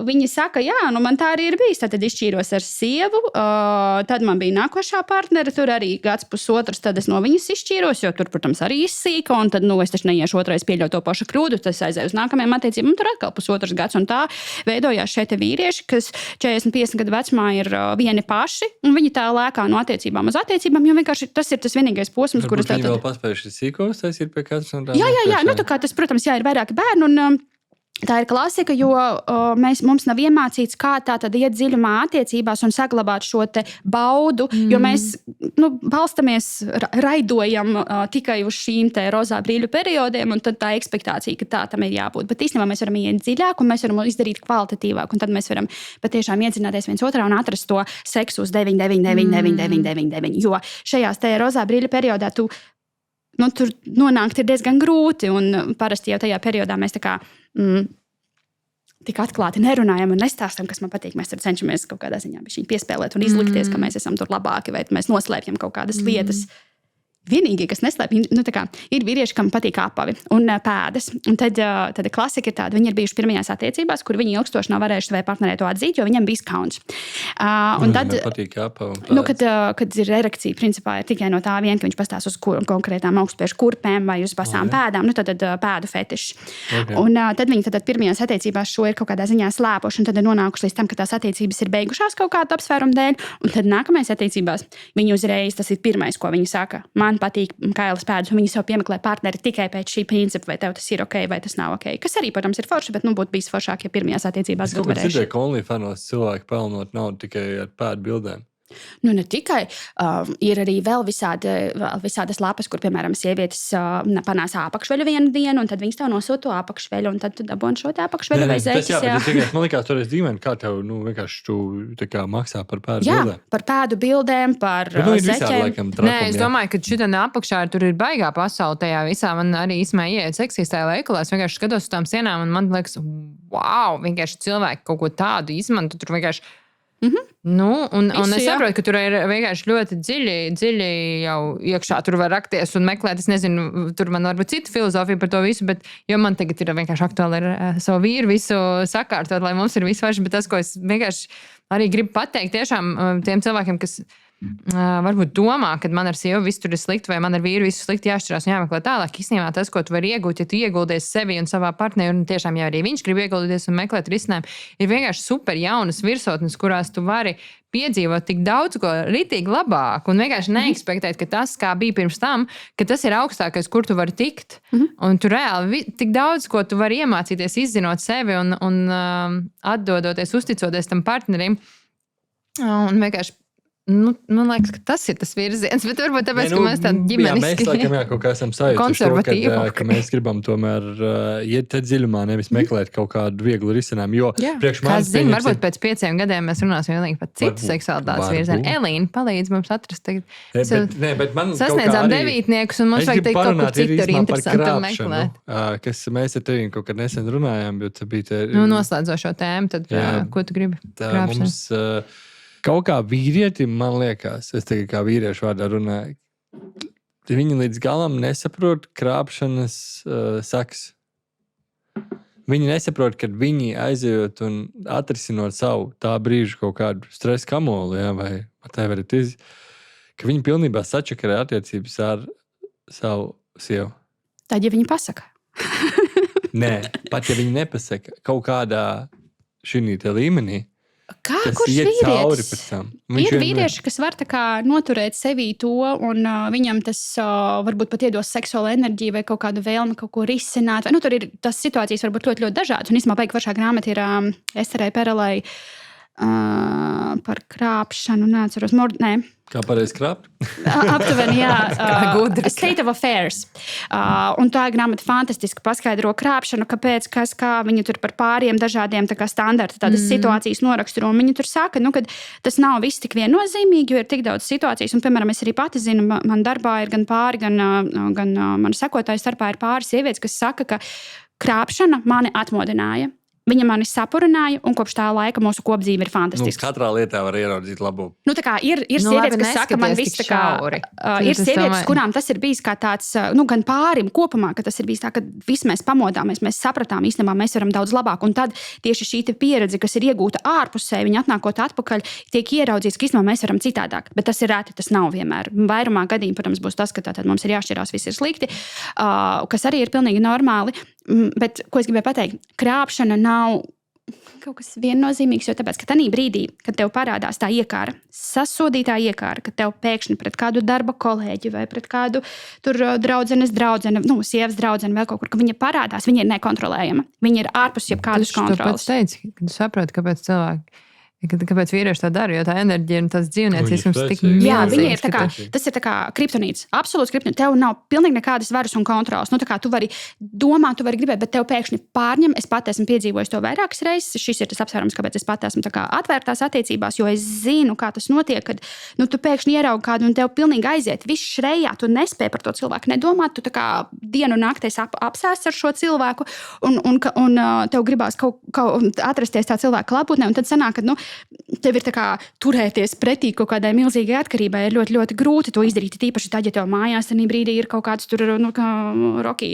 viņi saka, jā, man tā arī ir bijis. Tad izšķīros ar sievu, tad man bija nākošā partnere, tur arī gads pusotrs, tad es no viņas izšķīros, jo tur, protams, arī izsīka, un tad, es taču neiešu otrais pieļaut to pašu kļūdu, tas aizēju uz nākamajām attiecībām, un tur atkal pusotrs gads, un tā veidojās šeit vīrieši, kas 40-50 gadu vecumā ir vieni paši, un viņi tā lēkā no attiecībām uz attiecībām, jo vienkārši tas ir tas vienīgais posms, kurus
viņi vēl paspējuši sīkos, tas ir pie katras no tām.
Jā, tā kā tas, protams, ir vairāki bērni, un tā ir klasika, jo mums nav iemācīts, kā tā tad iet dziļumā attiecībās un saglabāt šo te baudu, jo mēs balstamies, raidojam tikai uz šīm te rozā brīļu periodiem, un tad tā ekspektācija, ka tā tam ir jābūt. Bet īstenībā mēs varam iet dziļāk, un mēs varam izdarīt kvalitatīvāk, un tad mēs varam patiešām iedzināties viens otrā un atrast to seksu uz 9, 9, 9, 9, 9, 9, 9. Jo šajās te rozā brīļu periodā tur nonākt ir diezgan grūti, un parasti jau tajā periodā mēs tā kā tik atklāti nerunājam un nestāstam, kas man patīk. Mēs cenšamies kaut kādā ziņā piespēlēt un izlikties, ka mēs esam tur labāki, vai mēs noslēpjam kaut kādas lietas. Vienīgie, kas neslēpj, ir vīrieši, kam patīk apavi un pēdas. Un tad klasika ir tāda, viņi ir bijuši pirmajās attiecībās, kur viņi ilgstoši nav varējuši vai partnerē to atzīt, jo viņam bija kauns. Un tad,
patīk apavi.
Kad ir erekcija, principā ir tikai no tā vien, ka viņš pastāsta uz konkrētām augstspiežu kurpēm vai uz basām pēdām, tad pēdu fetišs. Okay. Un tad viņi pirmajās attiecībās šo ir kaut kādā ziņā slēpuši, un tad ir nonākuši līdz tam, ka tās attiecības ir beigušās kaut kādu apsvērumu dēļ, un tad nākamajās attiecībās viņi uzreiz, tas ir pirmais, ko viņi saka. Man patīk kailas pēdas, un viņi sev piemeklē partneri tikai pēc šī principa, vai tev tas ir ok, vai tas nav ok. Kas arī, protams, ir forši, bet būtu bijis foršāk, ja pirmajās attiecībās būtu varējuši.
Es dzirdēju, ka OnlyFanos cilvēki pelnot naudu tikai ar pēdu bildēm.
Ne tikai. Ir arī vēl visādas lapas, kur, piemēram, sievietes panās apakšveļu vienu dienu, un tad viņas tev nosūta to apakšveļu, un tad tu dabūni šo te apakšveļu vai zeķis.
Man liekas, toreiz dīvaini, kā tev vienkārši tu maksā par pēdu bildēm.
Jā, par pēdu bildēm, par zeķiem.
Nē, es domāju, ka šitā apakšā tur ir baigā pasaule tajā visā. Man arī īsmē ieiet seksistā veikalā. Es vienkārši skatos uz tām sienām, un man liekas, wow, vienkārši cilvēki kaut ko tādu izmanto. Tur vienkārši un es saprotu, ka tur ir vienkārši ļoti dziļi jau iekšā. Tur var rakties un meklēt. Es nezinu, tur man varbūt cita filozofija par to visu, bet jo man tagad ir vienkārši aktuāli ar savu vīru visu sakārtot, lai mums ir viss forši. Bet tas, ko es vienkārši arī gribu pateikt tiešām tiem cilvēkiem, kas varbūt domā, ka man ar sievu viss tur ir slikti vai man ar vīru viss slikti jāšķirās un jāmeklē tālāk. Īstenībā tas, ko tu vari iegūt, ja tu ieguldies sevi un savā partneri, un tiešām, ja arī viņš grib ieguldīties un meklēt risinājumu, ir vienkārši super jaunas virsotnes, kurās tu vari piedzīvot tik daudz ko ritīgi labāk un vienkārši neekspektēt, ka tas, kā bija pirms tam, ka tas ir augstākais, kur tu vari tikt. Un tu reāli tik daudz, ko tu vari iemācīties, izzinot sevi un atdodoties, uzticoties tam partnerim. Un vienkārši man liekas, ka tas ir tas virziens, bet varbūt tāpēc, ka mēs tādi ģimeniski
mēs laikam kaut kā esam sajutuši to, ka mēs gribam tomēr iet te dziļumā, nevis meklēt kaut kādu vieglu risinājumu, jo priekš manis
zina, varbūt pēc 5 gadiem mēs runāsim vienīgi par citu seksualitātes virzienu. Elīna, palīdz mums atrast tagad. Sasniedzām 9, un mums vajag teikt kaut kur citur interesantu meklēt.
Kas mēs ar tevi kaut kad nesen runājām, jo tas bija
noslēdzošo tēmu, tad ko tu gribi?
Mums kaut kā vīrieti, man liekas, es tagad kā vīriešu vārdā runāju, viņi līdz galam nesaprot krāpšanas saks. Viņi nesaprot, kad viņi aizejot un atrisinot savu tā brīžu kaut kādu stresa kamolu, vai whatever it is, ka viņi pilnībā sačakarē attiecības ar savu sievu.
Tad, ja viņi pasaka.
Nē, pat ja viņi nepasaka kaut kādā šī te līmenī,
Kurš vīrietis? Ir vīrieši, kas var noturēt sevī to, un viņam tas varbūt pat iedos seksuālu enerģiju vai kaut kādu vēlmi kaut ko risināt. Vai, tur ir tas situācijas varbūt ļoti, ļoti dažādas. Un īstenībā baigi foršā grāmata ir Esterai Perelai par krāpšanu. Neatceros,
Kā pareizi krāpt?
Aptuveni, jā. State of Affairs. Un tā grāmata fantastiski paskaidro krāpšanu, kāpēc, kā viņi tur par pāriem dažādiem standarta tādas situācijas noraksturo. Un viņi tur saka, ka tas nav viss tik viennozīmīgi, jo ir tik daudz situācijas. Un, piemēram, es arī pati zinu, man darbā ir gan pāri, gan man sekotāju starpā ir pāris sievietes, kas saka, ka krāpšana mani atmodināja. Viņa mani sapurināja, un kopš tā laika mūsu kopdzīve ir fantastiska.
Katrā lietā var ieraudzīt labu.
Ir sievietes, kas saka, man viss tā kā... Ir sievietes, kurām tas ir bijis kā tāds, gan pārim kopumā, ka tas ir bijis tā, ka visi mēs pamodāmies, mēs sapratām, īstenībā mēs varam daudz labāk. Un tad tieši šī pieredze, kas ir iegūta ārpusē, viņa atnākot atpakaļ, tiek ieraudzīts, ka īstenībā mēs varam citādāk. Bet tas ir reti, tas nav vienmēr. Vairumā gadījumā, protams, būs tas, ka tātad mums ir jāšķirās, viss ir slikti, kas arī ir pilnīgi normāli. Bet, ko es gribēju pateikt, krāpšana nav kaut kas viennozīmīgs, jo tāpēc, ka tajā brīdī, kad tev parādās tā iekāra, sasodītā iekāra, ka tev pēkšņi pret kādu darba kolēģi vai pret kādu tur draudzene, sievas draudzene vēl kaut kur, ka viņa parādās, viņa ir nekontrolējama. Viņa ir ārpus jebkādas kontrolas.
Tu teici, ka tu saproti, kāpēc cilvēki. Kāpēc vīrieši tā dara? Jo tā enerģija un tas dzīvnieciskums tik milzīgs.
Jā, viņi ir tas ir kā kriptonīts. Absolūts kriptonīts. Tev nav pilnīgi nekādas varas un kontrolas. Tu vari domāt, tu vari gribēt, bet tev pēkšņi pārņem. Es pat esmu piedzīvojis to vairākas reizes. Šis ir tas apsvērums, kāpēc es pat esmu atvērtās attiecībās, jo es zinu, kā tas notiek, kad tu pēkšņi ieraugi kādu un tev pilnīgi aiziet. Viss šrejā, tu nespēj par to cilvēku nedomāt. Tu dienu un nakti apsēsts ar šo cilvēku un tev gribās kaut atrasties tā cilvēka klātbūtnē, un tad sanāk, ka tev ir turēties pretī kaut kādai milzīgai atkarībai. Ir ļoti, ļoti grūti to izdarīt. Tīpaši tad, ja tev mājās tajā brīdī ir kaut kāds tur, roki,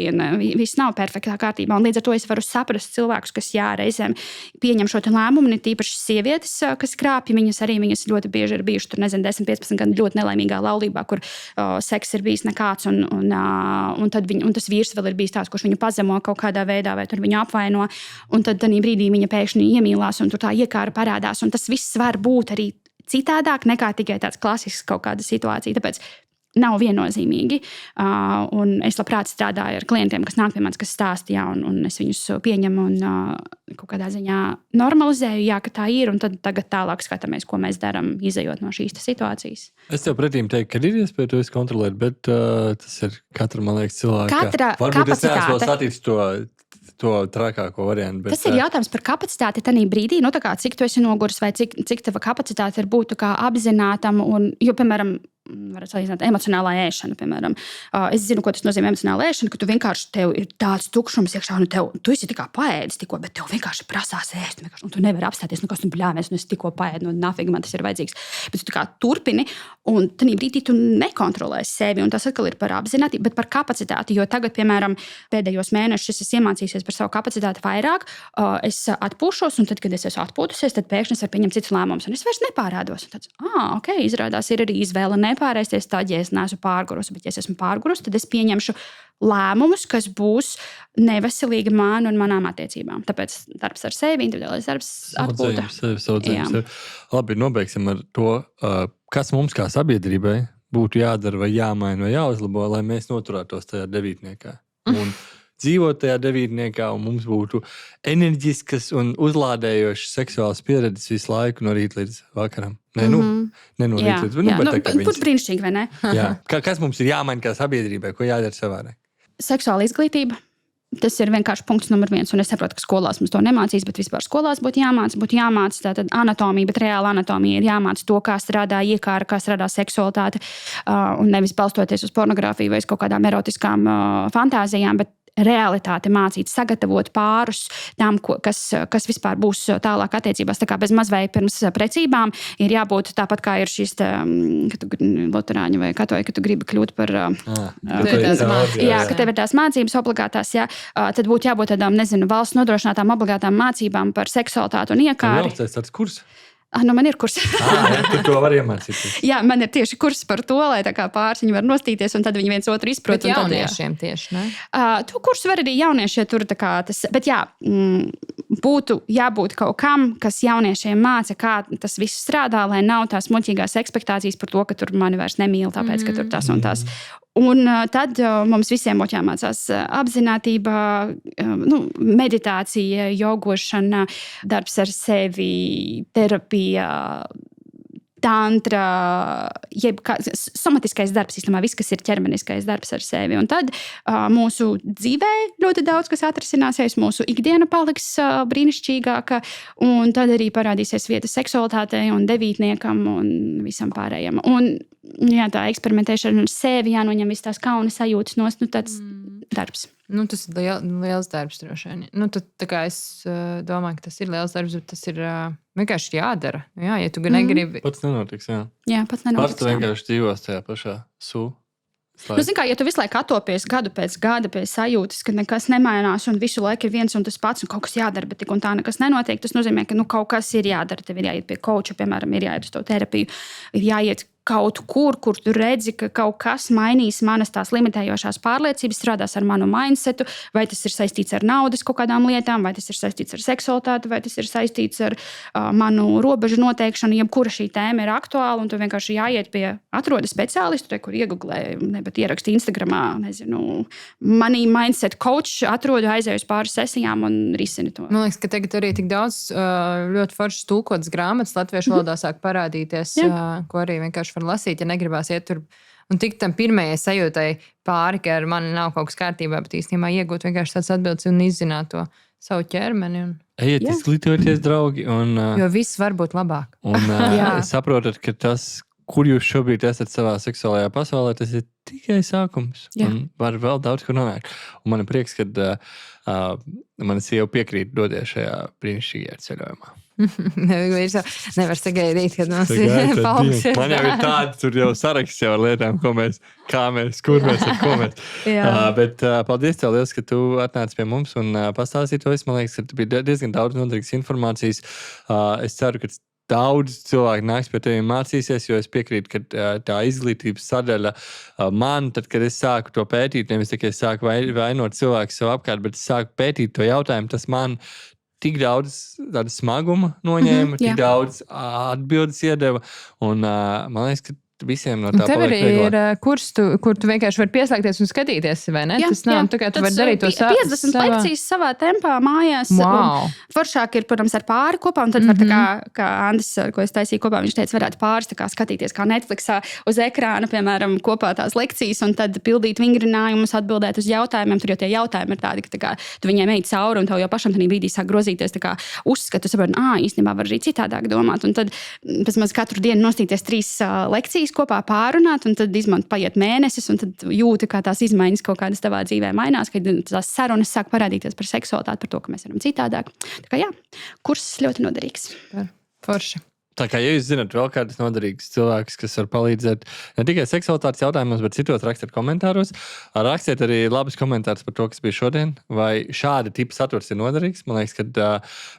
viss nav perfektā kārtībā. Un līdz ar to es varu saprast cilvēkus, kas reizēm pieņem šo lēmumu, un tīpaši sievietes, kas krāpja, viņas ļoti bieži ir bijušas tur, 10-15 gadu ļoti nelaimīgā laulībā, kur seks ir bijis nekāds, un tas vīrs vēl ir bijis tāds, kurš viņu pazemo kaut kādā veidā, vai tur viņu apvaino, un tad tajā brīdī viņa pēkšņi iemīlās, un tur tā iekāra parādās. Un tas viss var būt arī citādāk nekā tikai tāds klasisks kaut kāda situācija. Tāpēc nav viennozīmīgi. Un es labprāt strādāju ar klientiem, kas nāk pie manis, kas stāsta, un es viņus pieņemu un kaut kādā ziņā normalizēju, ka tā ir, un tad tagad tālāk skatāmies, ko mēs darām, izejot no šīs situācijas.
Es tev pretīm teiktu, ka ir iespēja to kontrolēt, bet tas ir katra, man liekas, cilvēka.
Katra
varbūt
kapacitāte.
Es neesmu satīcis to trakāko variantu.
Tas ir jautājums par kapacitāti tajā brīdī, cik tu esi noguris vai cik tava kapacitāte ir būt apzinātam, jo, piemēram, var salīdzināt emocionālā ēšana, piemēram. Es zinu, ko tas nozīmē emocionāla ēšana, ka tu vienkārši tev ir tāds tukšums iekšā, un tu esi tikā paēdis tikko, bet tev vienkārši prasās ēst, un tu nevari apstāties, kas tu bļāvies, un es tikko paēdu, nafīgi man tas ir vajadzīgs. Bet tu turpini, un tajā brīdī tu nekontrolē sevi, un tas atkal ir par apzinātību, bet par kapacitāti, jo tagad, piemēram, pēdējos mēnešus es iemācījusies par savu kapacitāti vairāk, es atpūšos, un tad, kad es esmu atpūtusies, tad pēkšņi es varu pieņemt citus lēmumus, un es vairs nepārādos. Un tāds, ok, izrādās ir arī izvēle nepārēsties tad, ja es neesmu pārgurusi, bet ja es esmu pārgurusi, tad es pieņemšu lēmumus, kas būs neveselīgi man un manām attiecībām. Tāpēc darbs ar sevi, individuālais darbs, atpūta.
Sevi. Labi, nobeigsim ar to, kas mums kā sabiedrībai būtu jādara vai jāmaina vai jāuzlabo, lai mēs noturētos tajā devītniekā. Un dzīvot tajā devītniekā, un mums būtu enerģiskas un uzlādējošas seksuālas pieredzes visu laiku no rīta līdz vakaram. Ne no rīta līdz vakaram.
Būtu brīnišķīgi, vai ne?
Jā. Kas mums ir jāmaina kā sabiedrībai, ko jādara savādāk?
Seksuāla izglītība. Tas ir vienkārši punkts numur 1, un es saprotu, ka skolās mums to nemācīs, bet vispār skolās būtu jāmāc tātad anatomija, bet reāla anatomija ir jāmāc to, kā strādā iekāra, kā strādā seksualitāte, un nevis balstoties uz pornogrāfiju vai uz kaut kādām erotiskām fantāzijām, bet realitāti mācīt, sagatavot pārus tam, kas vispār būs tālāk attiecībās. Tā kā bez mazvai pirms precībām ir jābūt tāpat, kā ir šīs luterāņi vai katoļi, ka tu gribi kļūt par... ka tev ir tās mācības obligātās, tad būtu jābūt tādām, valsts nodrošinātām obligātām mācībām par seksualitāti un iekāri.
Tas tāds kurs?
Man ir kurs.
Tu to var iemācīties.
Jā, man ir tieši kurs par to, lai tā kā pāris viņi var nostīties, un tad viņi viens otru izprot.
Bet jauniešiem tieši, ne?
To kursu var arī jaunieši, ja tur tā kā tas... Bet jā, būtu jābūt kaut kam, kas jauniešiem māca, kā tas viss strādā, lai nav tās muļķīgās ekspektācijas par to, ka tur mani vairs nemīl, tāpēc, ka tur tas un tas. Un tad mums visiem būtu jāmācās apzinātība, meditācija, jogošana, darbs ar sevi, terapija, tantra, somatiskais darbs, īstenībā viss, kas ir ķermeniskais darbs ar sevi. Un tad mūsu dzīvē ļoti daudz, kas atrisināsies, mūsu ikdiena paliks brīnišķīgāka, un tad arī parādīsies vieta seksualitātei un devītniekam un visam pārējiem. Un jā, tā eksperimentēšana ar sevi, jānoņem viss tās kauna sajūtas nost, tāds darbs.
Tas ir liels darbs droši vien. Tā kā es domāju, ka tas ir liels darbs, bet tas ir vienkārši jādara. Jā, ja tu negribi.
Pats nenotiks, jā.
Jā, pats nenotiks.
Pats tu vienkārši dzīvos tajā pašā
Zini kā, ja tu visu laiku atopies gadu pēc gada pie sajūtas, ka nekas nemainās un visu laiku ir viens un tas pats un kaut kas jādara, bet tik un tā nekas nenotiek, tas nozīmē, ka kaut kas ir jādara. Tev ir jāiet pie coacha, piemēram, ir jāiet uz to terapiju, ir jāiet kaut kur tu redzi, ka kaut kas mainīs manas tās limitējošās pārliecības, strādās ar manu mindsetu, vai tas ir saistīts ar naudas kaut kādām lietām, vai tas ir saistīts ar seksualitāti, vai tas ir saistīts ar manu robežu noteikšanu, jebkura šī tēma ir aktuāla, un tu vienkārši jāiet pie atroda speciālistu, kur iegooglē, bet ieraksti Instagramā, money mindset coach, atrodu, aizēju uz pāris sesijām un risini to.
Man liekas, ka tagad arī tik daudz ļoti foršas tulkotas grāmatas latviešu valodā sāk parādīties, ko arī vienkārši var lasīt, ja negribās iet tur un tik tam pirmajai sajūtai pāri, ka ar mani nav kaut kas kārtībā, bet īstenībā iegūt vienkārši tāds atbildes un izzināt to savu ķermeni.
Ejiet, izglītojieties, draugi.
Jo viss var būt labāk.
Un saprotat, ka tas, kur jūs šobrīd esat savā seksuālajā pasaulē, tas ir tikai sākums. Un var vēl daudz kur nonākt. Un man ir prieks, ka mana sieva piekrīt doties šajā brīnišķīgajā ceļojumā.
Nevar sagaidīt, kad mums ir pauks.
Man jau ir tāds, tur jau saraksts jau ar lietām, kur mēs, kur mēs. Bet paldies tev liels, ka tu atnāci pie mums un pastāstīji to. Man liekas, ka tu bija diezgan daudz noderīgas informācijas. Es ceru, ka daudz cilvēku nāks pie tevi mācīsies, jo es piekrītu, ka tā izglītības sadaļa man, tad, kad es sāku to pētīt, nevis tikai sāku vainot cilvēku sev apkārt, bet es sāku pētīt to jautājumu, tas man tik daudz tāda smaguma noņēma, tik daudz atbildes iedeva, un man liekas, ka visiem no tā
paliek vieglāk. Tev arī ir kurs, kur tu vienkārši vari pieslēgties un skatīties, vai ne? Tas nav tā, kā tu vari darīt to
50 lekcijas savā tempā mājās.
Wow.
Foršāk ir, protams, ar pāri kopā, un tad var tā kā Andis, ar ko es taisīju kopā, viņš teica, varētu pāris tā kā skatīties kā Netflixā uz ekrāna, piemēram, kopā tās lekcijas, un tad pildīt vingrinājumus, atbildēt uz jautājumiem. Tur jau tie jautājumi ir tādi, ka tā kā tu viņiem ej cauri, un tev jau pašam tajā brīdī sāk grozīties tā kā uzskatu, saproti, īstenībā var arī citādāk domāt. Un tad pēc maz katru dienu nostīties 3 lekcijas kopā pārunāt, un tad paiet mēnesis, un tad jūti, kā tās izmaiņas kaut kādas tavā dzīvē mainās, kad tās sarunas sāk parādīties par seksualitāti, par to, ka mēs varam citādāk. Tā kā kurs ļoti noderīgs.
Forši.
Tā kā, ja jūs zināt vēl kādus noderīgus cilvēkus, kas var palīdzēt ne tikai seksualitātes jautājumos, bet citos rakstiet komentāros. Rakstiet arī labus komentārus par to, kas bija šodien, vai šāda tipa saturs ir noderīgs. Man liekas, ka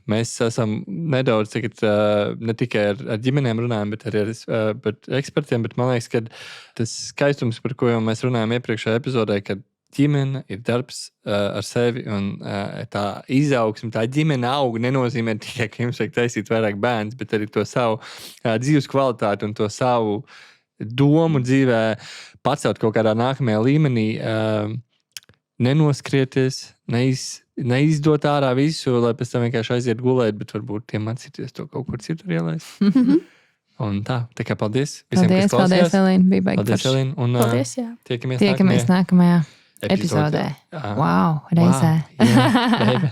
mēs esam nedaudz ne tikai ar ģimenēm runājam, bet arī ar ekspertiem, bet man liekas, ka tas skaistums, par ko jau mēs runājam iepriekšējā epizodē, kad ģimene ir darbs ar sevi, un tā izaugsme, tā ģimene aug nenozīmē tikai, ka jums vajag taisīt vairāk bērns, bet arī to savu dzīves kvalitāti un to savu domu dzīvē pacelt kaut kādā nākamajā līmenī, nenoskrieties, neizdot ārā visu, lai pēc tam vienkārši aiziet gulēt, bet varbūt iemācīties to kaut kur citur ielaist. Un tā kā paldies visiem, kas klausījās.
Paldies, Elīna, bija baigi
paldies,
forši.
Elīna, un
paldies, jā.
Tiekamies nākamajā epizodē. Wow, reizē.
Wow, yeah, baby.